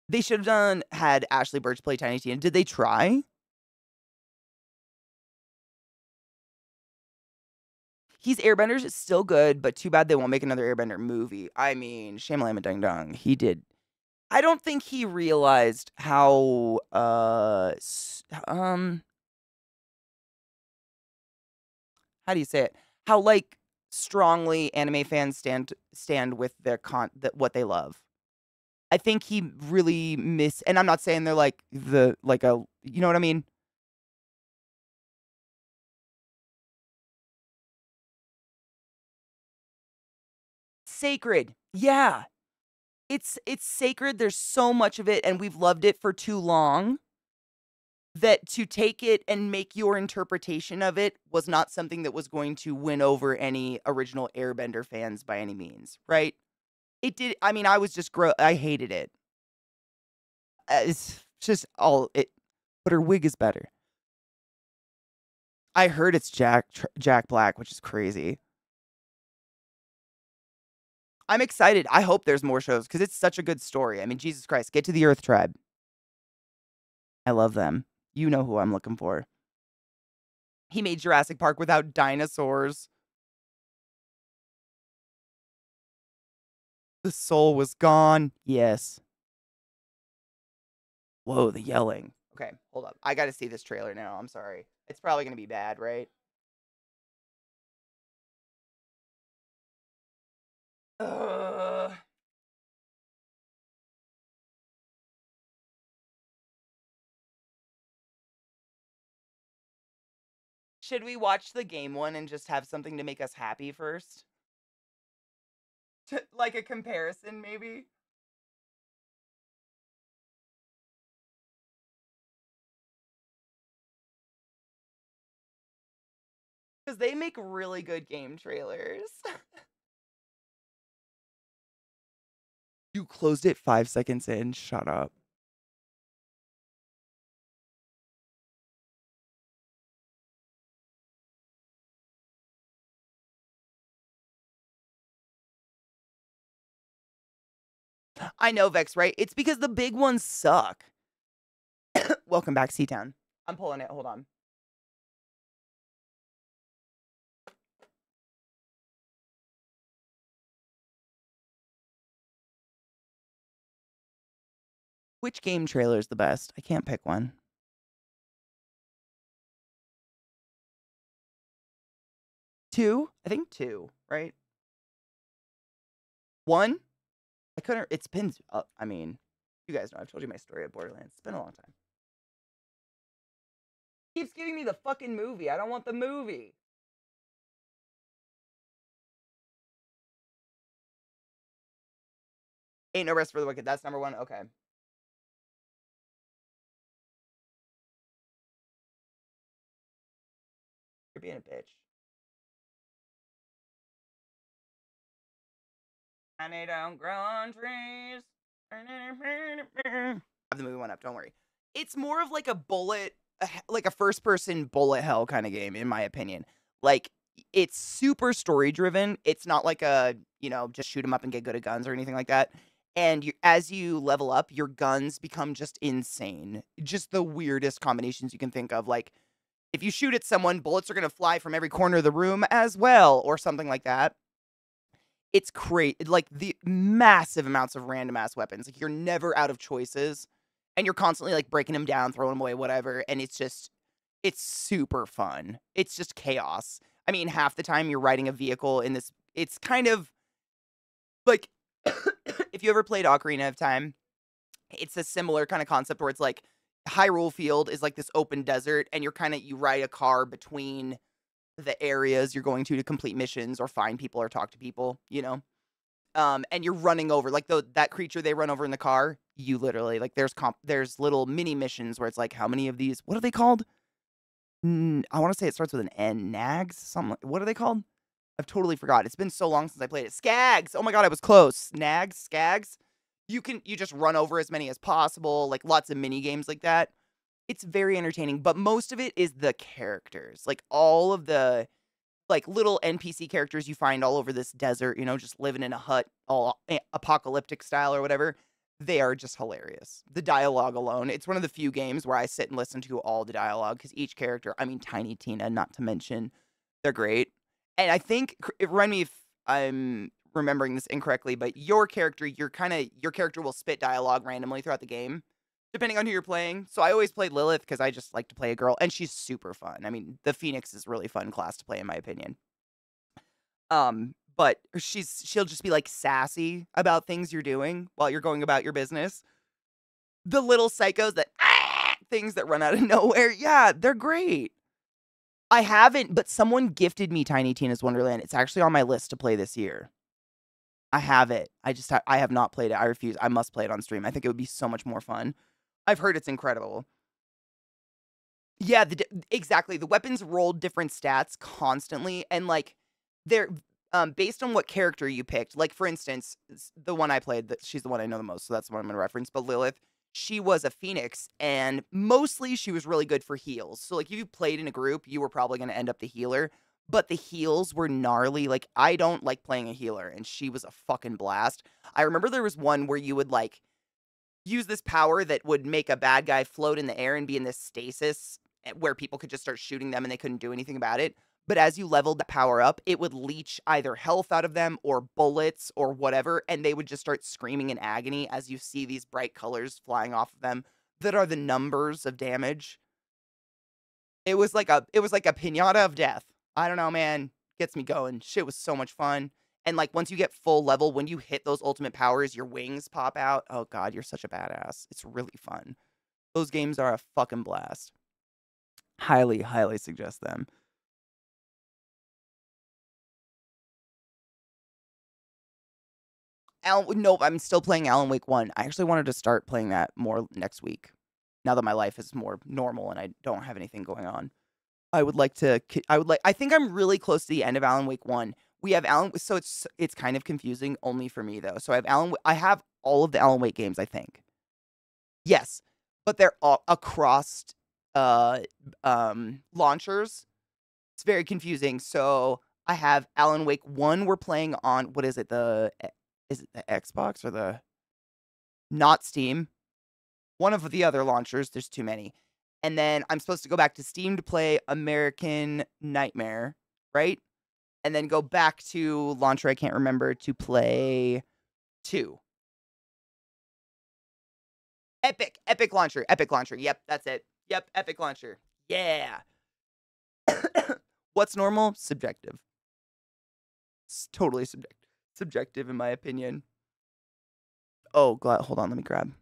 Speaker 1: They should have had Ashley Birch play Tiny Tina. Did they try? He's Airbenders. It's still good, but too bad they won't make another Airbender movie. I mean, Shamalama Ding Dong. He did. I don't think he realized how, how do you say it? How, like, strongly anime fans stand with their what they love. I think he really and I'm not saying they're like you know what I mean? Sacred. Yeah. It's sacred. There's so much of it and we've loved it for too long that to take it and make your interpretation of it was not something that was going to win over any original Airbender fans by any means, right? It did. I mean, I was just I hated it. It's just all it. But her wig is better. I heard it's Jack Black, which is crazy. I'm excited. I hope there's more shows because it's such a good story. I mean, Jesus Christ, get to the Earth Tribe. I love them. You know who I'm looking for. He made Jurassic Park without dinosaurs. The soul was gone. Yes. Whoa, the yelling. Okay, hold up. I got to see this trailer now. I'm sorry. It's probably going to be bad, right? Ugh. Should we watch the game one and just have something to make us happy first? Like a comparison, maybe? Because they make really good game trailers. You closed it 5 seconds in. Shut up. I know, Vex, right? It's because the big ones suck. Welcome back, C-Town. I'm pulling it. Hold on. Which game trailer is the best? I can't pick one. Two? I think two, right? One? I couldn't. It's been. I mean, you guys know I've told you my story of Borderlands. It's been a long time. Keeps giving me the fucking movie. I don't want the movie. Ain't No Rest for the Wicked. That's number one. Okay. You're being a bitch. And they don't grow on trees. Have the movie one up. Don't worry. It's more of like a bullet, like a first-person bullet hell kind of game, in my opinion. Like, it's super story-driven. It's not like a, just shoot 'em up and get good at guns or anything like that. And as you level up, your guns become just insane. Just the weirdest combinations you can think of. Like, if you shoot at someone, bullets are going to fly from every corner of the room as well, or something like that. It's great. Like, the massive amounts of random ass weapons. Like, you're never out of choices. And you're constantly like breaking them down, throwing them away, whatever. And it's super fun. It's just chaos. I mean, half the time you're riding a vehicle in this. It's kind of like, if you ever played Ocarina of Time, it's a similar kind of concept where it's like Hyrule Field is like this open desert, and you ride a car between the areas you're going to complete missions or find people or talk to people, and you're running over like that creature they run over in the car. You literally like there's little mini missions where it's like, how many of these? What are they called? I want to say it starts with an N. Nags. Something. What are they called? I've totally forgot. It's been so long since I played it. Skags. Oh my god, I was close. Nags. Skags. You just run over as many as possible. Like lots of mini games like that. It's very entertaining, but most of it is the characters. Like all of the like little NPC characters you find all over this desert, just living in a hut, all apocalyptic style or whatever. They are just hilarious. The dialogue alone, it's one of the few games where I sit and listen to all the dialogue because each character, I mean, Tiny Tina, not to mention, they're great. And I think, remind me if I'm remembering this incorrectly, but your character will spit dialogue randomly throughout the game, depending on who you're playing. So I always played Lilith because I just like to play a girl, and she's super fun. I mean, the Phoenix is really fun class to play, in my opinion. But she'll just be like sassy about things you're doing while you're going about your business. The little psychos things that run out of nowhere. Yeah, they're great. I haven't, but someone gifted me Tiny Tina's Wonderland. It's actually on my list to play this year. I have it. I have not played it. I refuse. I must play it on stream. I think it would be so much more fun. I've heard it's incredible. Yeah, exactly. The weapons rolled different stats constantly, and like they're based on what character you picked. Like for instance, the one I played, she's the one I know the most, so that's the one I'm going to reference. But Lilith, she was a Phoenix, and mostly she was really good for heals. So like if you played in a group, you were probably going to end up the healer. But the heals were gnarly. Like I don't like playing a healer, and she was a fucking blast. I remember there was one where you would like use this power that would make a bad guy float in the air and be in this stasis where people could just start shooting them and they couldn't do anything about it. But as you leveled the power up, it would leech either health out of them or bullets or whatever, and they would just start screaming in agony as you see these bright colors flying off of them that are the numbers of damage. It was like a piñata of death. I don't know, man. Gets me going. Shit was so much fun. And like once you get full level, when you hit those ultimate powers, your wings pop out. Oh god, you're such a badass. It's really fun. Those games are a fucking blast. Highly, highly suggest them. Nope, I'm still playing Alan Wake 1. I actually wanted to start playing that more next week. Now that my life is more normal and I don't have anything going on. I think I'm really close to the end of Alan Wake 1. We have so it's kind of confusing only for me though. So I have all of the Alan Wake games, I think. Yes, but they're all across launchers. It's very confusing. So I have Alan Wake 1 we're playing on, what is it? Is it the Xbox or the not Steam. One of the other launchers. There's too many. And then I'm supposed to go back to Steam to play American Nightmare, right? And then go back to launcher I can't remember to play 2. Epic Launcher. Yep, that's it. Yep, Epic Launcher. Yeah. What's normal? Subjective. It's totally subjective in my opinion. Oh, hold on, let me grab.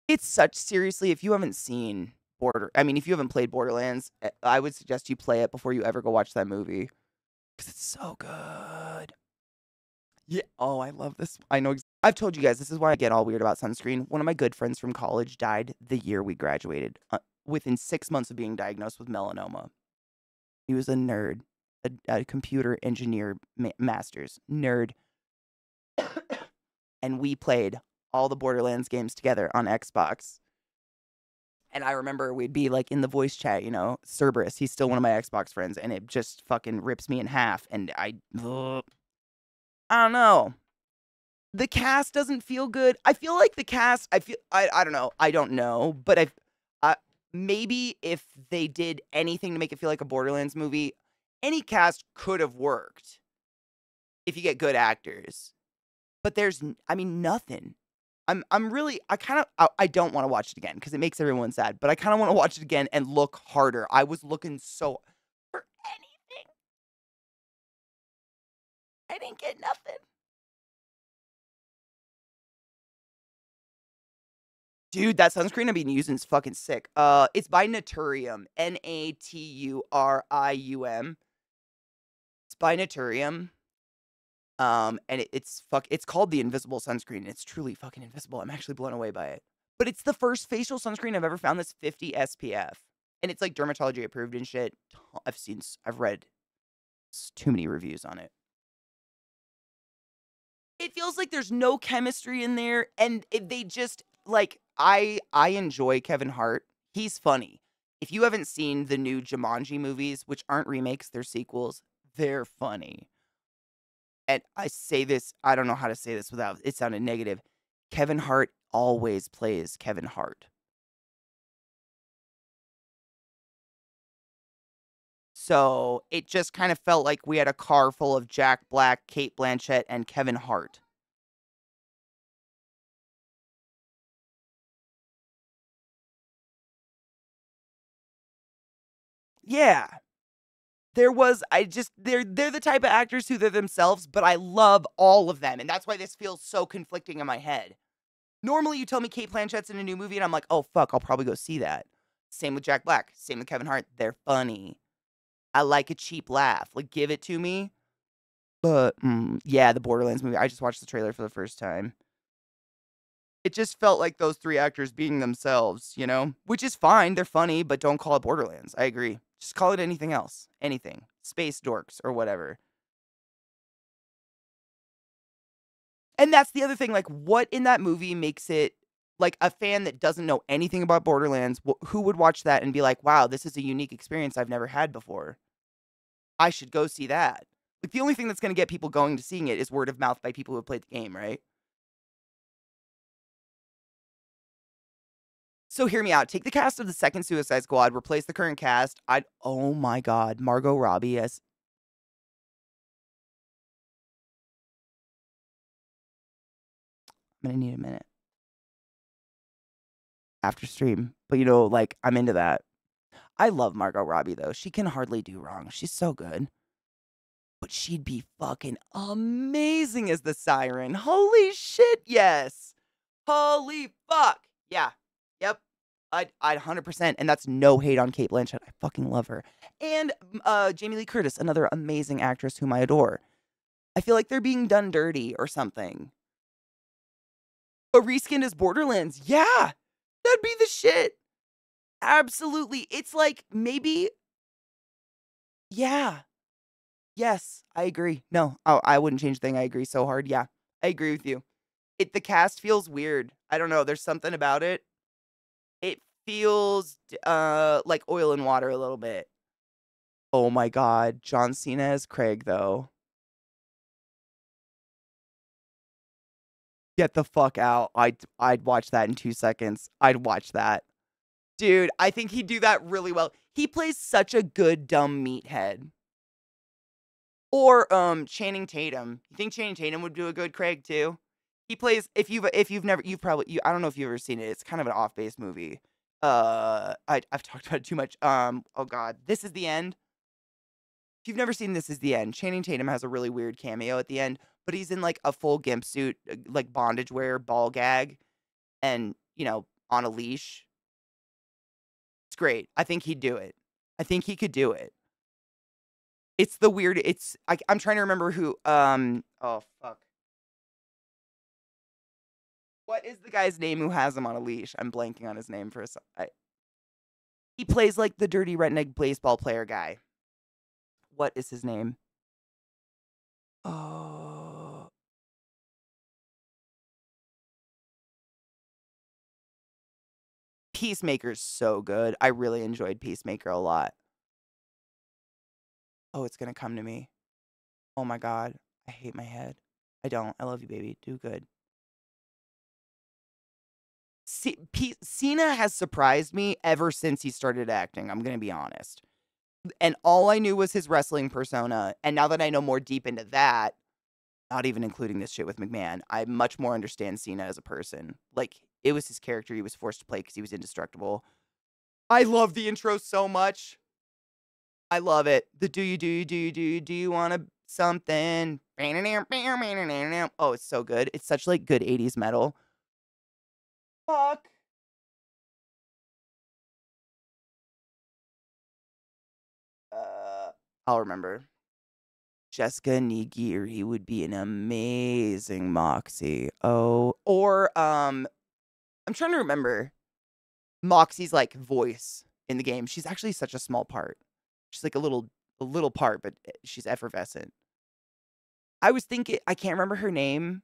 Speaker 1: It's seriously, if you haven't seen if you haven't played Borderlands, I would suggest you play it before you ever go watch that movie. Because it's so good. Yeah. Oh, I love this. I know. I've told you guys, this is why I get all weird about sunscreen. One of my good friends from college died the year we graduated, within 6 months of being diagnosed with melanoma. He was a nerd, a computer engineer master's nerd. And we played all the Borderlands games together on Xbox. And I remember we'd be like in the voice chat, Cerberus, he's still one of my Xbox friends, and it just fucking rips me in half. And I don't know. The cast doesn't feel good. I feel like the cast, I don't know. I don't know. But maybe if they did anything to make it feel like a Borderlands movie, any cast could have worked if you get good actors. But there's, nothing. I don't want to watch it again because it makes everyone sad, but I kind of want to watch it again and look harder. I was looking for anything. I didn't get nothing. Dude, that sunscreen I've been using is fucking sick. It's by Naturium. Naturium. It's by Naturium. And it's called the Invisible Sunscreen, and it's truly fucking invisible. I'm actually blown away by it. But it's the first facial sunscreen I've ever found that's 50 SPF. And it's like dermatology approved and shit. I've read too many reviews on it. It feels like there's no chemistry in there, and they just, like, I enjoy Kevin Hart. He's funny. If you haven't seen the new Jumanji movies, which aren't remakes, they're sequels, they're funny. And I say this, I don't know how to say this without it sounding negative. Kevin Hart always plays Kevin Hart. So it just kind of felt like we had a car full of Jack Black, Cate Blanchett, and Kevin Hart. Yeah. They're the type of actors who they're themselves, but I love all of them. And that's why this feels so conflicting in my head. Normally you tell me Cate Blanchett's in a new movie and I'm like, oh fuck, I'll probably go see that. Same with Jack Black. Same with Kevin Hart. They're funny. I like a cheap laugh. Like, give it to me. But, yeah, the Borderlands movie. I just watched the trailer for the first time. It just felt like those 3 actors being themselves, Which is fine. They're funny, but don't call it Borderlands. I agree. Just call it anything else. Anything. Space Dorks or whatever. And that's the other thing. Like, what in that movie makes it, like, a fan that doesn't know anything about Borderlands, who would watch that and be like, wow, this is a unique experience I've never had before. I should go see that. Like, the only thing that's going to get people going to seeing it is word of mouth by people who have played the game, right? So hear me out. Take the cast of the second Suicide Squad, replace the current cast. Oh my God, Margot Robbie as... I'm going to need a minute. After stream. But like, I'm into that. I love Margot Robbie, though. She can hardly do wrong. She's so good. But she'd be fucking amazing as the Siren. Holy shit, yes. Holy fuck. Yeah. Yep. I'd 100%. And that's no hate on Cate Blanchett. I fucking love her. And Jamie Lee Curtis, another amazing actress whom I adore. I feel like they're being done dirty or something. But reskinned as Borderlands. Yeah. That'd be the shit. Absolutely. It's like maybe. Yeah. Yes, I agree. No, I wouldn't change a thing. I agree so hard. Yeah, I agree with you. The cast feels weird. I don't know. There's something about it. It feels like oil and water a little bit. Oh my God, John Cena as Craig though. Get the fuck out. I'd watch that in 2 seconds. I'd watch that. Dude, I think he'd do that really well. He plays such a good dumb meathead. Or Channing Tatum. You think Channing Tatum would do a good Craig too? He plays if you've never I don't know if you've ever seen it. It's kind of an off-base movie. I've talked about it too much. Oh god, This Is the End. If you've never seen This Is the End, Channing Tatum has a really weird cameo at the end, but he's in like a full gimp suit, like bondage wear, ball gag, and on a leash. It's great. I think he'd do it. I think he could do it. It's the weird. I'm trying to remember who. Oh fuck. What is the guy's name who has him on a leash? I'm blanking on his name for a second. He plays like the dirty redneck baseball player guy. What is his name? Oh. Peacemaker's so good. I really enjoyed Peacemaker a lot. Oh, it's gonna come to me. Oh my god. I hate my head. I don't. I love you, baby. Do good. Cena has surprised me ever since he started acting. I'm gonna be honest. And all I knew was his wrestling persona. And now that I know more deep into that, not even including this shit with McMahon, I much more understand Cena as a person. Like, it was his character he was forced to play because he was indestructible. I love the intro so much. I love it. The do you want to something? Oh, it's so good. It's such like good 80s metal. Fuck. I'll remember. Jessica Nigiri would be an amazing Moxie. Oh, or I'm trying to remember Moxie's like voice in the game. She's actually such a small part. She's like a little part, but she's effervescent. I was thinking I can't remember her name,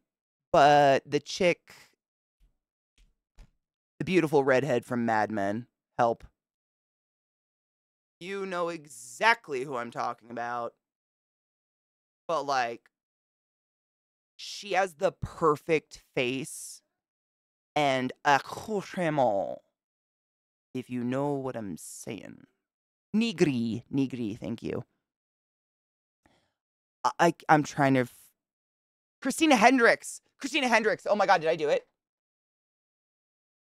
Speaker 1: but the chick, the beautiful redhead from Mad Men. Help. You know exactly who I'm talking about. But like, she has the perfect face and accoutrement, if you know what I'm saying. Nigri, thank you. I'm trying to. Christina Hendricks. Oh my god, did I do it?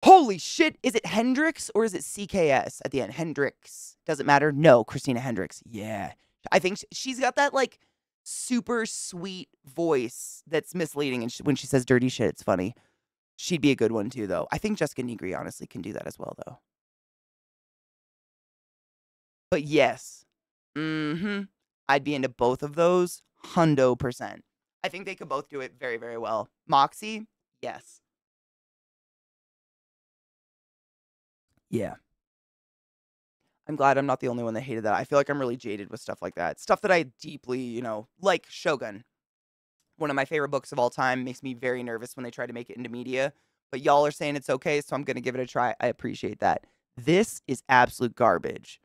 Speaker 1: Holy shit! Is it Hendricks or is it CKS at the end? Hendricks. Does it matter? No, Christina Hendricks. Yeah, I think she's got that like super sweet voice that's misleading, and when she says dirty shit, it's funny. She'd be a good one too, though. I think Jessica Nigri honestly can do that as well, though. But yes, I'd be into both of those, 100%. I think they could both do it very, very well. Moxie, yes. Yeah. I'm glad I'm not the only one that hated that. I feel like I'm really jaded with stuff like that. Stuff that I deeply, like Shogun. One of my favorite books of all time. Makes me very nervous when they try to make it into media. But y'all are saying it's okay, so I'm going to give it a try. I appreciate that. This is absolute garbage.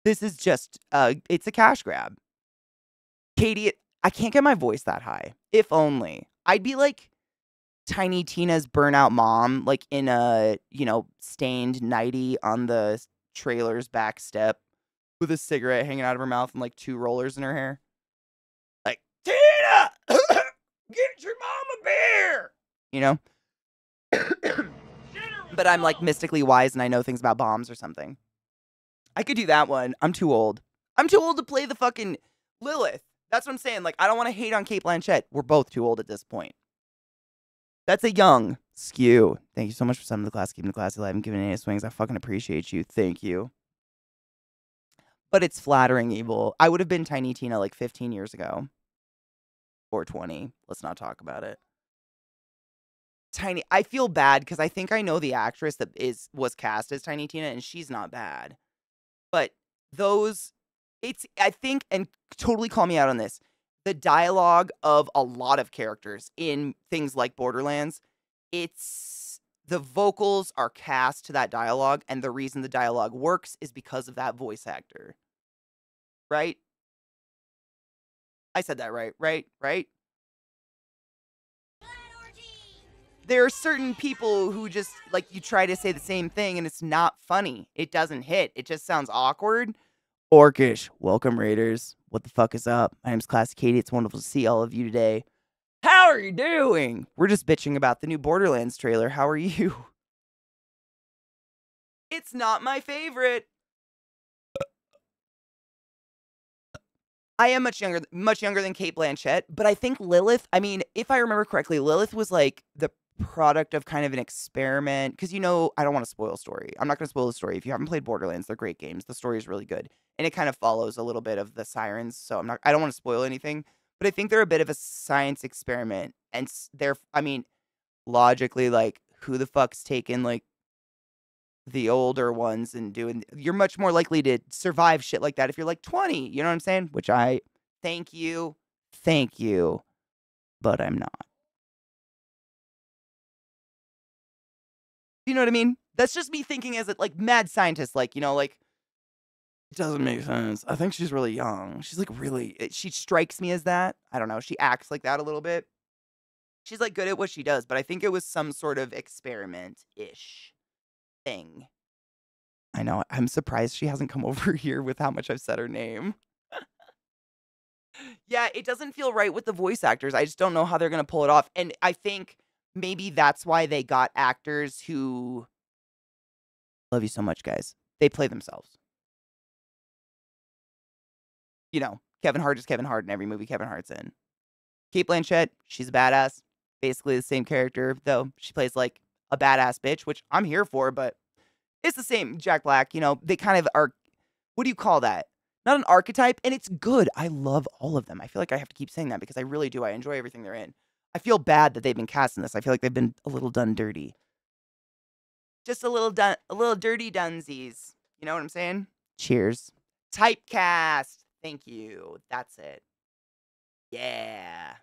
Speaker 1: This is just, it's a cash grab. Katie, I can't get my voice that high. If only. I'd be like Tiny Tina's burnout mom, like in a, stained nightie on the trailer's back step with a cigarette hanging out of her mouth and like 2 rollers in her hair. Like, Tina! Get your mom a beer! You know? But I'm like mystically wise and I know things about bombs or something. I could do that one. I'm too old. I'm too old to play the fucking Lilith. That's what I'm saying. Like, I don't want to hate on Cate Blanchett. We're both too old at this point. That's a young skew. Thank you so much for some of the class, keeping the class alive and giving any swings. I fucking appreciate you. Thank you. But it's flattering evil. I would have been Tiny Tina like 15 years ago. Or 20. Let's not talk about it. Tiny. I feel bad because I think I know the actress that was cast as Tiny Tina, and she's not bad. But I think, and totally call me out on this, the dialogue of a lot of characters in things like Borderlands, the vocals are cast to that dialogue, and the reason the dialogue works is because of that voice actor. Right? I said that right? Right? there are certain people who just, like, you try to say the same thing and it's not funny. It doesn't hit. It just sounds awkward. Orcish. Welcome, Raiders. What the fuck is up? My name's ClassyKatie. It's wonderful to see all of you today. How are you doing? We're just bitching about the new Borderlands trailer. How are you? It's not my favorite. I am much younger than Cate Blanchett, but I think Lilith, I mean, if I remember correctly, Lilith was like the product of kind of an experiment. Because, you know, I don't want to spoil a story. I'm not going to spoil the story. If you haven't played Borderlands, they're great games. The story is really good. And it kind of follows a little bit of the Sirens. So I don't want to spoil anything. But I think they're a bit of a science experiment. And I mean, logically, like, who the fuck's taking, like, the older ones and you're much more likely to survive shit like that if you're like 20, you know what I'm saying? Which thank you, but I'm not. You know what I mean? That's just me thinking as a, like, mad scientist, like, you know, like, it doesn't make sense. I think she's really young. She's like she strikes me as that. I don't know. She acts like that a little bit. She's like good at what she does, but I think it was some sort of experiment-ish thing. I know. I'm surprised she hasn't come over here with how much I've said her name. Yeah, it doesn't feel right with the voice actors. I just don't know how they're going to pull it off. And I think maybe that's why they got actors who love you so much, guys. They play themselves. You know, Kevin Hart is Kevin Hart in every movie Kevin Hart's in. Cate Blanchett, she's a badass. Basically the same character, though. She plays like a badass bitch, which I'm here for, but it's the same. Jack Black, you know, they kind of are, what do you call that? Not an archetype, and it's good. I love all of them. I feel like I have to keep saying that because I really do. I enjoy everything they're in. I feel bad that they've been cast in this. I feel like they've been a little done dirty. Just a little dirty dunsies. You know what I'm saying? Cheers. Typecast. Thank you. That's it. Yeah.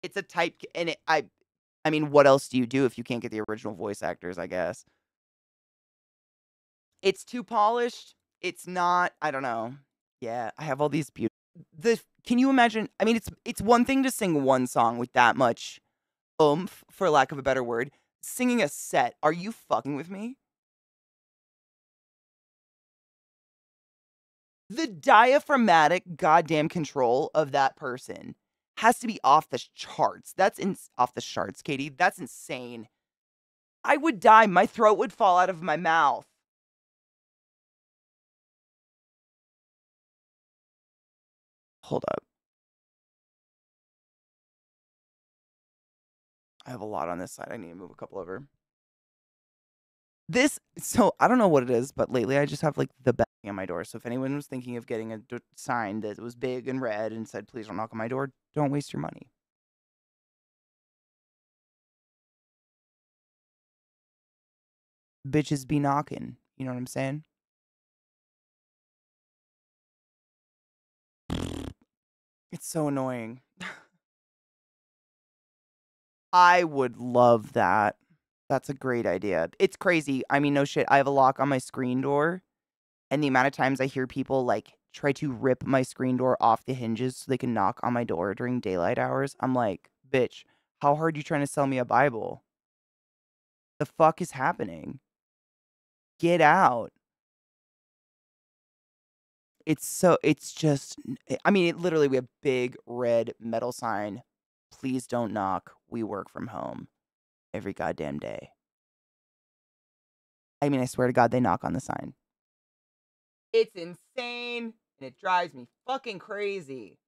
Speaker 1: It's a type, and I mean, what else do you do if you can't get the original voice actors, I guess? It's too polished. It's not, I don't know. Yeah, I have all these beautiful. Can you imagine? I mean, it's one thing to sing one song with that much oomph, for lack of a better word. Singing a set. Are you fucking with me? The diaphragmatic goddamn control of that person has to be off the charts. Off the charts, Katie. That's insane. I would die. My throat would fall out of my mouth. Hold up. I have a lot on this side. I need to move a couple over. So I don't know what it is, but lately I just have like the banging on my door. So if anyone was thinking of getting a sign that was big and red and said, please don't knock on my door, don't waste your money. Bitches be knocking. You know what I'm saying? It's so annoying. I would love that. That's a great idea. It's crazy. I mean, no shit. I have a lock on my screen door. And the amount of times I hear people like try to rip my screen door off the hinges so they can knock on my door during daylight hours. I'm like, bitch, how hard you trying to sell me a Bible? The fuck is happening? Get out. It's just, I mean, literally, we have big red metal sign. Please don't knock. We work from home every goddamn day. I mean, I swear to God, they knock on the sign. It's insane, and it drives me fucking crazy.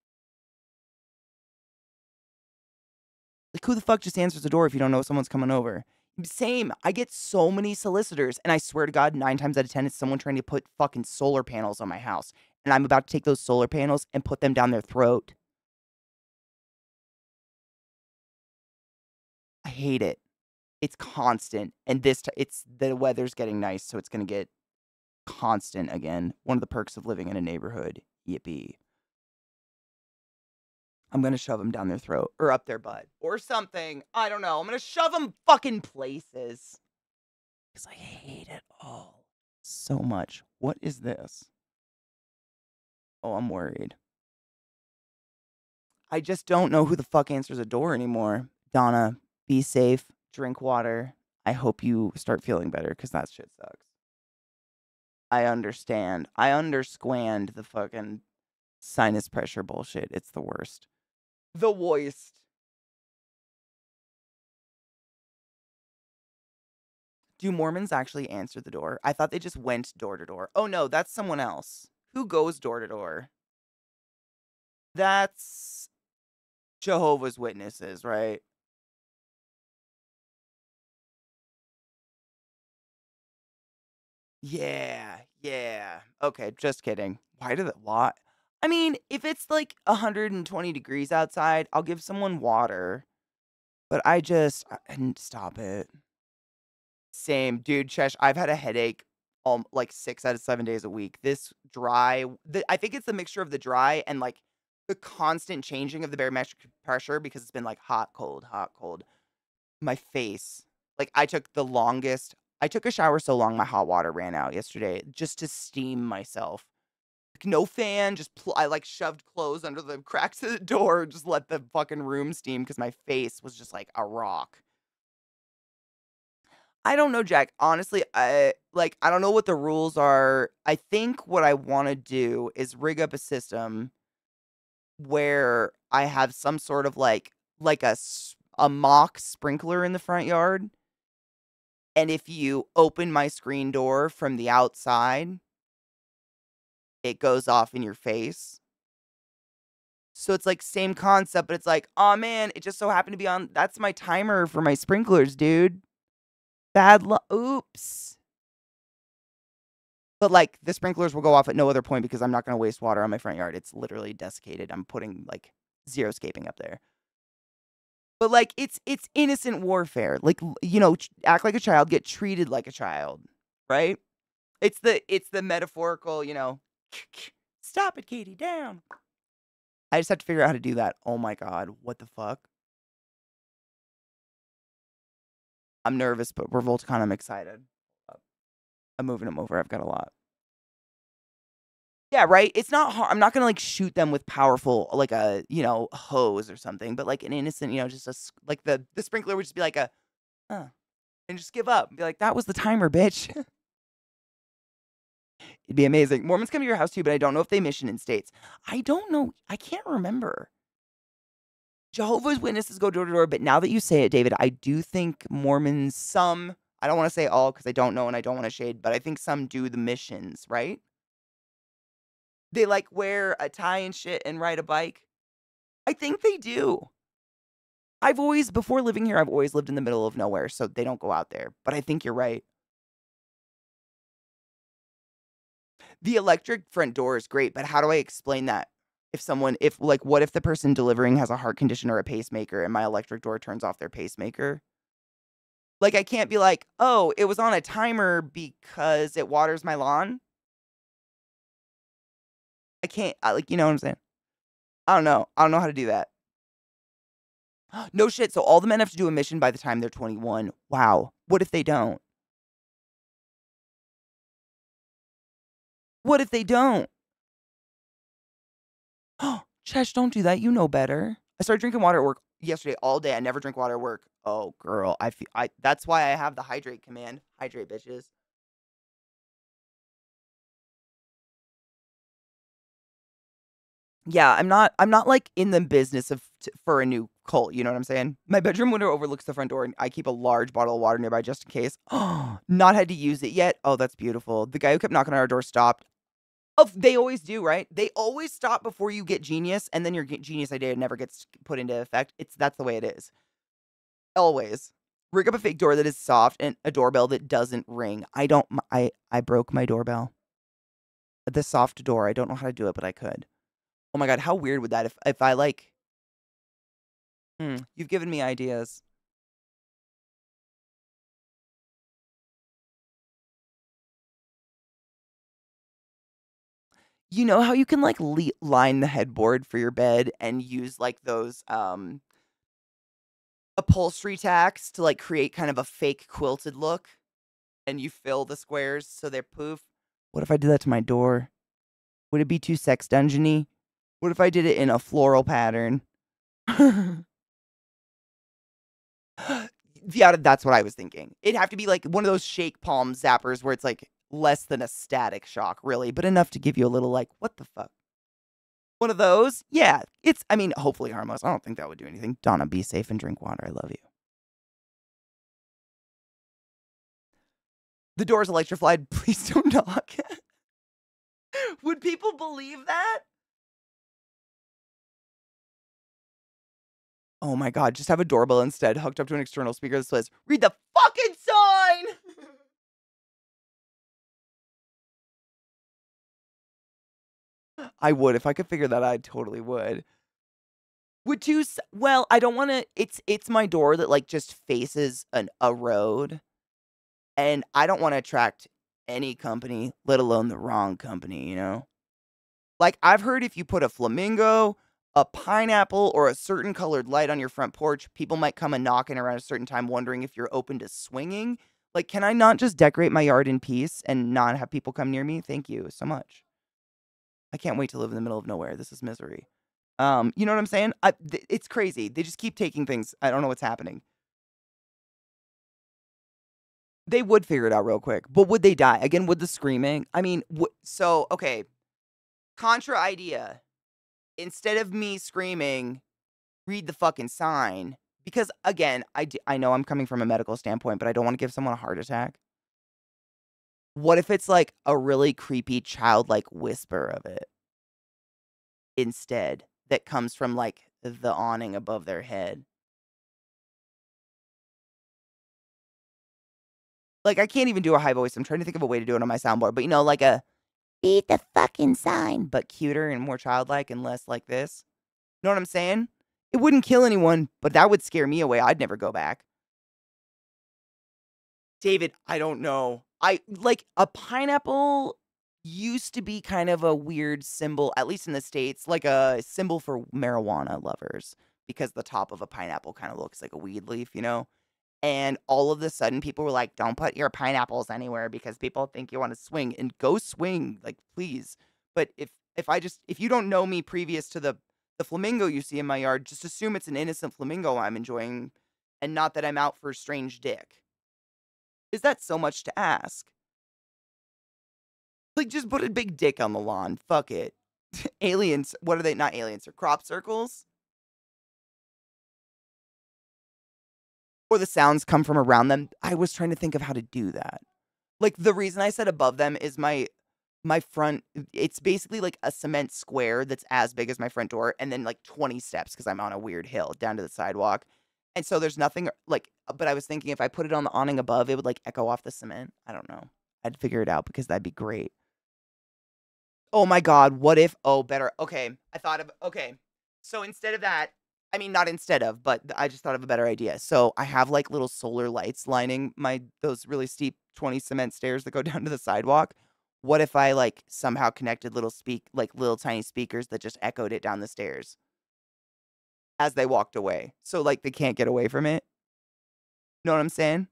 Speaker 1: Like, who the fuck just answers the door if you don't know someone's coming over? Same. I get so many solicitors, and I swear to God, 9 times out of 10, it's someone trying to put fucking solar panels on my house. And I'm about to take those solar panels and put them down their throat. I hate it. It's constant. And the weather's getting nice, so it's going to get constant again. One of the perks of living in a neighborhood. Yippee. I'm going to shove them down their throat or up their butt or something. I don't know. I'm going to shove them fucking places. Because I hate it all so much. What is this? Oh, I'm worried. I just don't know who the fuck answers a door anymore. Donna, Be safe. Drink water. I hope you start feeling better because that shit sucks. I understand. I undersquand the fucking sinus pressure bullshit. It's the worst. The worst. Do Mormons actually answer the door? I thought they just went door to door. Oh no, that's someone else. Who goes door to door? That's Jehovah's Witnesses, right? Yeah, yeah. Okay, just kidding. Why do that? Why? I mean, if it's like 120 degrees outside, I'll give someone water. But and stop it. Same, dude. Chesh, I've had a headache like 6 out of 7 days a week. This I think it's the mixture of the dry and like the constant changing of the barometric pressure because it's been like hot, cold, hot, cold. My face, like I took a shower so long my hot water ran out yesterday just to steam myself. Like, no fan, I like shoved clothes under the cracks of the door, just let the fucking room steam because my face was just like a rock. I don't know, Jack. Honestly, I don't know what the rules are. I think what I want to do is rig up a system where I have some sort of like a mock sprinkler in the front yard. And if you open my screen door from the outside, it goes off in your face. So it's like same concept, but it's like, oh man, it just so happened to be on. That's my timer for my sprinklers, dude. Oops. But like the sprinklers will go off at no other point because I'm not going to waste water on my front yard. It's literally desiccated. I'm putting like zero scaping up there. But like it's innocent warfare. Like act like a child, get treated like a child, right? It's the metaphorical, stop it, Katie, down. I just have to figure out how to do that. Oh my god, what the fuck? I'm nervous, but Revoltcon, I'm excited. I'm moving them over. I've got a lot. Yeah, right? It's not hard. I'm not gonna like shoot them with powerful, like a, hose or something, but like an innocent, just like the sprinkler would just be like and just give up. Be like, that was the timer, bitch. It'd be amazing. Mormons come to your house too, but I don't know if they mission in states. I don't know. I can't remember. Jehovah's Witnesses go door to door, but now that you say it, David, I do think Mormons, I don't want to say all because I don't know and I don't want to shade, but I think some do the missions, right? They like wear a tie and shit and ride a bike. I think they do. Before living here, I've always lived in the middle of nowhere, so they don't go out there. But I think you're right. The electric front door is great, but how do I explain that? What if the person delivering has a heart condition or a pacemaker and my electric door turns off their pacemaker? Like, I can't be like, oh, it was on a timer because it waters my lawn. I can't, you know what I'm saying? I don't know. I don't know how to do that. No shit. So all the men have to do a mission by the time they're 21. Wow. What if they don't? What if they don't? Chesh, don't do that. You know better. I started drinking water at work yesterday all day. I never drink water at work. Oh, girl. That's why I have the hydrate command. Hydrate, bitches. Yeah, I'm not like in the business for a new cult, you know what I'm saying? My bedroom window overlooks the front door and I keep a large bottle of water nearby just in case. Oh, not had to use it yet. Oh, that's beautiful. The guy who kept knocking on our door stopped. Oh, they always do, right? They always stop before you get genius, and then your genius idea never gets put into effect. That's the way it is. Always. Rig up a fake door that is soft and a doorbell that doesn't ring. I broke my doorbell. The soft door. I don't know how to do it, but I could. Oh my god, how weird would that if I like you've given me ideas. You know how you can like line the headboard for your bed and use like those upholstery tacks to like create kind of a fake quilted look and you fill the squares so they're poof. What if I did that to my door? Would it be too sex dungeony? What if I did it in a floral pattern? Yeah, that's what I was thinking. It'd have to be like one of those shake palm zappers where it's like less than a static shock, really, but enough to give you a little like, what the fuck? One of those? Yeah. I mean, hopefully harmless. I don't think that would do anything. Donna, be safe and drink water. I love you. The door's electrified. Please don't knock. Would people believe that? Oh my God, just have a doorbell instead hooked up to an external speaker that says, read the fucking sign! I would. If I could figure that out, I totally would. Well, I don't want to, it's my door that like just faces a road. And I don't want to attract any company, let alone the wrong company, you know? Like, I've heard if you put a flamingo, a pineapple, or a certain colored light on your front porch, people might come a knocking around a certain time wondering if you're open to swinging. Like, can I not just decorate my yard in peace and not have people come near me? Thank you so much. I can't wait to live in the middle of nowhere. This is misery. You know what I'm saying? It's crazy. They just keep taking things. I don't know what's happening. They would figure it out real quick, but would they die? Again, would the screaming? I mean, okay. Contra idea. Instead of me screaming, read the fucking sign. Because again, I know I'm coming from a medical standpoint, but I don't want to give someone a heart attack. What if it's like a really creepy childlike whisper of it instead that comes from like the awning above their head? Like, I can't even do a high voice. I'm trying to think of a way to do it on my soundboard, but you know, like a beat the fucking sign, but cuter and more childlike and less like this. Know what I'm saying? It wouldn't kill anyone, but that would scare me away. I'd never go back. David, I don't know. I like a pineapple used to be kind of a weird symbol, at least in the States, like a symbol for marijuana lovers because the top of a pineapple kind of looks like a weed leaf, you know? And all of a sudden people were like, don't put your pineapples anywhere because people think you want to swing and go swing, like please. But if you don't know me previous to the flamingo you see in my yard, just assume it's an innocent flamingo I'm enjoying and not that I'm out for strange dick. Is that so much to ask? Like, just put a big dick on the lawn. Fuck it. Aliens, what are they? Not aliens, or crop circles? Or the sounds come from around them. I was trying to think of how to do that. Like, the reason I said above them is my front, it's basically like a cement square that's as big as my front door, and then like 20 steps because I'm on a weird hill down to the sidewalk. And so there's nothing like, but I was thinking if I put it on the awning above, it would like echo off the cement. I don't know. I'd figure it out because that'd be great. Oh my God, what if, oh, better. Okay, okay. So instead of that, I mean, not instead of, but I just thought of a better idea. So I have like little solar lights lining those really steep 20 cement stairs that go down to the sidewalk. What if I like somehow connected like little tiny speakers that just echoed it down the stairs as they walked away? So like they can't get away from it. Know what I'm saying?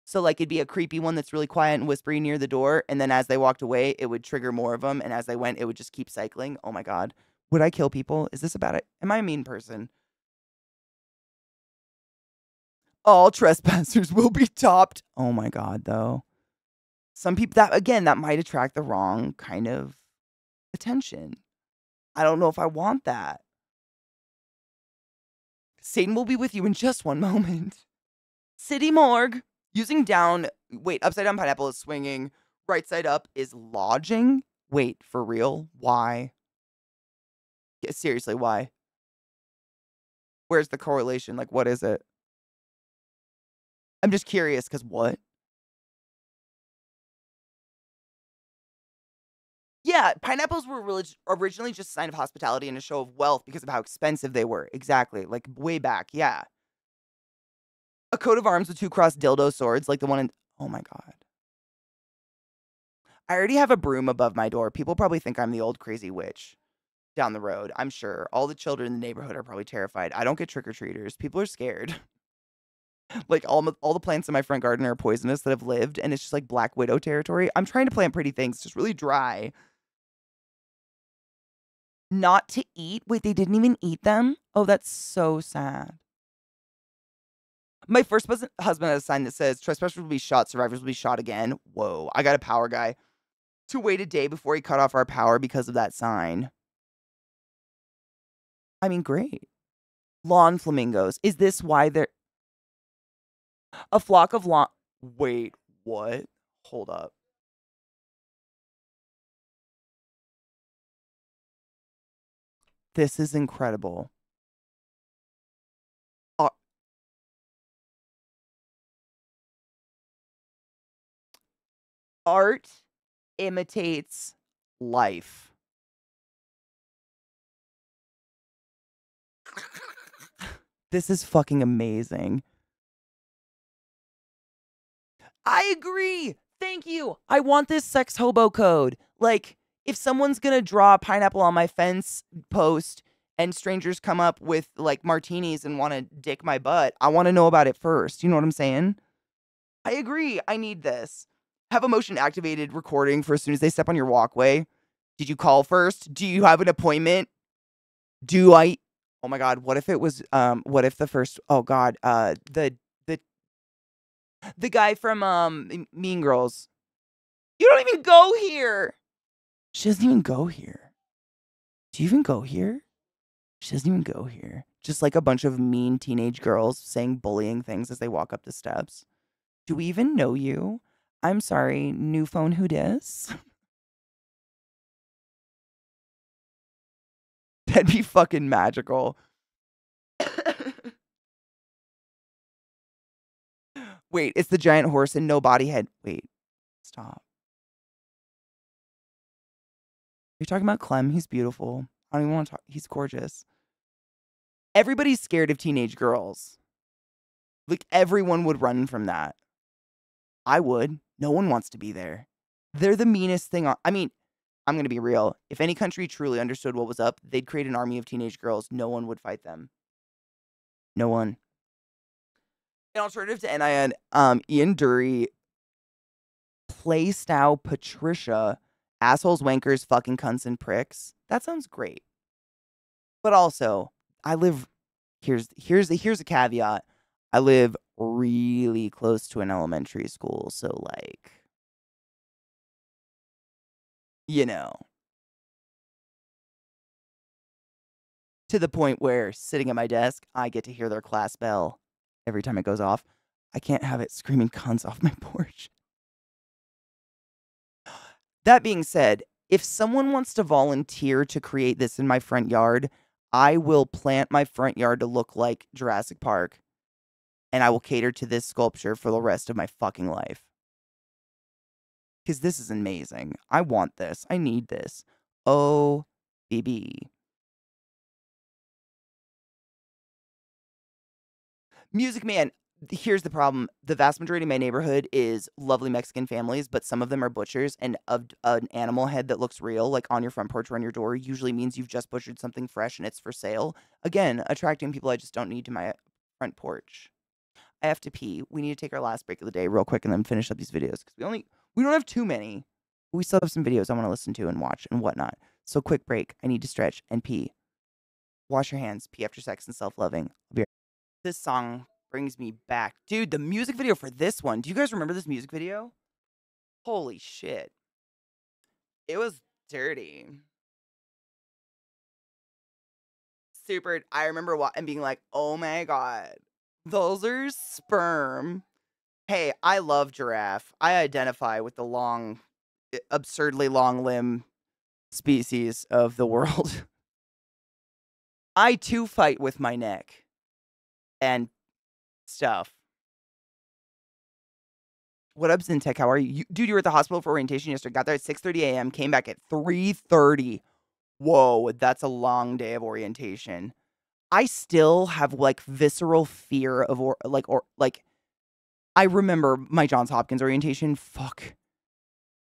Speaker 1: So, like, it'd be a creepy one that's really quiet and whispery near the door, and then as they walked away, it would trigger more of them, and as they went, it would just keep cycling. Oh my God. Would I kill people? Is this about it? Am I a mean person? All trespassers will be topped. Oh my God, though. Some people, that might attract the wrong kind of attention. I don't know if I want that. Satan will be with you in just one moment. City morgue. Upside down pineapple is swinging. Right side up is lodging. Wait, for real? Why? Yeah, seriously, why? Where's the correlation? Like, what is it? I'm just curious, because what? Yeah, pineapples were originally just a sign of hospitality and a show of wealth because of how expensive they were. Exactly. Like, way back. Yeah. A coat of arms with two crossed dildo swords, like the one in. Oh my God. I already have a broom above my door. People probably think I'm the old crazy witch down the road. I'm sure. All the children in the neighborhood are probably terrified. I don't get trick-or-treaters. People are scared. Like, all the plants in my front garden are poisonous that have lived, and it's just like Black Widow territory. I'm trying to plant pretty things, just really dry. Not to eat? Wait, they didn't even eat them? Oh, that's so sad. My first husband has a sign that says, trespassers will be shot, survivors will be shot again. Whoa, I got a power guy to wait a day before he cut off our power because of that sign. I mean, great. Lawn flamingos. Is this why they're... A flock of lawn... Wait, what? Hold up. This is incredible. Art imitates life. This is fucking amazing. I agree. Thank you. I want this sex hobo code. Like, if someone's gonna draw a pineapple on my fence post and strangers come up with like martinis and want to dick my butt, I want to know about it first. You know what I'm saying? I agree. I need this. Have a motion activated recording for as soon as they step on your walkway. Did you call first? Do you have an appointment? Do I... Oh my God, what if it was what if the first... Oh God, the guy from Mean Girls. You don't even go here. She doesn't even go here. Do you even go here? She doesn't even go here. Just like a bunch of mean teenage girls saying bullying things as they walk up the steps. Do we even know you? I'm sorry, new phone, who dis? That'd be fucking magical. Wait, it's the giant horse and no body head. Wait, stop. You're talking about Clem? He's beautiful. I don't even want to talk. He's gorgeous. Everybody's scared of teenage girls. Like, everyone would run from that. I would. No one wants to be there. They're the meanest thing on... I mean, I'm going to be real. If any country truly understood what was up, they'd create an army of teenage girls. No one would fight them. No one. An alternative to NIN, Ian Dury, Playstyle Patricia, assholes, wankers, fucking cunts, and pricks. That sounds great. But also, I live... Here's a caveat. I live really close to an elementary school, so like... You know. To the point where, sitting at my desk, I get to hear their class bell every time it goes off. I can't have it screaming cunts off my porch. That being said, if someone wants to volunteer to create this in my front yard, I will plant my front yard to look like Jurassic Park, and I will cater to this sculpture for the rest of my fucking life. Because this is amazing. I want this. I need this. Oh, BB. Music Man, here's the problem. The vast majority of my neighborhood is lovely Mexican families, but some of them are butchers, and an animal head that looks real, like on your front porch or on your door, usually means you've just butchered something fresh and it's for sale. Again, attracting people I just don't need to my front porch. I have to pee. We need to take our last break of the day real quick and then finish up these videos, because we don't have too many. We still have some videos I want to listen to and watch and whatnot. So quick break. I need to stretch and pee. Wash your hands. Pee after sex and self-loving. I'll be right. This song brings me back. Dude, the music video for this one. Do you guys remember this music video? Holy shit. It was dirty. Super. I remember and being like, oh my God. Those are sperm. Hey, I love giraffe. I identify with the long, absurdly long limb species of the world. I too fight with my neck and stuff. What up, Zintech? How are you? Dude, you were at the hospital for orientation yesterday. Got there at 6:30 a.m. Came back at 3:30. Whoa, that's a long day of orientation. I still have like visceral fear of I remember my Johns Hopkins orientation. Fuck.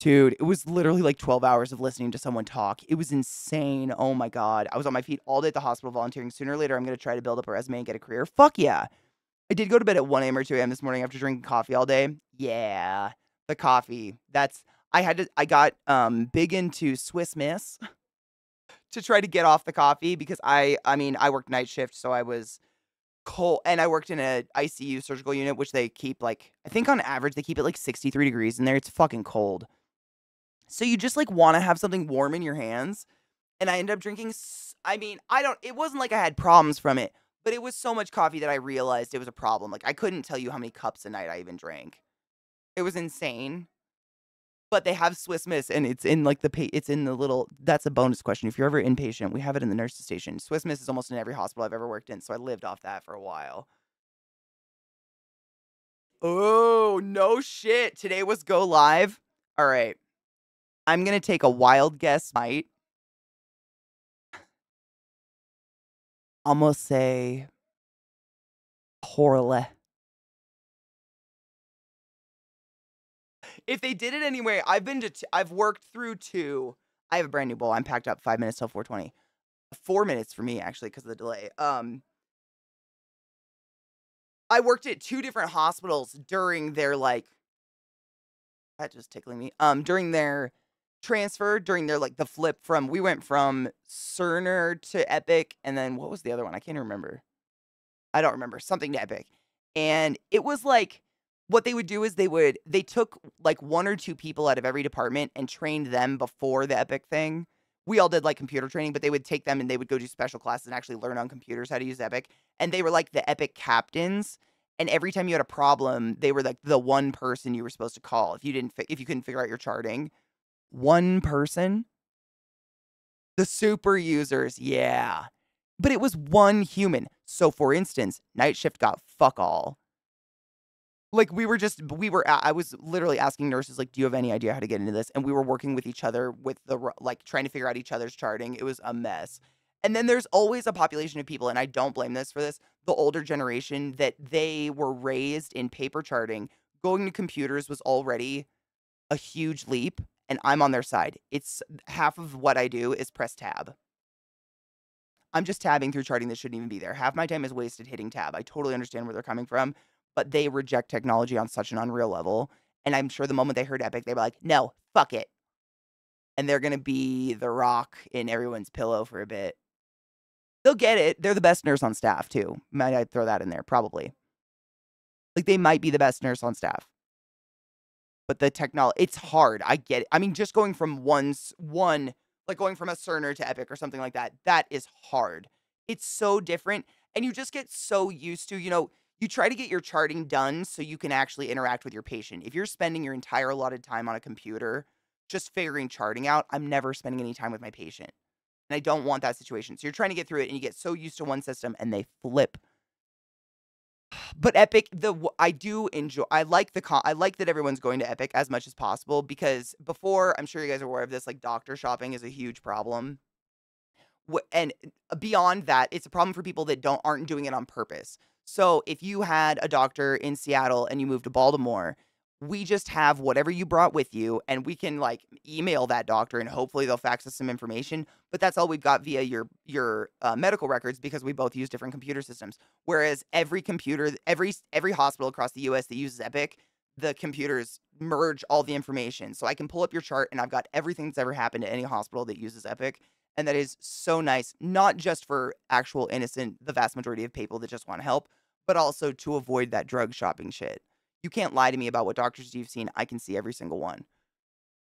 Speaker 1: Dude, it was literally like 12 hours of listening to someone talk. It was insane. Oh my God. I was on my feet all day at the hospital volunteering. Sooner or later, I'm going to try to build up a resume and get a career. Fuck yeah. I did go to bed at 1 a.m. or 2 a.m. this morning after drinking coffee all day. Yeah, the coffee. I got big into Swiss Miss to try to get off the coffee because I worked night shift, so I was cold. And I worked in a ICU surgical unit, which they keep like, I think on average, they keep it like 63 degrees in there. It's fucking cold. So you just like want to have something warm in your hands. And I ended up drinking, I mean, it wasn't like I had problems from it, but it was so much coffee that I realized it was a problem. Like I couldn't tell you how many cups a night I even drank. It was insane. But they have Swiss Miss, and it's in like it's in the little. That's a bonus question. If you're ever inpatient, we have it in the nurse's station. Swiss Miss is almost in every hospital I've ever worked in, so I lived off that for a while. Oh no shit! Today was go live. All right, I'm gonna take a wild guess. Might almost say Horle. If they did it anyway, I've worked through two. I have a brand new bowl. I'm packed up 5 minutes till 4:20. 4 minutes for me actually because of the delay. I worked at two different hospitals during their like that just tickling me. During their transfer, during their like the flip from we went from Cerner to Epic, and then what was the other one? I can't remember. I don't remember. Something to Epic. And it was like what they would do is they took like one or two people out of every department and trained them before the Epic thing. We all did like computer training, but they would take them and they would go do special classes and actually learn on computers how to use Epic. And they were like the Epic captains. And every time you had a problem, they were like the one person you were supposed to call if you couldn't figure out your charting. One person, the super users, yeah. But it was one human. So for instance, night shift got fuck all. Like I was literally asking nurses, like, do you have any idea how to get into this? And we were working with each other with like trying to figure out each other's charting. It was a mess. And then there's always a population of people, and I don't blame this for this, the older generation that they were raised in paper charting. Going to computers was already a huge leap, and I'm on their side. It's half of what I do is press tab. I'm just tabbing through charting that shouldn't even be there. Half my time is wasted hitting tab. I totally understand where they're coming from, but they reject technology on such an unreal level. And I'm sure the moment they heard Epic, they were like, no, fuck it. And they're going to be the rock in everyone's pillow for a bit. They'll get it. They're the best nurse on staff, too. Might I throw that in there? Probably. Like, they might be the best nurse on staff. But the technology, it's hard. I get it. I mean, just going from like going from a Cerner to Epic or something like that, that is hard. It's so different. And you just get so used to, you try to get your charting done so you can actually interact with your patient. If you're spending your entire allotted time on a computer just figuring charting out, I'm never spending any time with my patient. And I don't want that situation. So you're trying to get through it and you get so used to one system and they flip. But Epic, I do enjoy. I like that everyone's going to Epic as much as possible because before, I'm sure you guys are aware of this, like doctor shopping is a huge problem. And beyond that, it's a problem for people that aren't doing it on purpose. So if you had a doctor in Seattle and you moved to Baltimore, we just have whatever you brought with you, and we can like email that doctor, and hopefully they'll fax us some information. But that's all we've got via your medical records because we both use different computer systems. Whereas every hospital across the U.S. that uses Epic, the computers merge all the information, so I can pull up your chart, and I've got everything that's ever happened to any hospital that uses Epic. And that is so nice, not just for actual the vast majority of people that just want to help, but also to avoid that drug shopping shit. You can't lie to me about what doctors you've seen. I can see every single one.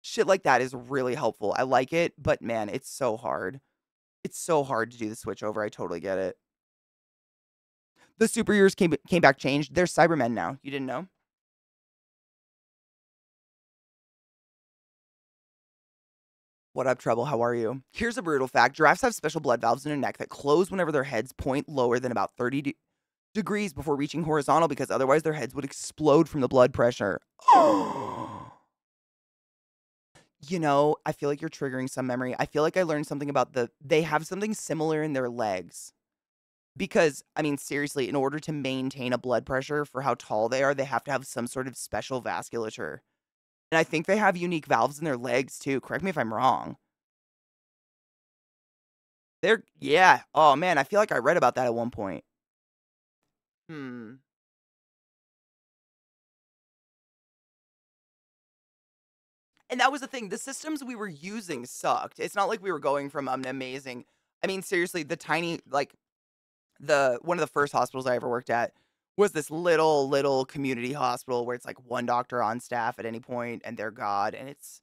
Speaker 1: Shit like that is really helpful. I like it, but man, it's so hard. It's so hard to do the switch over. I totally get it. The super years came back changed. They're Cybermen now. You didn't know? What up, Trouble? How are you? Here's a brutal fact. Giraffes have special blood valves in their neck that close whenever their heads point lower than about 30 degrees before reaching horizontal because otherwise their heads would explode from the blood pressure. I feel like you're triggering some memory. I feel like I learned something about they have something similar in their legs. Because, I mean, seriously, in order to maintain a blood pressure for how tall they are, they have to have some sort of special vasculature. And I think they have unique valves in their legs, too. Correct me if I'm wrong. Yeah. Oh, man, I feel like I read about that at one point. And that was the thing. The systems we were using sucked. It's not like we were going from an amazing. I mean, seriously, the tiny, like, One of the first hospitals I ever worked at was this little community hospital where it's like one doctor on staff at any point and they're God, and it's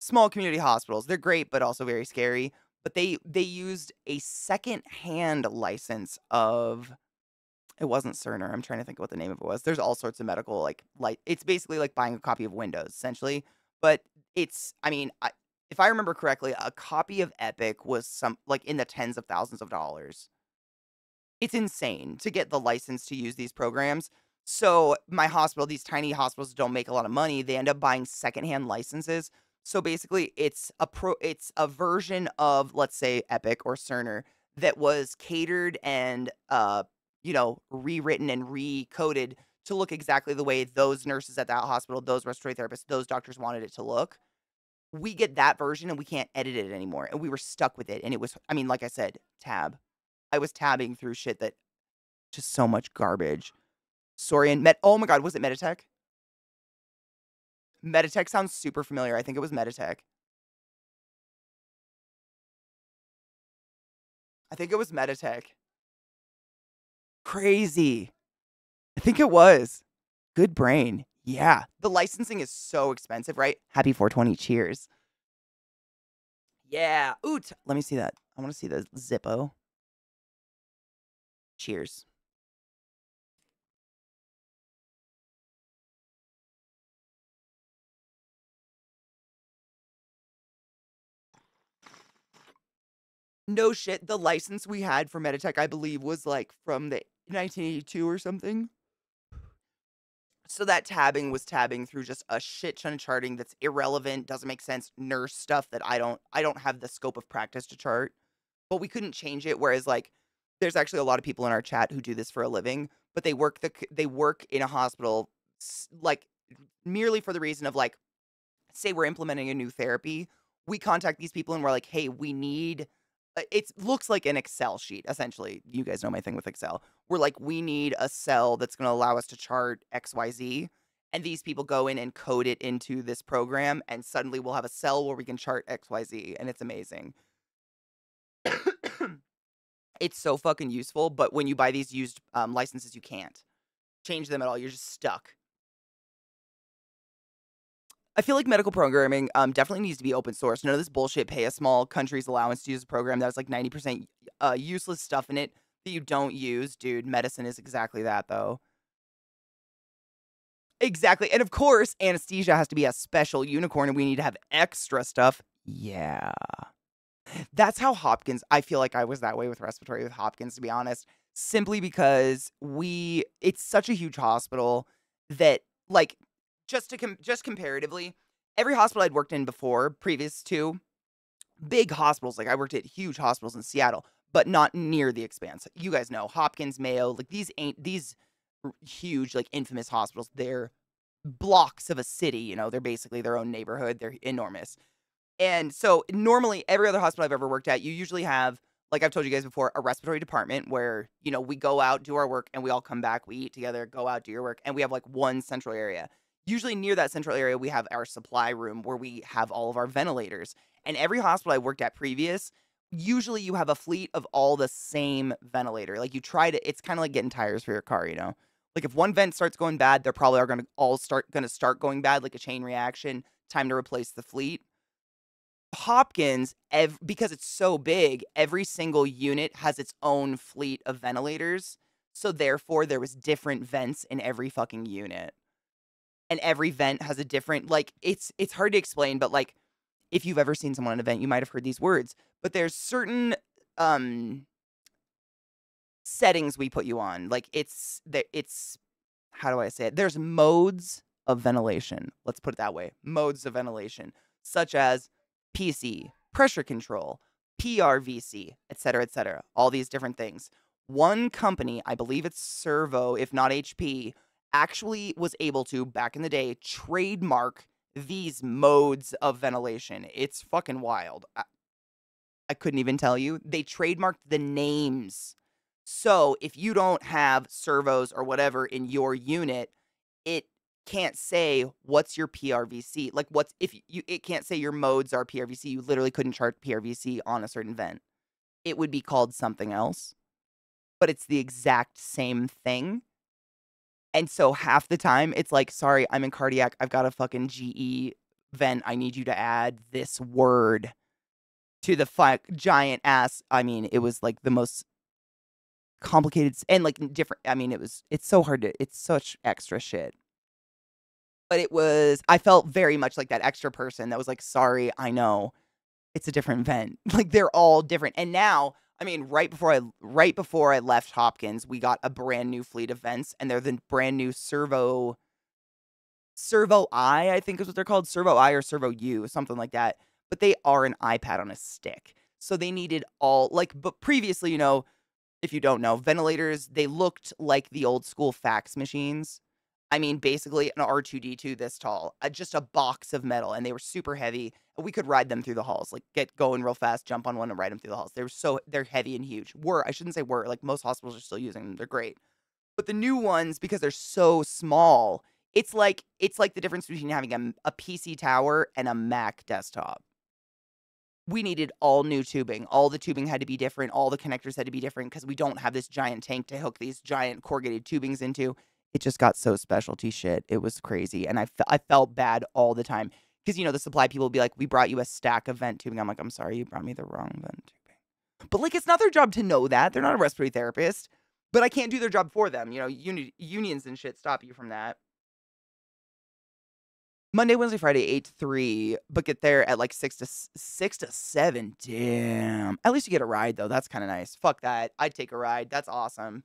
Speaker 1: small community hospitals. They're great, but also very scary. But they used a second-hand license of it wasn't Cerner. I'm trying to think of what the name of it was. There's all sorts of medical like it's basically like buying a copy of Windows essentially, but it's I mean, if I remember correctly, a copy of Epic was some like in the tens of thousands of dollars. It's insane to get the license to use these programs. So my hospital, these tiny hospitals don't make a lot of money. They end up buying secondhand licenses. So basically, it's a version of, let's say, Epic or Cerner that was catered and rewritten and recoded to look exactly the way those nurses at that hospital, those respiratory therapists, those doctors wanted it to look. We get that version and we can't edit it anymore. And we were stuck with it. And it was, I mean, like I said, tab. I was tabbing through shit that just so much garbage. Sorry, and oh my god, was it Meditech? Meditech sounds super familiar. I think it was Meditech. I think it was Meditech. Crazy. I think it was. Good brain. Yeah. The licensing is so expensive, right? Happy 420. Cheers. Yeah. Ooh, let me see that. I want to see the Zippo. Cheers. No shit. The license we had for Meditech, I believe, was like from the 1982 or something. So that tabbing was tabbing through just a shit ton of charting that's irrelevant, doesn't make sense, nurse stuff that I don't have the scope of practice to chart. But we couldn't change it. Whereas like there's actually a lot of people in our chat who do this for a living, but they work in a hospital like merely for the reason of like, say we're implementing a new therapy, we contact these people and we're like, hey, we need it looks like an Excel sheet, essentially. You guys know my thing with Excel. We're like, we need a cell that's going to allow us to chart XYZ. And these people go in and code it into this program, and suddenly we'll have a cell where we can chart XYZ, and it's amazing. It's so fucking useful, but when you buy these used licenses, you can't change them at all. You're just stuck. I feel like medical programming definitely needs to be open source. None of this bullshit pay a small country's allowance to use a program that has like 90% useless stuff in it that you don't use. Dude, medicine is exactly that, though. Exactly. And of course, anesthesia has to be a special unicorn and we need to have extra stuff. Yeah. That's how Hopkins, I feel like I was that way with respiratory with Hopkins, to be honest, simply because it's such a huge hospital that, like, just comparatively, every hospital I'd worked in before, previous to big hospitals, like I worked at huge hospitals in Seattle, but not near the expanse. You guys know Hopkins, Mayo, like these huge, like infamous hospitals. They're blocks of a city, they're basically their own neighborhood. They're enormous. And so normally every other hospital I've ever worked at, you usually have, like I've told you guys before, a respiratory department where, we go out, do our work, and we all come back, we eat together, go out, do your work, and we have like one central area. Usually near that central area, we have our supply room where we have all of our ventilators. And every hospital I worked at previous, usually you have a fleet of all the same ventilator. Like it's kind of like getting tires for your car, Like if one vent starts going bad, they're probably going to all start going bad, like a chain reaction, time to replace the fleet. Hopkins, because it's so big, every single unit has its own fleet of ventilators. So therefore, there was different vents in every fucking unit. And every vent has a different, like, it's hard to explain, but like, if you've ever seen someone at an event, you might have heard these words. But there's certain settings we put you on. Like, it's how do I say it? There's modes of ventilation. Let's put it that way. Modes of ventilation, such as PC, pressure control, PRVC, etc., etc. All these different things. One company, I believe it's Servo, if not HP, actually was able to, back in the day, trademark these modes of ventilation. It's fucking wild. I couldn't even tell you. They trademarked the names. So if you don't have servos or whatever in your unit, it can't say what's your PRVC. Like it can't say your modes are PRVC. You literally couldn't chart PRVC on a certain vent. It would be called something else. but it's the exact same thing. And so half the time it's like, sorry, I'm in cardiac. I've got a fucking GE vent. I need you to add this word to the giant ass. I mean, it was like the most complicated and like different. I mean, it's so hard to, it's such extra shit. But I felt very much like that extra person that was like, sorry, I know it's a different vent. Like they're all different. And now, I mean, right before I left Hopkins, we got a brand new fleet of vents, and they're the brand new Servo I think is what they're called, Servo I or Servo U, something like that. But they are an iPad on a stick. So they needed but previously, if you don't know, ventilators, they looked like the old school fax machines. I mean, basically an R2D2 this tall, just a box of metal, and they were super heavy. We could ride them through the halls, like get going real fast, jump on one and ride them through the halls. They're heavy and huge. I shouldn't say like most hospitals are still using them. They're great. But the new ones, because they're so small, it's like the difference between having a PC tower and a Mac desktop. We needed all new tubing. All the tubing had to be different. All the connectors had to be different because we don't have this giant tank to hook these giant corrugated tubings into. It just got so specialty shit. It was crazy. And I felt bad all the time. Because, the supply people would be like, we brought you a stack of vent tubing. I'm like, I'm sorry, you brought me the wrong vent tubing. But, like, it's not their job to know that. They're not a respiratory therapist. But I can't do their job for them. Unions and shit stop you from that. Monday, Wednesday, Friday, 8 to 3, but get there at like 6 to 7. Damn. At least you get a ride, though. That's kind of nice. Fuck that. I'd take a ride. That's awesome.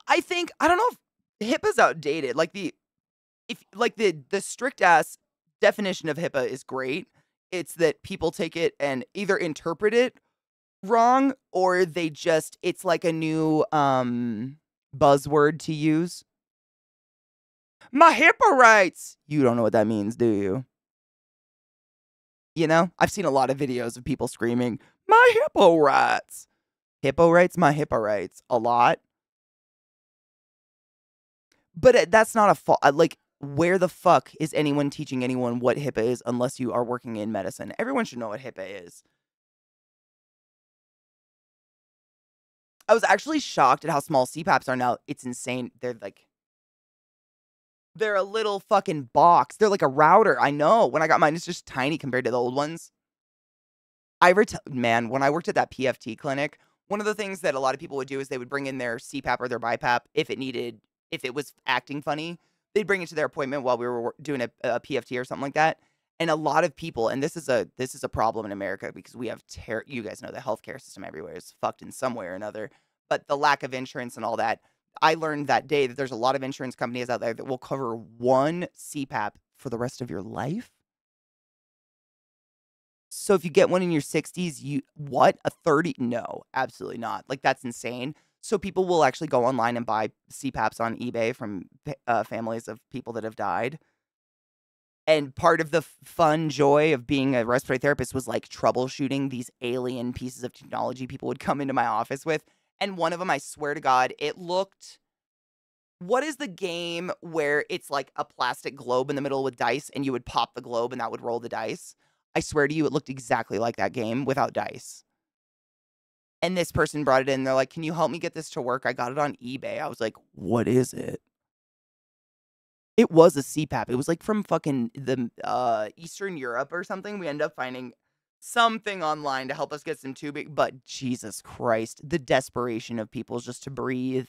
Speaker 1: I don't know if HIPAA's outdated. Like the strict ass definition of HIPAA is great. It's that people take it and either interpret it wrong or it's like a new buzzword to use. My HIPAA rights. You don't know what that means, do you? I've seen a lot of videos of people screaming, my HIPAA rights. HIPAA rights, my HIPAA rights. A lot. But that's not a fault. Like, where the fuck is anyone teaching anyone what HIPAA is unless you are working in medicine? Everyone should know what HIPAA is. I was actually shocked at how small CPAPs are now. It's insane. They're a little fucking box. They're like a router. I know. When I got mine, it's just tiny compared to the old ones. Man, when I worked at that PFT clinic, one of the things that a lot of people would do is they would bring in their CPAP or their BiPAP if it was acting funny. They'd bring it to their appointment while we were doing a PFT or something like that. And a lot of people, and this is a problem in America because we have you guys know the healthcare system everywhere is fucked in some way or another. But the lack of insurance and all that, I learned that day that there's a lot of insurance companies out there that will cover one CPAP for the rest of your life. So if you get one in your 60s, a 30? No, absolutely not. Like, that's insane. So people will actually go online and buy CPAPs on eBay from families of people that have died. And part of the fun joy of being a respiratory therapist was like troubleshooting these alien pieces of technology people would come into my office with. And one of them, I swear to God, it looked... What is the game where it's like a plastic globe in the middle with dice and you would pop the globe and that would roll the dice? I swear to you, it looked exactly like that game without dice. And this person brought it in. They're like, can you help me get this to work? I got it on eBay. I was like, what is it? It was a CPAP. It was like from fucking the Eastern Europe or something. We ended up finding something online to help us get some tubing. But Jesus Christ, the desperation of people just to breathe.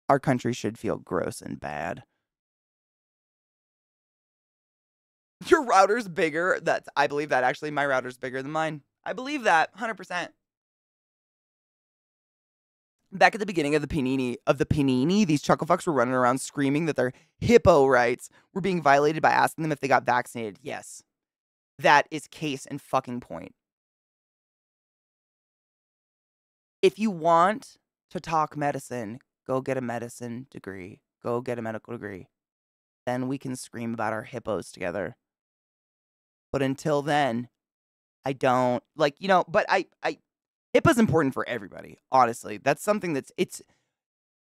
Speaker 1: Our country should feel gross and bad. Your router's bigger. I believe that actually. My router's bigger than mine. I believe that 100%. Back at the beginning of the panini, these chuckle fucks were running around screaming that their hippo rights were being violated by asking them if they got vaccinated. Yes. That is case and fucking point. If you want to talk medicine, go get a medicine degree. Go get a medical degree. Then we can scream about our hippos together. But until then, I don't but HIPAA's important for everybody. Honestly, that's something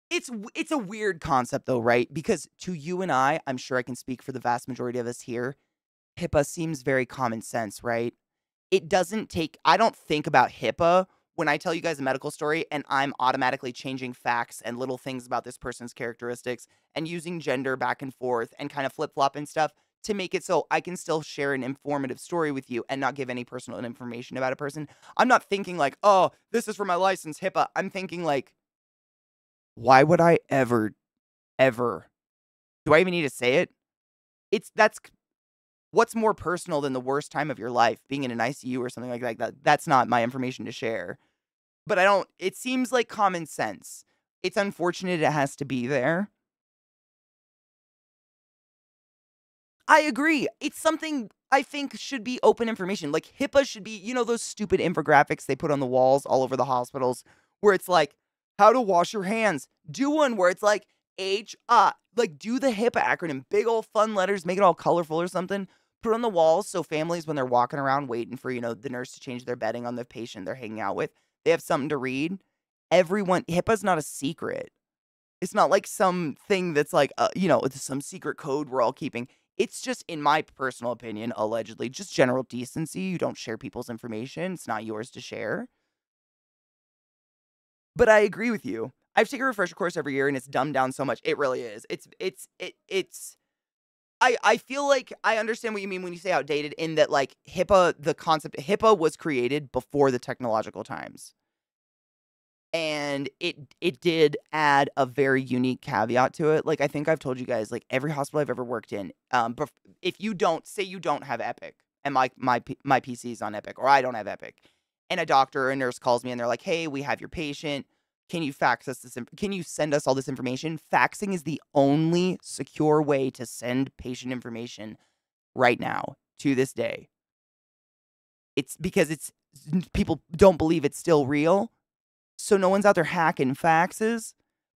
Speaker 1: It's a weird concept though, right? Because to you and I'm sure I can speak for the vast majority of us here, HIPAA seems very common sense, right? It doesn't take I don't think about HIPAA when I tell you guys a medical story and I'm automatically changing facts and little things about this person's characteristics and using gender back and forth and kind of flip-flop and stuff to make it so I can still share an informative story with you and not give any personal information about a person. I'm not thinking like, "Oh, this is for my license, HIPAA." I'm thinking like, "Why would I ever do I even need to say it?" That's what's more personal than the worst time of your life, being in an ICU or something like that? That's not my information to share. But I don't it seems like common sense. It's unfortunate it has to be there. I agree. It's something I think should be open information. Like HIPAA should be, those stupid infographics they put on the walls all over the hospitals where it's like, how to wash your hands. Do one where it's like like do the HIPAA acronym, big old fun letters, make it all colorful or something. Put it on the walls so families, when they're walking around waiting for, the nurse to change their bedding on the patient they're hanging out with, they have something to read. HIPAA's not a secret. It's not like something that's like, it's some secret code we're all keeping. It's just, in my personal opinion, allegedly, just general decency. You don't share people's information. It's not yours to share. But I agree with you. I've taken a refresher course every year and it's dumbed down so much. It really is. I feel like I understand what you mean when you say outdated, in that like the concept HIPAA was created before the technological times. And it did add a very unique caveat to it. Like, I think I've told you guys, like, every hospital I've ever worked in, if you don't have Epic, and my PC is on Epic, or I don't have Epic, and a doctor or a nurse calls me and they're like, "Hey, we have your patient. Can you fax us can you send us all this information?" Faxing is the only secure way to send patient information right now, to this day. It's because people don't believe it's still real. So no one's out there hacking faxes,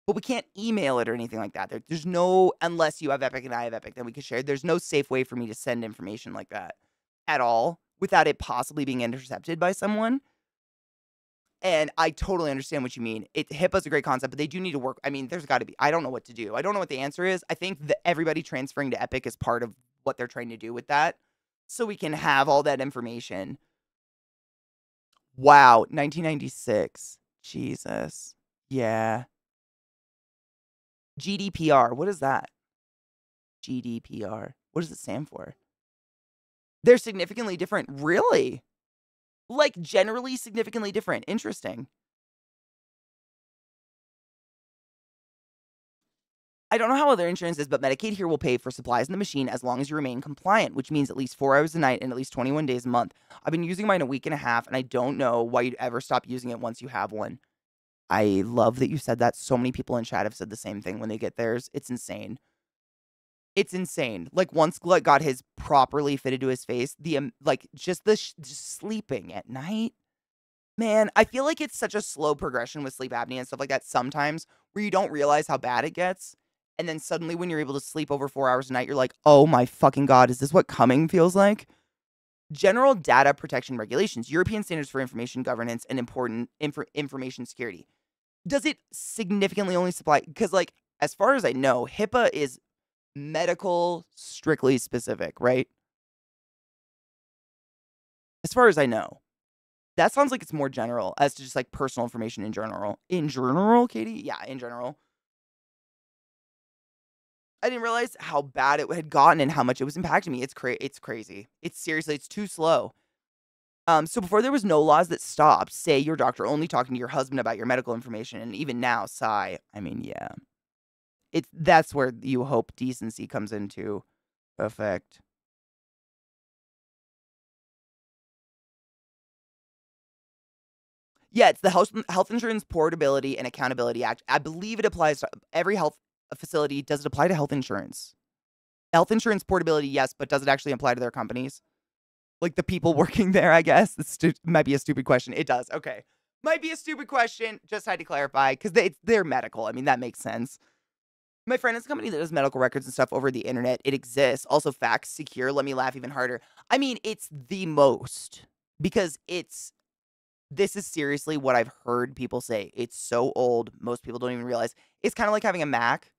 Speaker 1: but we can't email it or anything like that. There's no, unless you have Epic and I have Epic, then we can share. There's no safe way for me to send information like that at all without it possibly being intercepted by someone. And I totally understand what you mean. HIPAA's a great concept, but they do need to work. I mean, there's got to be. I don't know what to do. I don't know what the answer is. I think that everybody transferring to Epic is part of what they're trying to do with that, so we can have all that information. Wow, 1996. Jesus. Yeah. GDPR. What is that? GDPR. What does it stand for? They're significantly different. Really? Like, generally significantly different. Interesting. I don't know how other insurance is, but Medicaid here will pay for supplies in the machine as long as you remain compliant, which means at least 4 hours a night and at least 21 days a month. I've been using mine a week and a half, and I don't know why you'd ever stop using it once you have one. I love that you said that. So many people in chat have said the same thing when they get theirs. It's insane. It's insane. Like, once Glut got his properly fitted to his face, just sleeping at night. Man, I feel like it's such a slow progression with sleep apnea and stuff like that sometimes, where you don't realize how bad it gets. And then suddenly when you're able to sleep over 4 hours a night, you're like, oh my fucking God, is this what coming feels like? General data protection regulations, European standards for information governance and important information security. Does it significantly only supply? Because, like, as far as I know, HIPAA is medical strictly specific, right? As far as I know. That sounds like it's more general as to just like personal information in general. In general, Katie? Yeah, in general. I didn't realize how bad it had gotten and how much it was impacting me. It's crazy. It's too slow. So before there was no laws that stopped, say, your doctor only talking to your husband about your medical information, and even now, sigh. I mean, yeah. That's where you hope decency comes into effect. Yeah, it's the Health Insurance Portability and Accountability Act. I believe it applies to every health facility. Does it apply to health insurance? Health insurance portability, yes, but does it actually apply to their companies? Like the people working there, I guess? Might be a stupid question. It does. Okay. Might be a stupid question. Just had to clarify because they're medical. I mean, that makes sense. My friend has a company that does medical records and stuff over the internet. It exists. Also, fax secure. Let me laugh even harder. I mean, it's the most because it's This is seriously what I've heard people say. It's so old, most people don't even realize. It's kind of like having a Mac.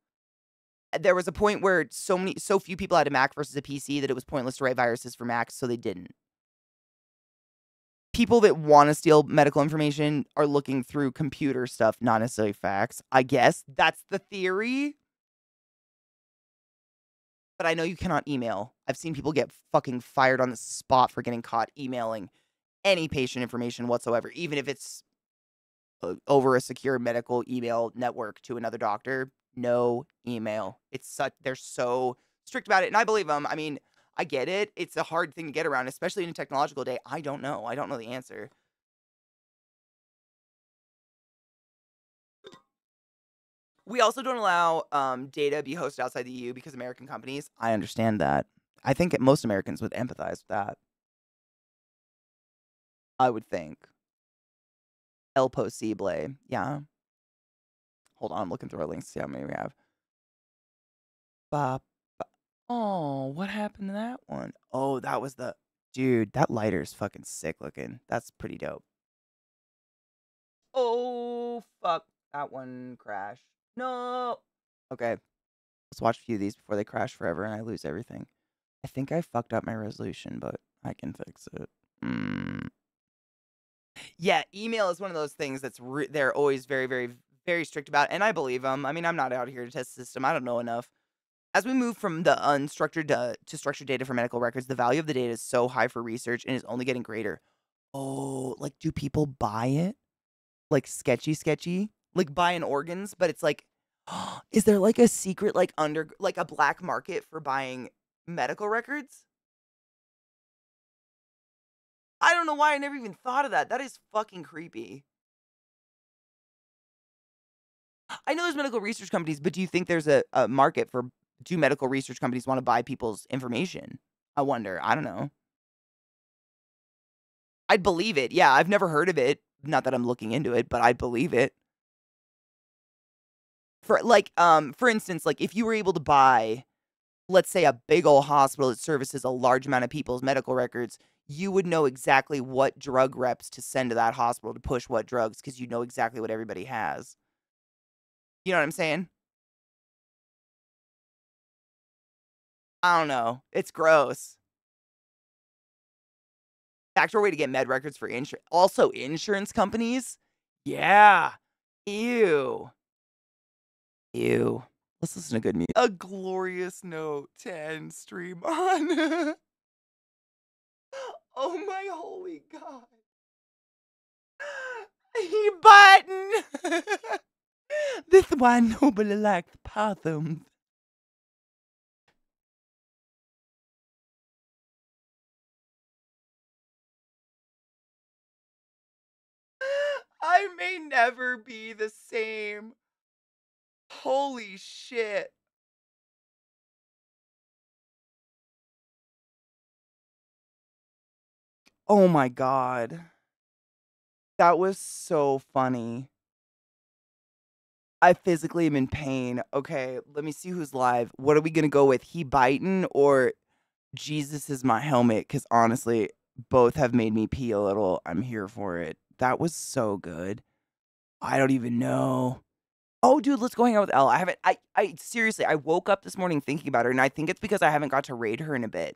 Speaker 1: There was a point where so few people had a Mac versus a PC that it was pointless to write viruses for Macs, so they didn't. People that want to steal medical information are looking through computer stuff, not necessarily facts. I guess that's the theory. But I know you cannot email. I've seen people get fucking fired on the spot for getting caught emailing any patient information whatsoever, even if it's over a secure medical email network to another doctor. No email. They're so strict about it, and I believe them. I mean, I get it. It's a hard thing to get around, especially in a technological day. I don't know. I don't know the answer. We also don't allow data be hosted outside the EU because American companies. I understand that. I think most Americans would empathize with that. I would think. El Posible. Yeah. Hold on, I'm looking through our links to see how many we have. Ba, ba. Oh, what happened to that one? Oh, that was the... Dude, that lighter is fucking sick looking. That's pretty dope. Oh, fuck. That one crashed. No. Okay. Let's watch a few of these before they crash forever and I lose everything. I think I fucked up my resolution, but I can fix it. Yeah, email is one of those things that's they're always very, very, very strict about, and I believe them. I mean, I'm not out here to test the system. I don't know enough. As we move from the unstructured to structured data for medical records, the value of the data is so high for research and is only getting greater. Oh, like, do people buy it? Like, sketchy? Like, buying organs, but it's like, is there, like, a secret, like, like, a black market for buying medical records? I don't know why I never even thought of that. That is fucking creepy. I know there's medical research companies, but do you think there's a market for, do medical research companies want to buy people's information? I wonder. I don't know. I'd believe it. Yeah, I've never heard of it. Not that I'm looking into it, but I'd believe it. For instance, like if you were able to buy, let's say, a big old hospital that services a large amount of people's medical records, you would know exactly what drug reps to send to that hospital to push what drugs because you know exactly what everybody has. You know what I'm saying? I don't know. It's gross. Backdoor way to get med records for insurance. Also, insurance companies? Yeah. Ew. Ew. Let's listen to good music. A Glorious Note 10 stream on. Oh my holy god. He button. This one nobly likes possums. I may never be the same. Holy shit. Oh my god. That was so funny. I physically am in pain. Okay, let me see who's live. What are we gonna go with? He biting or Jesus is my helmet? Because honestly, both have made me pee a little. I'm here for it. That was so good. I don't even know. Oh, dude, let's go hang out with Elle. I haven't. I seriously. I woke up this morning thinking about her, and I think it's because I haven't got to raid her in a bit.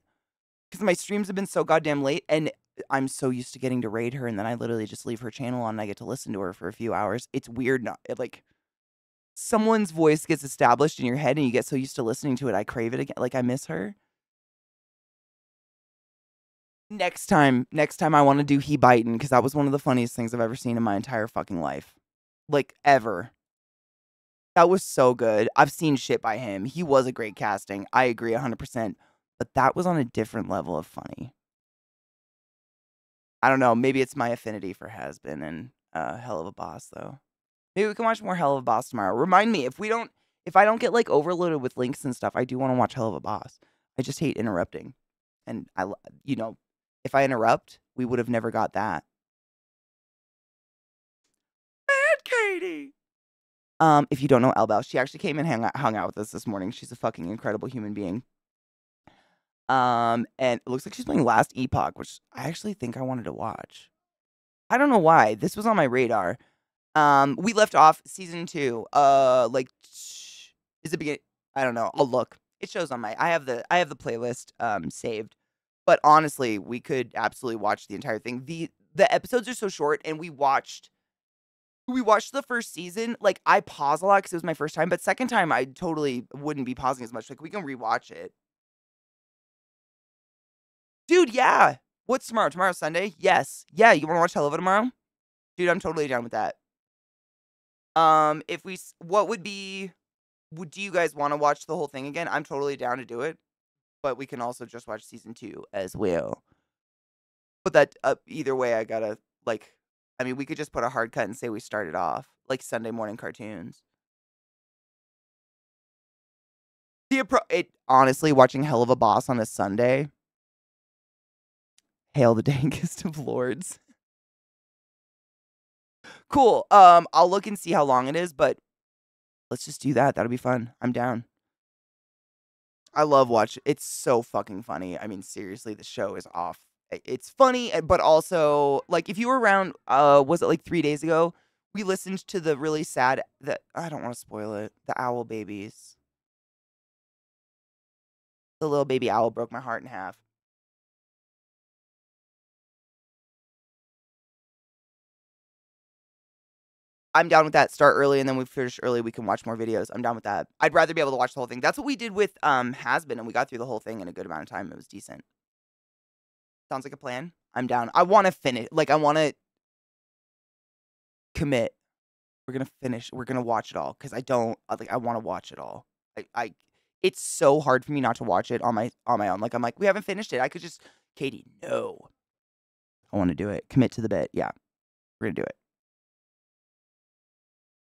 Speaker 1: Because my streams have been so goddamn late, and I'm so used to getting to raid her, and then I literally just leave her channel on, and I get to listen to her for a few hours. It's weird. Not like someone's voice gets established in your head, and you get so used to listening to it. I crave it again. Like I miss her. Next time I want to do He Bitin' because that was one of the funniest things I've ever seen in my entire fucking life. Like, ever. That was so good. I've seen shit by him. He was a great casting. I agree 100%. But that was on a different level of funny. I don't know. Maybe it's my affinity for Has-Been and Hell of a Boss, though. Maybe we can watch more Hell of a Boss tomorrow. Remind me, if I don't get, like, overloaded with links and stuff, I do want to watch Hell of a Boss. I just hate interrupting. And, if I interrupt, we would have never got that. Mad Katie! If you don't know Elbel, she actually came and hung out with us this morning. She's a fucking incredible human being. And it looks like she's playing Last Epoch, which I actually think I wanted to watch. I don't know why. This was on my radar. We left off season 2. Like, is it begin? I don't know. I'll look. It shows on my. I have the playlist saved. But honestly, we could absolutely watch the entire thing. The episodes are so short, and we watched the first season. Like, I pause a lot because it was my first time, but second time I totally wouldn't be pausing as much. Like, we can rewatch it. Dude, yeah. What's tomorrow? Tomorrow's Sunday? Yes. Yeah, you want to watch Helluva tomorrow? Dude, I'm totally down with that. If we, what would be, do you guys want to watch the whole thing again? I'm totally down to do it, but we can also just watch season 2 as well. But that, either way, I gotta, like, I mean, we could just put a hard cut and say we started off, like Sunday morning cartoons. Honestly, watching Helluva Boss on a Sunday, hail the dankest of lords. Cool. I'll look and see how long it is, but let's just do that. That'll be fun. I'm down. I love watching. It's so fucking funny. I mean, seriously, the show is off. It's funny, but also, like, if you were around, was it like 3 days ago? We listened to the really sad, I don't want to spoil it, the owl babies. The little baby owl broke my heart in half. I'm down with that. Start early, and then we finish early. We can watch more videos. I'm down with that. I'd rather be able to watch the whole thing. That's what we did with Has Been, and we got through the whole thing in a good amount of time. It was decent. Sounds like a plan. I'm down. I want to finish. Like, I want to commit. We're gonna finish. We're gonna watch it all because I don't like. I want to watch it all. It's so hard for me not to watch it on my own. Like, I'm like, we haven't finished it. I could just, Katie, no. I want to do it. Commit to the bit. Yeah, we're gonna do it.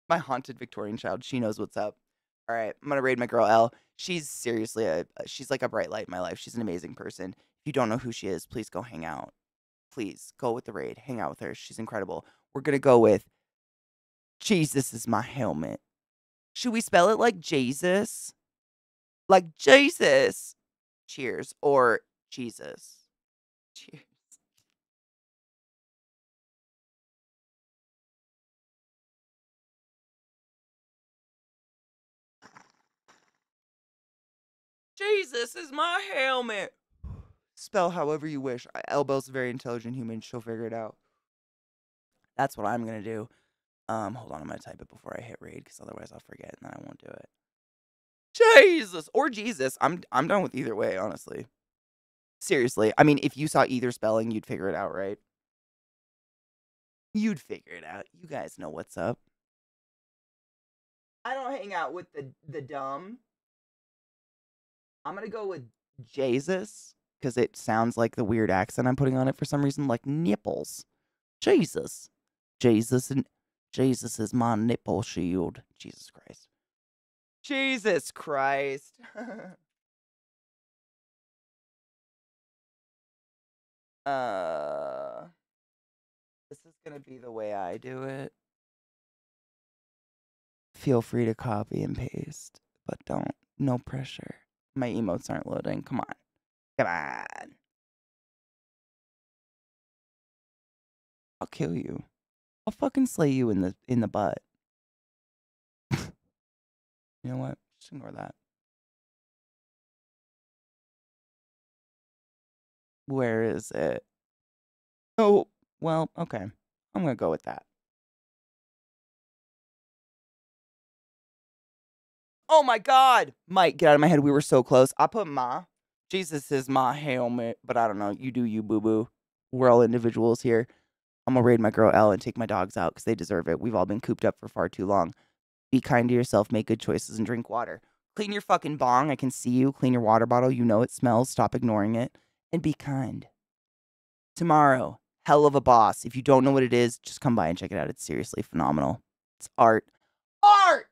Speaker 1: My haunted Victorian child. She knows what's up. All right, I'm gonna raid my girl Elle. She's seriously she's like a bright light in my life. She's an amazing person. If you don't know who she is, please go hang out. Please go with the raid. Hang out with her. She's incredible. We're gonna go with Jesus is my helmet. Should we spell it like Jesus? Like Jesus. Cheers. Or Jesus. Cheers. Jesus is my helmet. Spell however you wish. Elbow's a very intelligent human. She'll figure it out. That's what I'm gonna do. Hold on, I'm gonna type it before I hit raid, because otherwise I'll forget and then I won't do it. Jesus or Jesus. I'm done with either way, honestly. Seriously. I mean, if you saw either spelling, you'd figure it out, right? You'd figure it out. You guys know what's up. I don't hang out with the dumb. I'm gonna go with Jesus, because it sounds like the weird accent I'm putting on it for some reason, like nipples. Jesus. Jesus is my nipple shield. Jesus Christ. Jesus Christ. This is gonna be the way I do it. Feel free to copy and paste, but don't. No pressure. My emotes aren't loading. Come on. Come on. I'll kill you. I'll fucking slay you in the butt. You know what? Just ignore that. Where is it? Oh, well, okay. I'm gonna go with that. Oh my God! Mike, get out of my head. We were so close. I put ma. Jesus is my helmet, but I don't know. You do you, boo-boo. We're all individuals here. I'm gonna raid my girl Elle and take my dogs out because they deserve it. We've all been cooped up for far too long. Be kind to yourself, make good choices, and drink water. Clean your fucking bong. I can see you. Clean your water bottle. You know it smells. Stop ignoring it. And be kind. Tomorrow, Helluva Boss. If you don't know what it is, just come by and check it out. It's seriously phenomenal. It's art. Art!